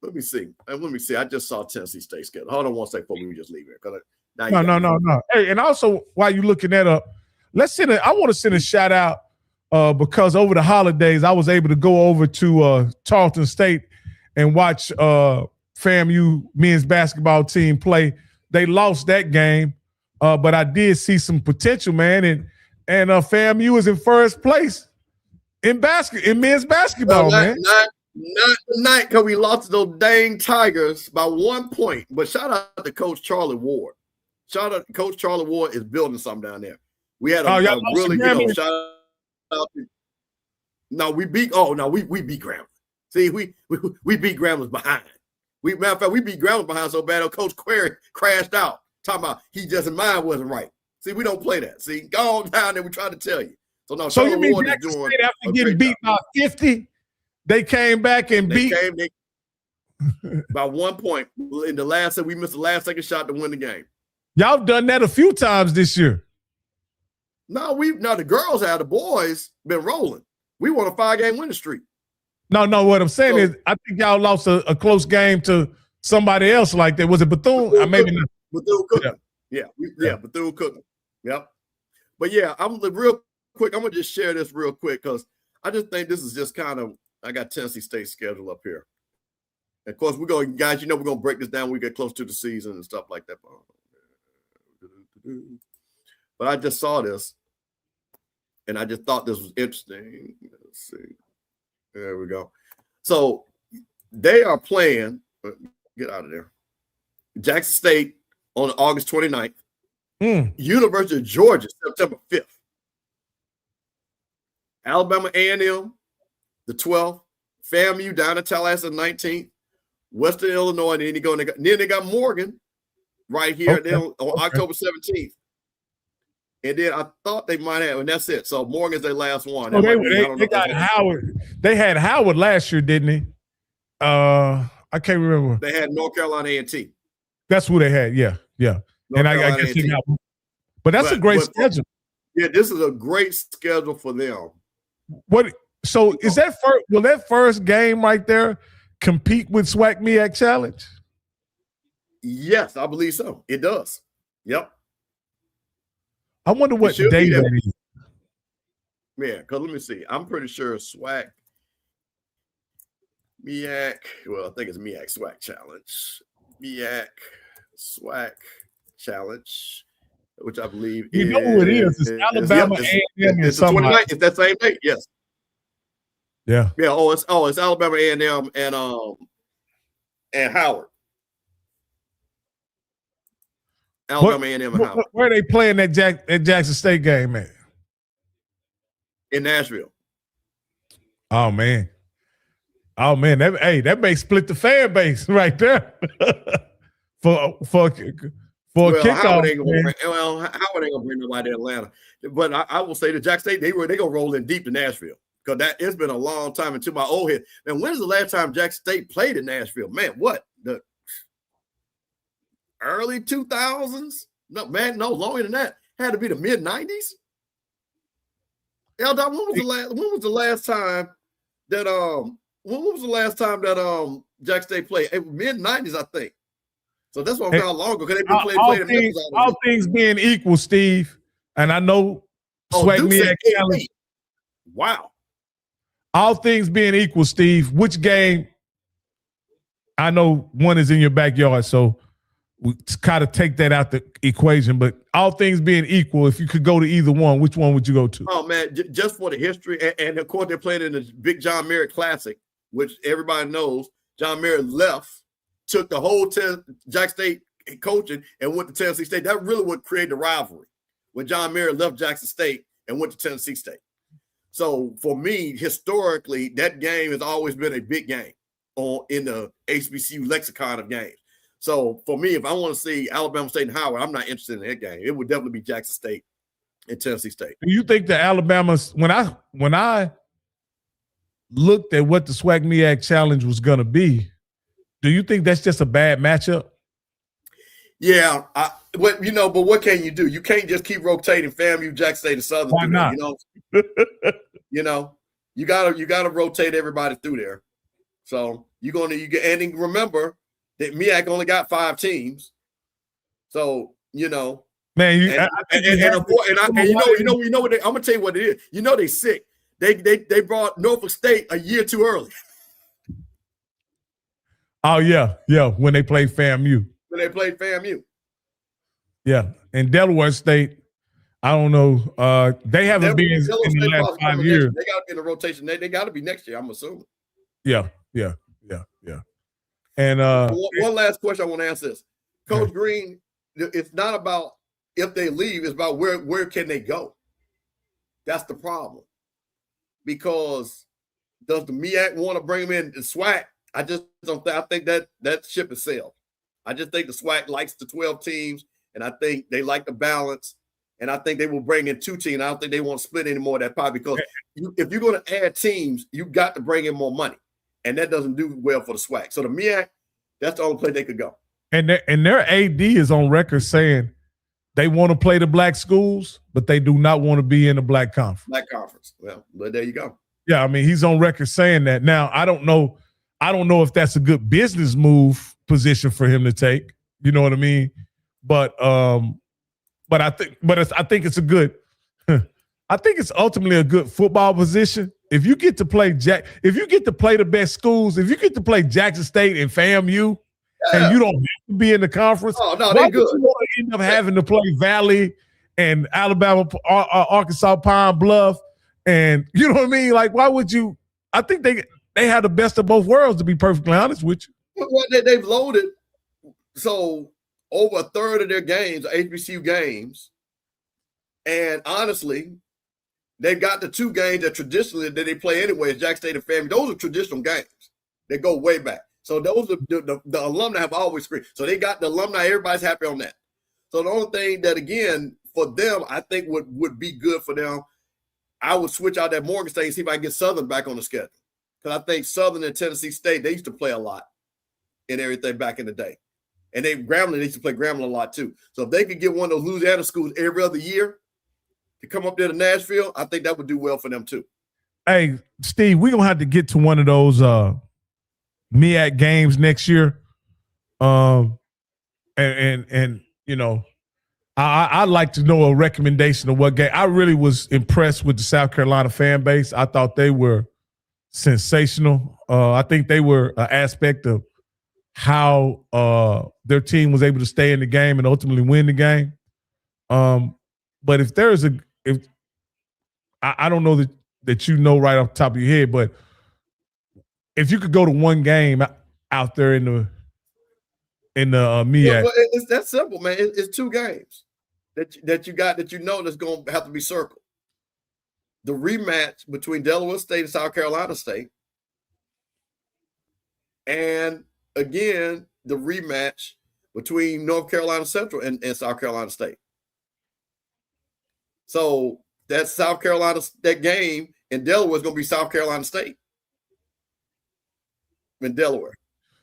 Speaker 2: Let me see. I just saw Tennessee State schedule. Hold on one second before we just leave here.
Speaker 1: No. Hey, and also while you're looking that up, I want to send a shout out because over the holidays I was able to go over to Tarleton State and watch FAMU men's basketball team play. They lost that game, but I did see some potential, man, and FAMU is in first place in men's basketball, man.
Speaker 2: Not tonight, because we lost to those dang Tigers by 1 point. But shout out to Coach Charlie Ward. Coach Charlie Ward is building something down there. We had a really good shout out. We beat Grambling. See, we beat Grambling behind. Matter of fact, we beat Grambling behind so bad, Coach Query crashed out. Talking about his mind wasn't right. See, we don't play that. See, go on down there. We try to tell you. So
Speaker 1: you mean Jackson State, after getting beat by 50, they came back and beat
Speaker 2: by 1 point. In the last, we missed the last second shot to win the game.
Speaker 1: Y'all done that a few times this year.
Speaker 2: No, the girls have, the boys been rolling. We won a 5-game winning streak.
Speaker 1: No, what I'm saying is I think y'all lost a close game to somebody else like that. Was it Bethune? Maybe not.
Speaker 2: Bethune-Cookman. Yeah, Bethune-Cookman. Yep. But yeah, I'm real quick. I'm going to just share this real quick because I just think this is just kind of, I got Tennessee State schedule up here. And of course, we're going to break this down when we get close to the season and stuff like that. But I just saw this, and I just thought this was interesting. Let's see. There we go. So they are playing, get out of there, Jackson State on August 29th, University of Georgia, September 5th, Alabama A&M, the 12th, FAMU down in Tallahassee, 19th, Western Illinois, and then they got Morgan right here on October 17th. And then I thought they might have, and that's it. So Morgan's their last one.
Speaker 1: Oh, they got Howard. They had Howard last year, didn't they? I can't remember.
Speaker 2: They had North Carolina A&T.
Speaker 1: That's who they had. Yeah. And I guess he got, but that's a great schedule.
Speaker 2: Yeah, this is a great schedule for them.
Speaker 1: So is that first? Will that first game right there compete with SWAC MEAC Challenge?
Speaker 2: Yes, I believe so. It does. Yep.
Speaker 1: I wonder what day that is.
Speaker 2: Yeah, because let me see. I'm pretty sure SWAC MEAC. Well, I think it's MEAC SWAC Challenge. MEAC SWAC Challenge, which I believe
Speaker 1: you know who it is. It's Alabama A&M.
Speaker 2: It's the 29th. It's that same day. Yes.
Speaker 1: Yeah.
Speaker 2: Yeah. It's Alabama A&M and Howard. Alabama A&M and Howard.
Speaker 1: Where are they playing that Jackson State game at?
Speaker 2: In Nashville.
Speaker 1: Oh man. That may split the fan base right there. for a kickoff.
Speaker 2: Howard ain't gonna bring nobody to Atlanta. But I will say that Jackson State, they're gonna roll in deep to Nashville. Because it's been a long time into my old head. Man, when's the last time Jackson State played in Nashville? Man, what? The early 2000s? No, man, no, longer than that. Had to be the mid-90s. Eldon, when was the last time that Jackson State played? It was mid-90s, I think. So that's why I'm how long ago, because they've been playing
Speaker 1: all things being equal, Steve, and I know SWAC MEAC Challenge.
Speaker 2: Wow.
Speaker 1: All things being equal, Steve, which game? I know one is in your backyard, so we kind of take that out the equation. But all things being equal, if you could go to either one, which one would you go to?
Speaker 2: Oh man, just for the history, and of course they're playing in the big John Merritt Classic, which everybody knows. John Merritt left, took the whole Jack State coaching, and went to Tennessee State. That really would create the rivalry when John Merritt left Jackson State and went to Tennessee State. So for me, historically, that game has always been a big game in the HBCU lexicon of games. So for me, if I want to see Alabama State and Howard, I'm not interested in that game. It would definitely be Jackson State and Tennessee State.
Speaker 1: Do you think the Alabama's when I looked at what the SWAC MEAC challenge was going to be, do you think that's just a bad matchup?
Speaker 2: Yeah, but what can you do? You can't just keep rotating FAMU, Jackson State, and Southern.
Speaker 1: Why not?
Speaker 2: You gotta rotate everybody through there. So and remember that MEAC only got 5 teams. So man, I'm gonna tell you what it is. They sick. They brought Norfolk State a year too early.
Speaker 1: Oh yeah, when they played FAMU.
Speaker 2: When they played FAMU.
Speaker 1: Yeah, and Delaware State, I don't know. They haven't been in the last 5 years.
Speaker 2: They got to be in the rotation. They got to be next year, I'm assuming.
Speaker 1: Yeah. And
Speaker 2: one last question I want to answer this. Coach Green, it's not about if they leave, it's about where can they go? That's the problem. Because does the MEAC want to bring them in the SWAC? I just don't I think that ship is sailed. I just think the SWAC likes the 12 teams, and I think they like the balance, and I think they will bring in 2 teams. I don't think they want to split any more of that pie because if you're going to add teams, you got to bring in more money, and that doesn't do well for the SWAC. So the MEAC, that's the only place they could go. And
Speaker 1: their AD is on record saying they want to play the black schools, but they do not want to be in the black conference.
Speaker 2: Black conference. Well, but there you go.
Speaker 1: Yeah, I mean, he's on record saying that. Now, I don't know if that's a good business move position for him to take. You know what I mean? But I think it's a good. I think it's ultimately a good football position. If you get to play the best schools, if you get to play Jackson State and FAMU, and you don't have to be in the conference,
Speaker 2: they're good.
Speaker 1: You want to end up having to play Valley and Alabama, Arkansas, Pine Bluff, and you know what I mean? Like, why would you? I think they have the best of both worlds, to be perfectly honest with you.
Speaker 2: Well, they've loaded so over a third of their games are HBCU games, and honestly, they've got the 2 games that traditionally that they play anyway, Jackson State and FAMU. Those are traditional games. They go way back. So those are the alumni have always screened. So they got the alumni. Everybody's happy on that. So the only thing that, again, for them, I think would be good for them, I would switch out that Morgan State and see if I can get Southern back on the schedule. Because I think Southern and Tennessee State, they used to play a lot and everything back in the day. And Grambling, they used to play Grambling a lot too. So if they could get one of those Louisiana schools every other year to come up there to Nashville, I think that would do well for them too.
Speaker 1: Hey, Steve, we're going to have to get to one of those MEAC games next year. And I'd like to know a recommendation of what game. I really was impressed with the South Carolina fan base. I thought they were sensational. I think they were an aspect of how their team was able to stay in the game and ultimately win the game. But if there's I don't know that you know right off the top of your head, but if you could go to one game out there in the MEAC.
Speaker 2: Well, it's that simple, man. It's 2 games that you got that's going to have to be circled. The rematch between Delaware State and South Carolina State. And again, the rematch between North Carolina Central and South Carolina State. So that that game in Delaware is going to be South Carolina State in Delaware.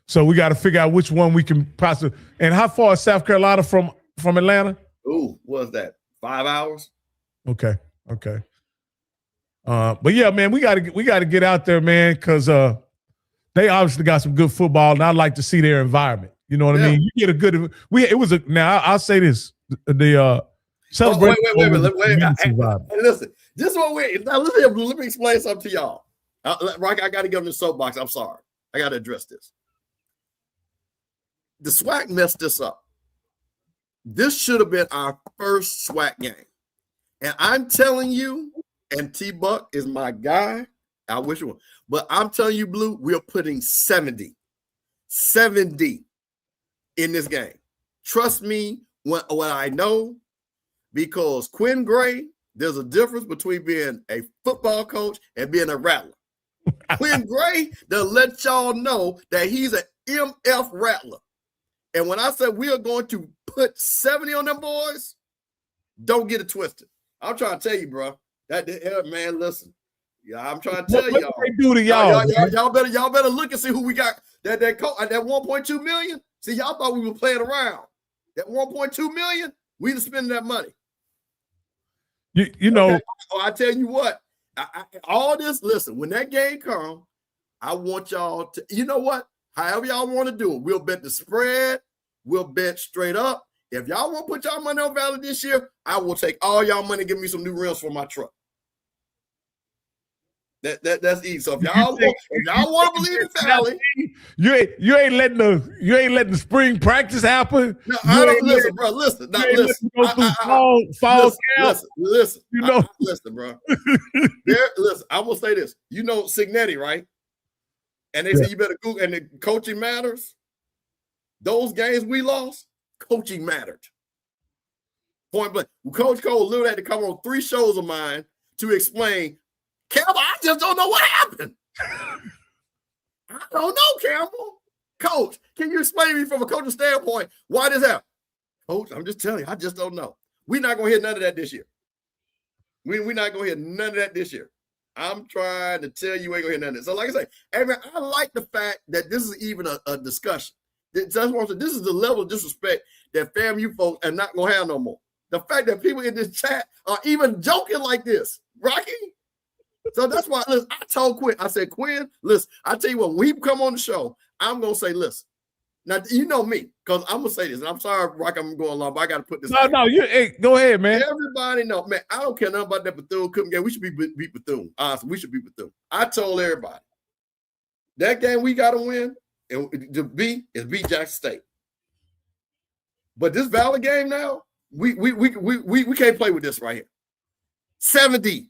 Speaker 1: So we got to figure out which one we can possibly. And how far is South Carolina from Atlanta?
Speaker 2: Ooh, what's that? 5 hours?
Speaker 1: Okay. But yeah, man, we got to get out there, man, because they obviously got some good football, and I'd like to see their environment. You know what I mean? You get a good. Now I'll say this: the celebration.
Speaker 2: Wait. Listen, this is what we now. Let me explain something to y'all. Rock, I got to get on the soapbox. I'm sorry, I got to address this. The SWAC messed this up. This should have been our first SWAC game. And I'm telling you, and T-Buck is my guy. I wish it was. But I'm telling you, Blue, we're putting 70 in this game. Trust me, what I know, because Quinn Gray, there's a difference between being a football coach and being a rattler. Quinn Gray, they'll let y'all know that he's an MF rattler. And when I said we are going to put 70 on them boys, don't get it twisted. I'm trying to tell you, bro. Man, listen. Yeah, I'm trying to tell y'all.
Speaker 1: What they do to y'all?
Speaker 2: Y'all better look and see who we got. That 1.2 million. See, y'all thought we were playing around. That 1.2 million, we just spending that money.
Speaker 1: You know.
Speaker 2: Okay? I tell you what. All this. Listen, when that game comes, I want y'all to. You know what? However y'all want to do it, we'll bet the spread. We'll bet straight up. If y'all want to put y'all money on Valley this year, I will take all y'all money and give me some new rims for my truck. That's easy. So if y'all want to believe in Valley,
Speaker 1: you ain't letting the spring practice happen.
Speaker 2: No, I don't listen, bro. Listen, listen. Listen.
Speaker 1: You know,
Speaker 2: listen, bro. Listen. I will say this. You know Signetti, right? And they say you better Google, and the coaching matters. Those games we lost, coaching mattered. Point blank. Coach Cole literally had to come on 3 shows of mine to explain, Campbell, I just don't know what happened. I don't know, Campbell. Coach, can you explain to me from a coaching standpoint why this happened? Coach, I'm just telling you, I just don't know. We're not going to hear none of that this year. We're not going to hear none of that this year. I'm trying to tell you, we ain't going to hear none of that. So like I say, hey, man, I like the fact that this is even a discussion. This is the level of disrespect that FAMU folks are not going to have no more. The fact that people in this chat are even joking like this, Rocky. So that's why, listen, I told Quinn, I said, Quinn, listen, I tell you what, when he come on the show, I'm going to say, listen, now, you know me, because I'm going to say this, and I'm sorry, Rocky, I'm going along, but I got to put this.
Speaker 1: Go ahead, man.
Speaker 2: Everybody know, man, I don't care nothing about that Bethune Cookman game. We should beat Bethune. Honestly, we should beat Bethune. I told everybody, that game we got to win, and to beat Jackson State. But this Valley game now, we can't play with this right here. 70.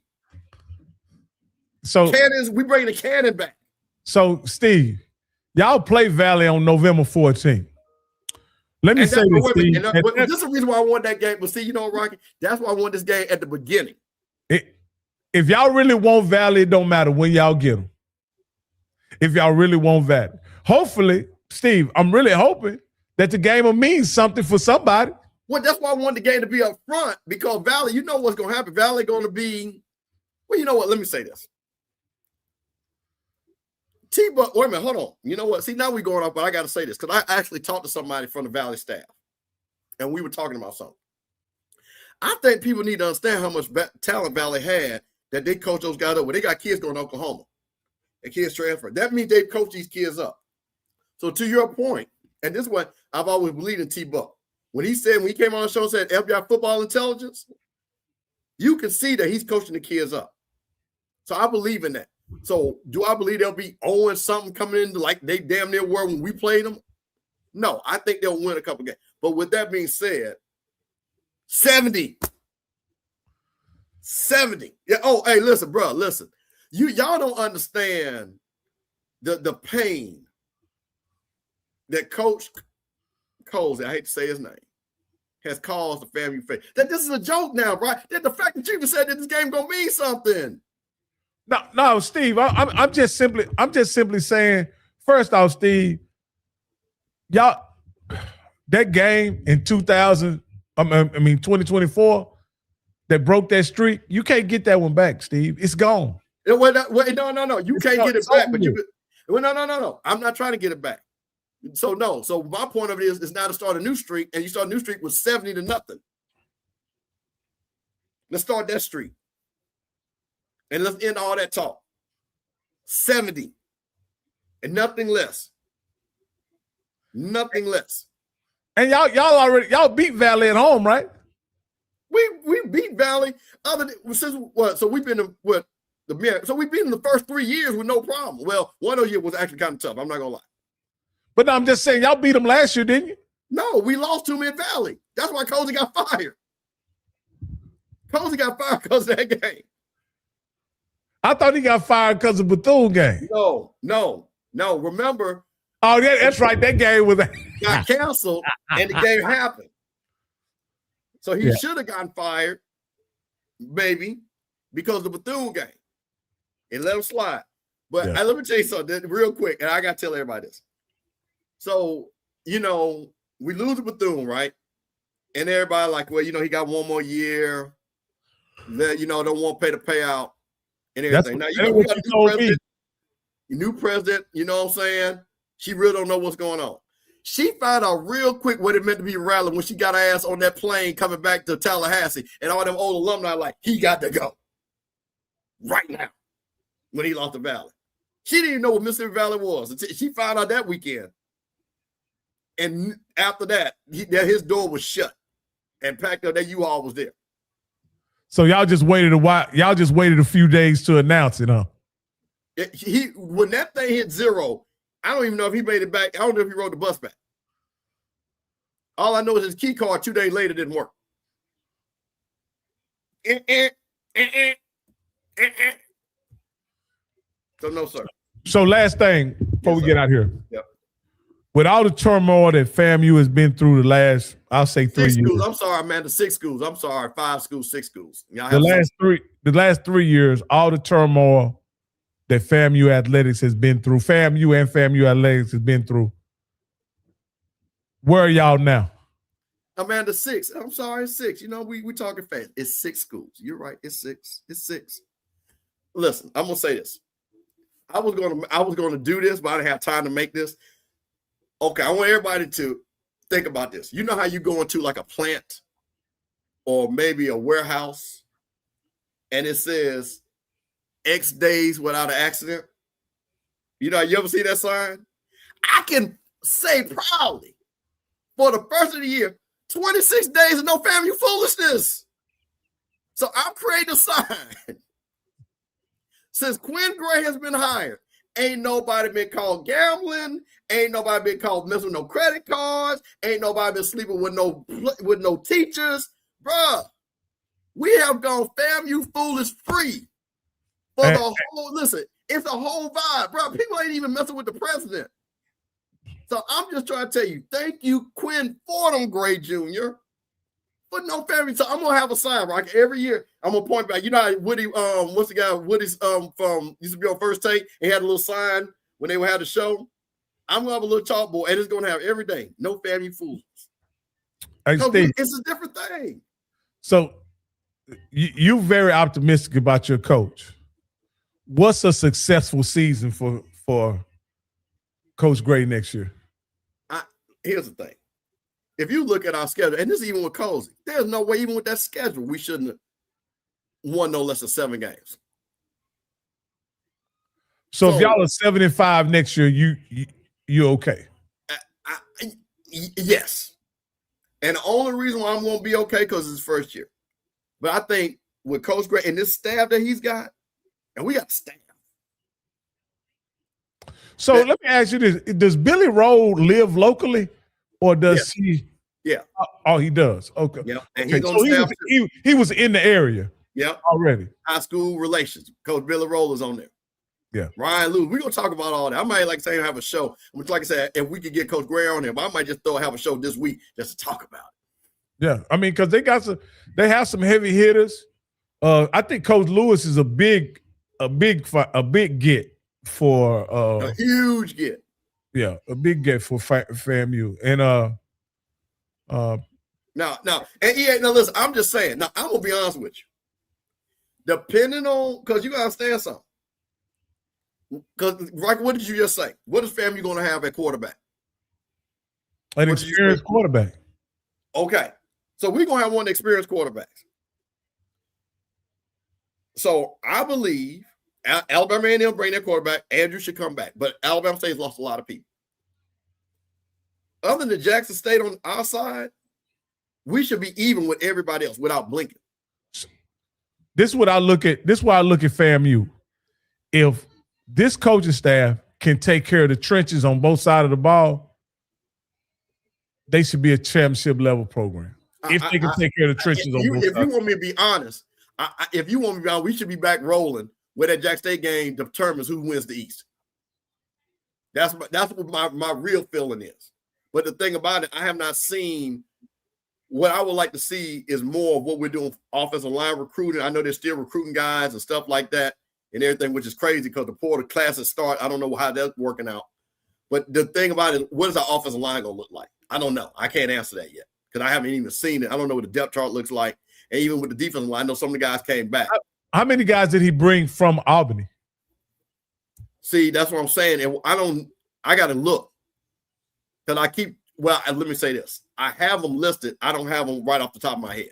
Speaker 1: So
Speaker 2: cannons, we bring the cannon back.
Speaker 1: So Steve, y'all play Valley on November 14th. Let me say this, Steve.
Speaker 2: This is the reason why I want that game. But see, you know, Rocky, that's why I want this game at the beginning.
Speaker 1: If y'all really want Valley, it don't matter when y'all get them. If y'all really want Valley. Hopefully, Steve, I'm really hoping that the game will mean something for somebody.
Speaker 2: Well, that's why I want the game to be up front, because Valley, you know what's going to happen. Valley going to be, well, you know what? Let me say this. T-Buck, wait a minute, hold on. You know what? See, now we're going off, but I got to say this, because I actually talked to somebody from the Valley staff, and we were talking about something. I think people need to understand how much talent Valley had that they coach those guys up. Well, they got kids going to Oklahoma, and kids transfer. That means they coach these kids up. So to your point, and this is what I've always believed in T-Buck. When he came on the show and said FBI football intelligence, you can see that he's coaching the kids up. So I believe in that. So do I believe they'll be 0 something coming in like they damn near were when we played them? No, I think they'll win a couple games. But with that being said, 70. 70. Yeah. Oh, hey, listen, bro, listen. Y'all don't understand the pain that Coach Coles, I hate to say his name, has caused the family face. That this is a joke now, right? That the fact that you even said that this game gonna mean something.
Speaker 1: No, Steve. I'm just simply saying. First off, Steve, y'all, that game in 2024, that broke that streak. You can't get that one back, Steve. It's gone.
Speaker 2: No. You can't get it back. But no. I'm not trying to get it back. So no. So my point of it is now to start a new streak, and you start a new streak with 70-0. Let's start that streak. And let's end all that talk. 70. And nothing less. Nothing less.
Speaker 1: And y'all beat Valley at home, right?
Speaker 2: We beat Valley so we've been so we've been in the first 3 years with no problem. Well, one of the years was actually kind of tough. I'm not gonna lie.
Speaker 1: But no, I'm just saying y'all beat them last year, didn't you?
Speaker 2: No, we lost to them in Valley. That's why Cozy got fired. Cozy got fired because of that game.
Speaker 1: I thought he got fired because of Bethune game.
Speaker 2: No. Remember?
Speaker 1: Oh, yeah, that's right. That game was
Speaker 2: got canceled and the game happened. So he should have gotten fired, maybe, because of the Bethune game. And let him slide. But let me tell you something real quick, and I got to tell everybody this. So, we lose to Bethune, right? And everybody like, well, he got one more year. That, don't want to pay the payout and everything. Now, we got a new president, you know what I'm saying? She really don't know what's going on. She found out real quick what it meant to be a rally when she got her ass on that plane coming back to Tallahassee, and all them old alumni like, he got to go right now when he lost the Valley. She didn't even know what Mississippi Valley was until she found out that weekend. And after that, his door was shut and packed up. That U-Haul was there.
Speaker 1: So y'all just waited a while. Y'all just waited a few days to announce it, huh?
Speaker 2: When that thing hit 0, I don't even know if he made it back. I don't know if he rode the bus back. All I know is his key card 2 days later didn't work. So no, sir.
Speaker 1: So last thing before we get out here.
Speaker 2: Yep.
Speaker 1: With all the turmoil that FAMU has been through the last, I'll say 3 years.
Speaker 2: Schools. I'm sorry, man. The 6 schools. I'm sorry. 5 schools, 6 schools.
Speaker 1: The last 3 years, all the turmoil that FAMU athletics has been through, FAMU and FAMU athletics has been through. Where are y'all now?
Speaker 2: Amanda, 6. I'm sorry, 6. We talking fast. It's 6 schools. You're right. It's 6. It's 6. Listen, I'm gonna say this. I was gonna do this, but I didn't have time to make this. Okay, I want everybody to think about this. You know how you go into like a plant or maybe a warehouse, and it says X days without an accident? You ever see that sign? I can say proudly, for the first of the year, 26 days of no family foolishness. So I'm creating a sign. Since Quinn Gray has been hired, ain't nobody been caught gambling. Ain't nobody been caught messing with no credit cards. Ain't nobody been sleeping with no teachers. Bruh, we have gone FAMU foolish free. For the whole, listen, it's a whole vibe, bro. People ain't even messing with the president. So I'm just trying to tell you, thank you, Quinn Fordham Gray Jr. But no family. So I'm gonna have a sign, right? Every year I'm gonna point back. You know how Woody, what's the guy? Woody's from used to be on First Take. He had a little sign when they would have the show. I'm gonna have a little chalkboard, and it's gonna have every day, no family fools.
Speaker 1: Hey, Steve,
Speaker 2: it's a different thing.
Speaker 1: So you're very optimistic about your coach. What's a successful season for Coach Gray next year?
Speaker 2: Here's the thing. If you look at our schedule, and this is even with Cozy, there's no way, even with that schedule, we shouldn't have won no less than 7 games.
Speaker 1: So if y'all are 7-5 next year, you okay?
Speaker 2: Yes. And the only reason why I'm going to be okay because it's first year. But I think with Coach Gray and this staff that he's got, and we got staff.
Speaker 1: So let me ask you this: does Billy Rowe live locally? Or does he?
Speaker 2: Yeah.
Speaker 1: Oh, he does. Okay.
Speaker 2: Yeah. And
Speaker 1: okay. So he was in the area.
Speaker 2: Yep.
Speaker 1: Already.
Speaker 2: High school relations. Coach Billy Roller's on there.
Speaker 1: Yeah.
Speaker 2: Ryan Lewis. We're gonna talk about all that. I might have a show. Which, like I said, if we could get Coach Gray on there, but I might just have a show this week just to talk about it.
Speaker 1: Yeah. I mean, because they have some heavy hitters. I think Coach Lewis is a big get for
Speaker 2: a huge get.
Speaker 1: Yeah, a big get for FAMU. And
Speaker 2: now listen, I'm just saying. Now I'm gonna be honest with you. Depending on, because you gotta understand something. Because like, what did you just say? What is FAMU gonna have at quarterback?
Speaker 1: An experienced quarterback.
Speaker 2: Okay, so we're gonna have one experienced quarterback. So I believe Alabama A&M bring their quarterback. Andrew should come back, but Alabama State's lost a lot of people. Other than Jackson State on our side, we should be even with everybody else without blinking.
Speaker 1: This is what I look at. This is why I look at FAMU. If this coaching staff can take care of the trenches on both sides of the ball, they should be a championship level program. if they can take care of the trenches on both
Speaker 2: If
Speaker 1: sides.
Speaker 2: you want me to be honest, if you want me to be honest, we should be back rolling where that Jack State game determines who wins the East. That's what my real feeling is. But the thing about it, I have not seen. What I would like to see is more of what we're doing offensive line recruiting. I know they're still recruiting guys and stuff like that and everything, which is crazy because the portal classes start. I don't know how that's working out. But the thing about it, what is our offensive line going to look like? I don't know. I can't answer that yet because I haven't even seen it. I don't know what the depth chart looks like. And even with the defensive line, I know some of the guys came back.
Speaker 1: How many guys did he bring from Albany?
Speaker 2: See, that's what I'm saying. And I got to look because let me say this. I have them listed. I don't have them right off the top of my head.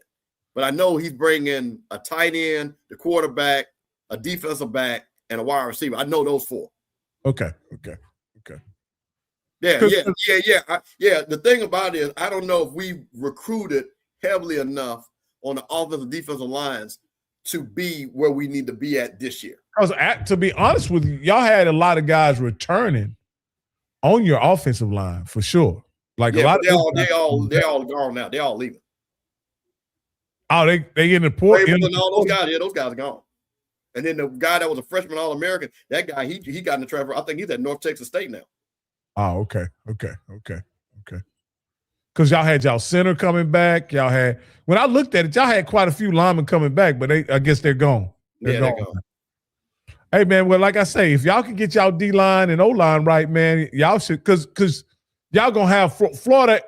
Speaker 2: But I know he's bringing a tight end, the quarterback, a defensive back, and a wide receiver. I know those 4.
Speaker 1: Okay.
Speaker 2: Yeah. The thing about it is I don't know if we recruited heavily enough on the offensive and defensive lines to be where we need to be at this year.
Speaker 1: Because to be honest with you, y'all had a lot of guys returning on your offensive line for sure. Like a lot of
Speaker 2: they're all gone now. They're all leaving.
Speaker 1: Oh, they in the port.
Speaker 2: All those guys, those guys are gone. And then the guy that was a freshman All-American, that guy, he got in the transfer. I think he's at North Texas State now.
Speaker 1: Oh, okay. Because y'all had y'all center coming back. Y'all had, when I looked at it, y'all had quite a few linemen coming back, but I guess they're gone. They're gone. Hey, man, well, like I say, if y'all can get y'all D-line and O-line right, man, y'all should, because y'all going to have Florida,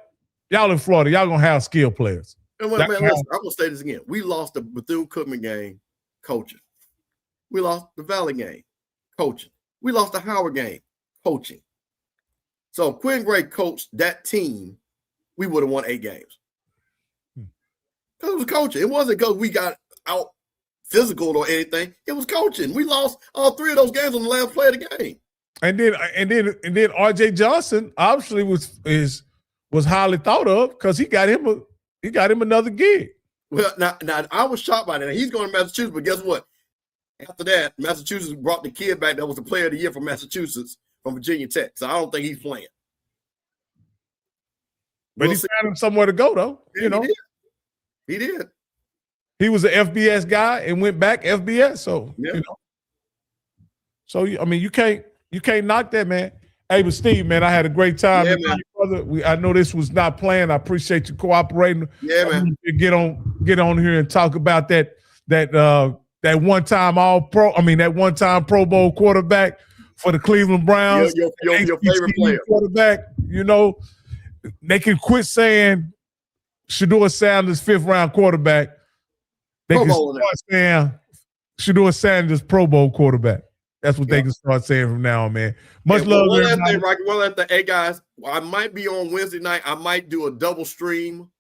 Speaker 1: y'all in Florida, y'all going to have skill players.
Speaker 2: And man, listen, I'm going to say this again. We lost the Bethune-Cookman game coaching. We lost the Valley game coaching. We lost the Howard game coaching. So if Quinn Gray coached that team, we would have won 8 games. Because it was coaching. It wasn't because we got out physical or anything. It was coaching. We lost all 3 of those games on the last play of the game. And then
Speaker 1: RJ Johnson obviously was highly thought of because he got him another gig.
Speaker 2: Well, now I was shocked by that. He's going to Massachusetts, but guess what? After that, Massachusetts brought the kid back that was the player of the year from Massachusetts from Virginia Tech. So I don't think he's playing.
Speaker 1: But he found him somewhere to go, though.
Speaker 2: He did.
Speaker 1: He was an FBS guy and went back FBS. So, So I mean, you can't knock that, man. Hey, but Steve, man, I had a great time.
Speaker 2: Yeah, man.
Speaker 1: Brother. I know this was not planned. I appreciate you cooperating.
Speaker 2: Yeah, man.
Speaker 1: Get on here and talk about that one-time All-Pro. I mean, that one-time Pro Bowl quarterback for the Cleveland Browns.
Speaker 2: Your favorite player.
Speaker 1: Quarterback. They can quit saying Shedeur Sanders 5th-round quarterback. They can start saying Shedeur Sanders Pro Bowl quarterback. That's what they can start saying from now on, man. Much love.
Speaker 2: One last thing, Rocky. One last thing. Hey, guys, I might be on Wednesday night. I might do a double stream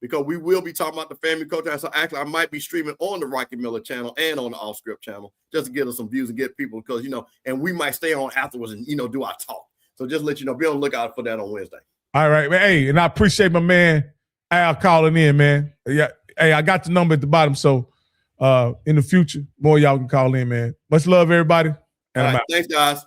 Speaker 2: because we will be talking about the family culture. So actually, I might be streaming on the Rocky Miller channel and on the Off Script channel just to get us some views and get people because, and we might stay on afterwards and, do our talk. So just let you know, be on the lookout for that on Wednesday. All right, man. Hey, and I appreciate my man Al calling in, man. Yeah. Hey, I got the number at the bottom. So in the future, more y'all can call in, man. Much love, everybody. And all right, thanks, guys.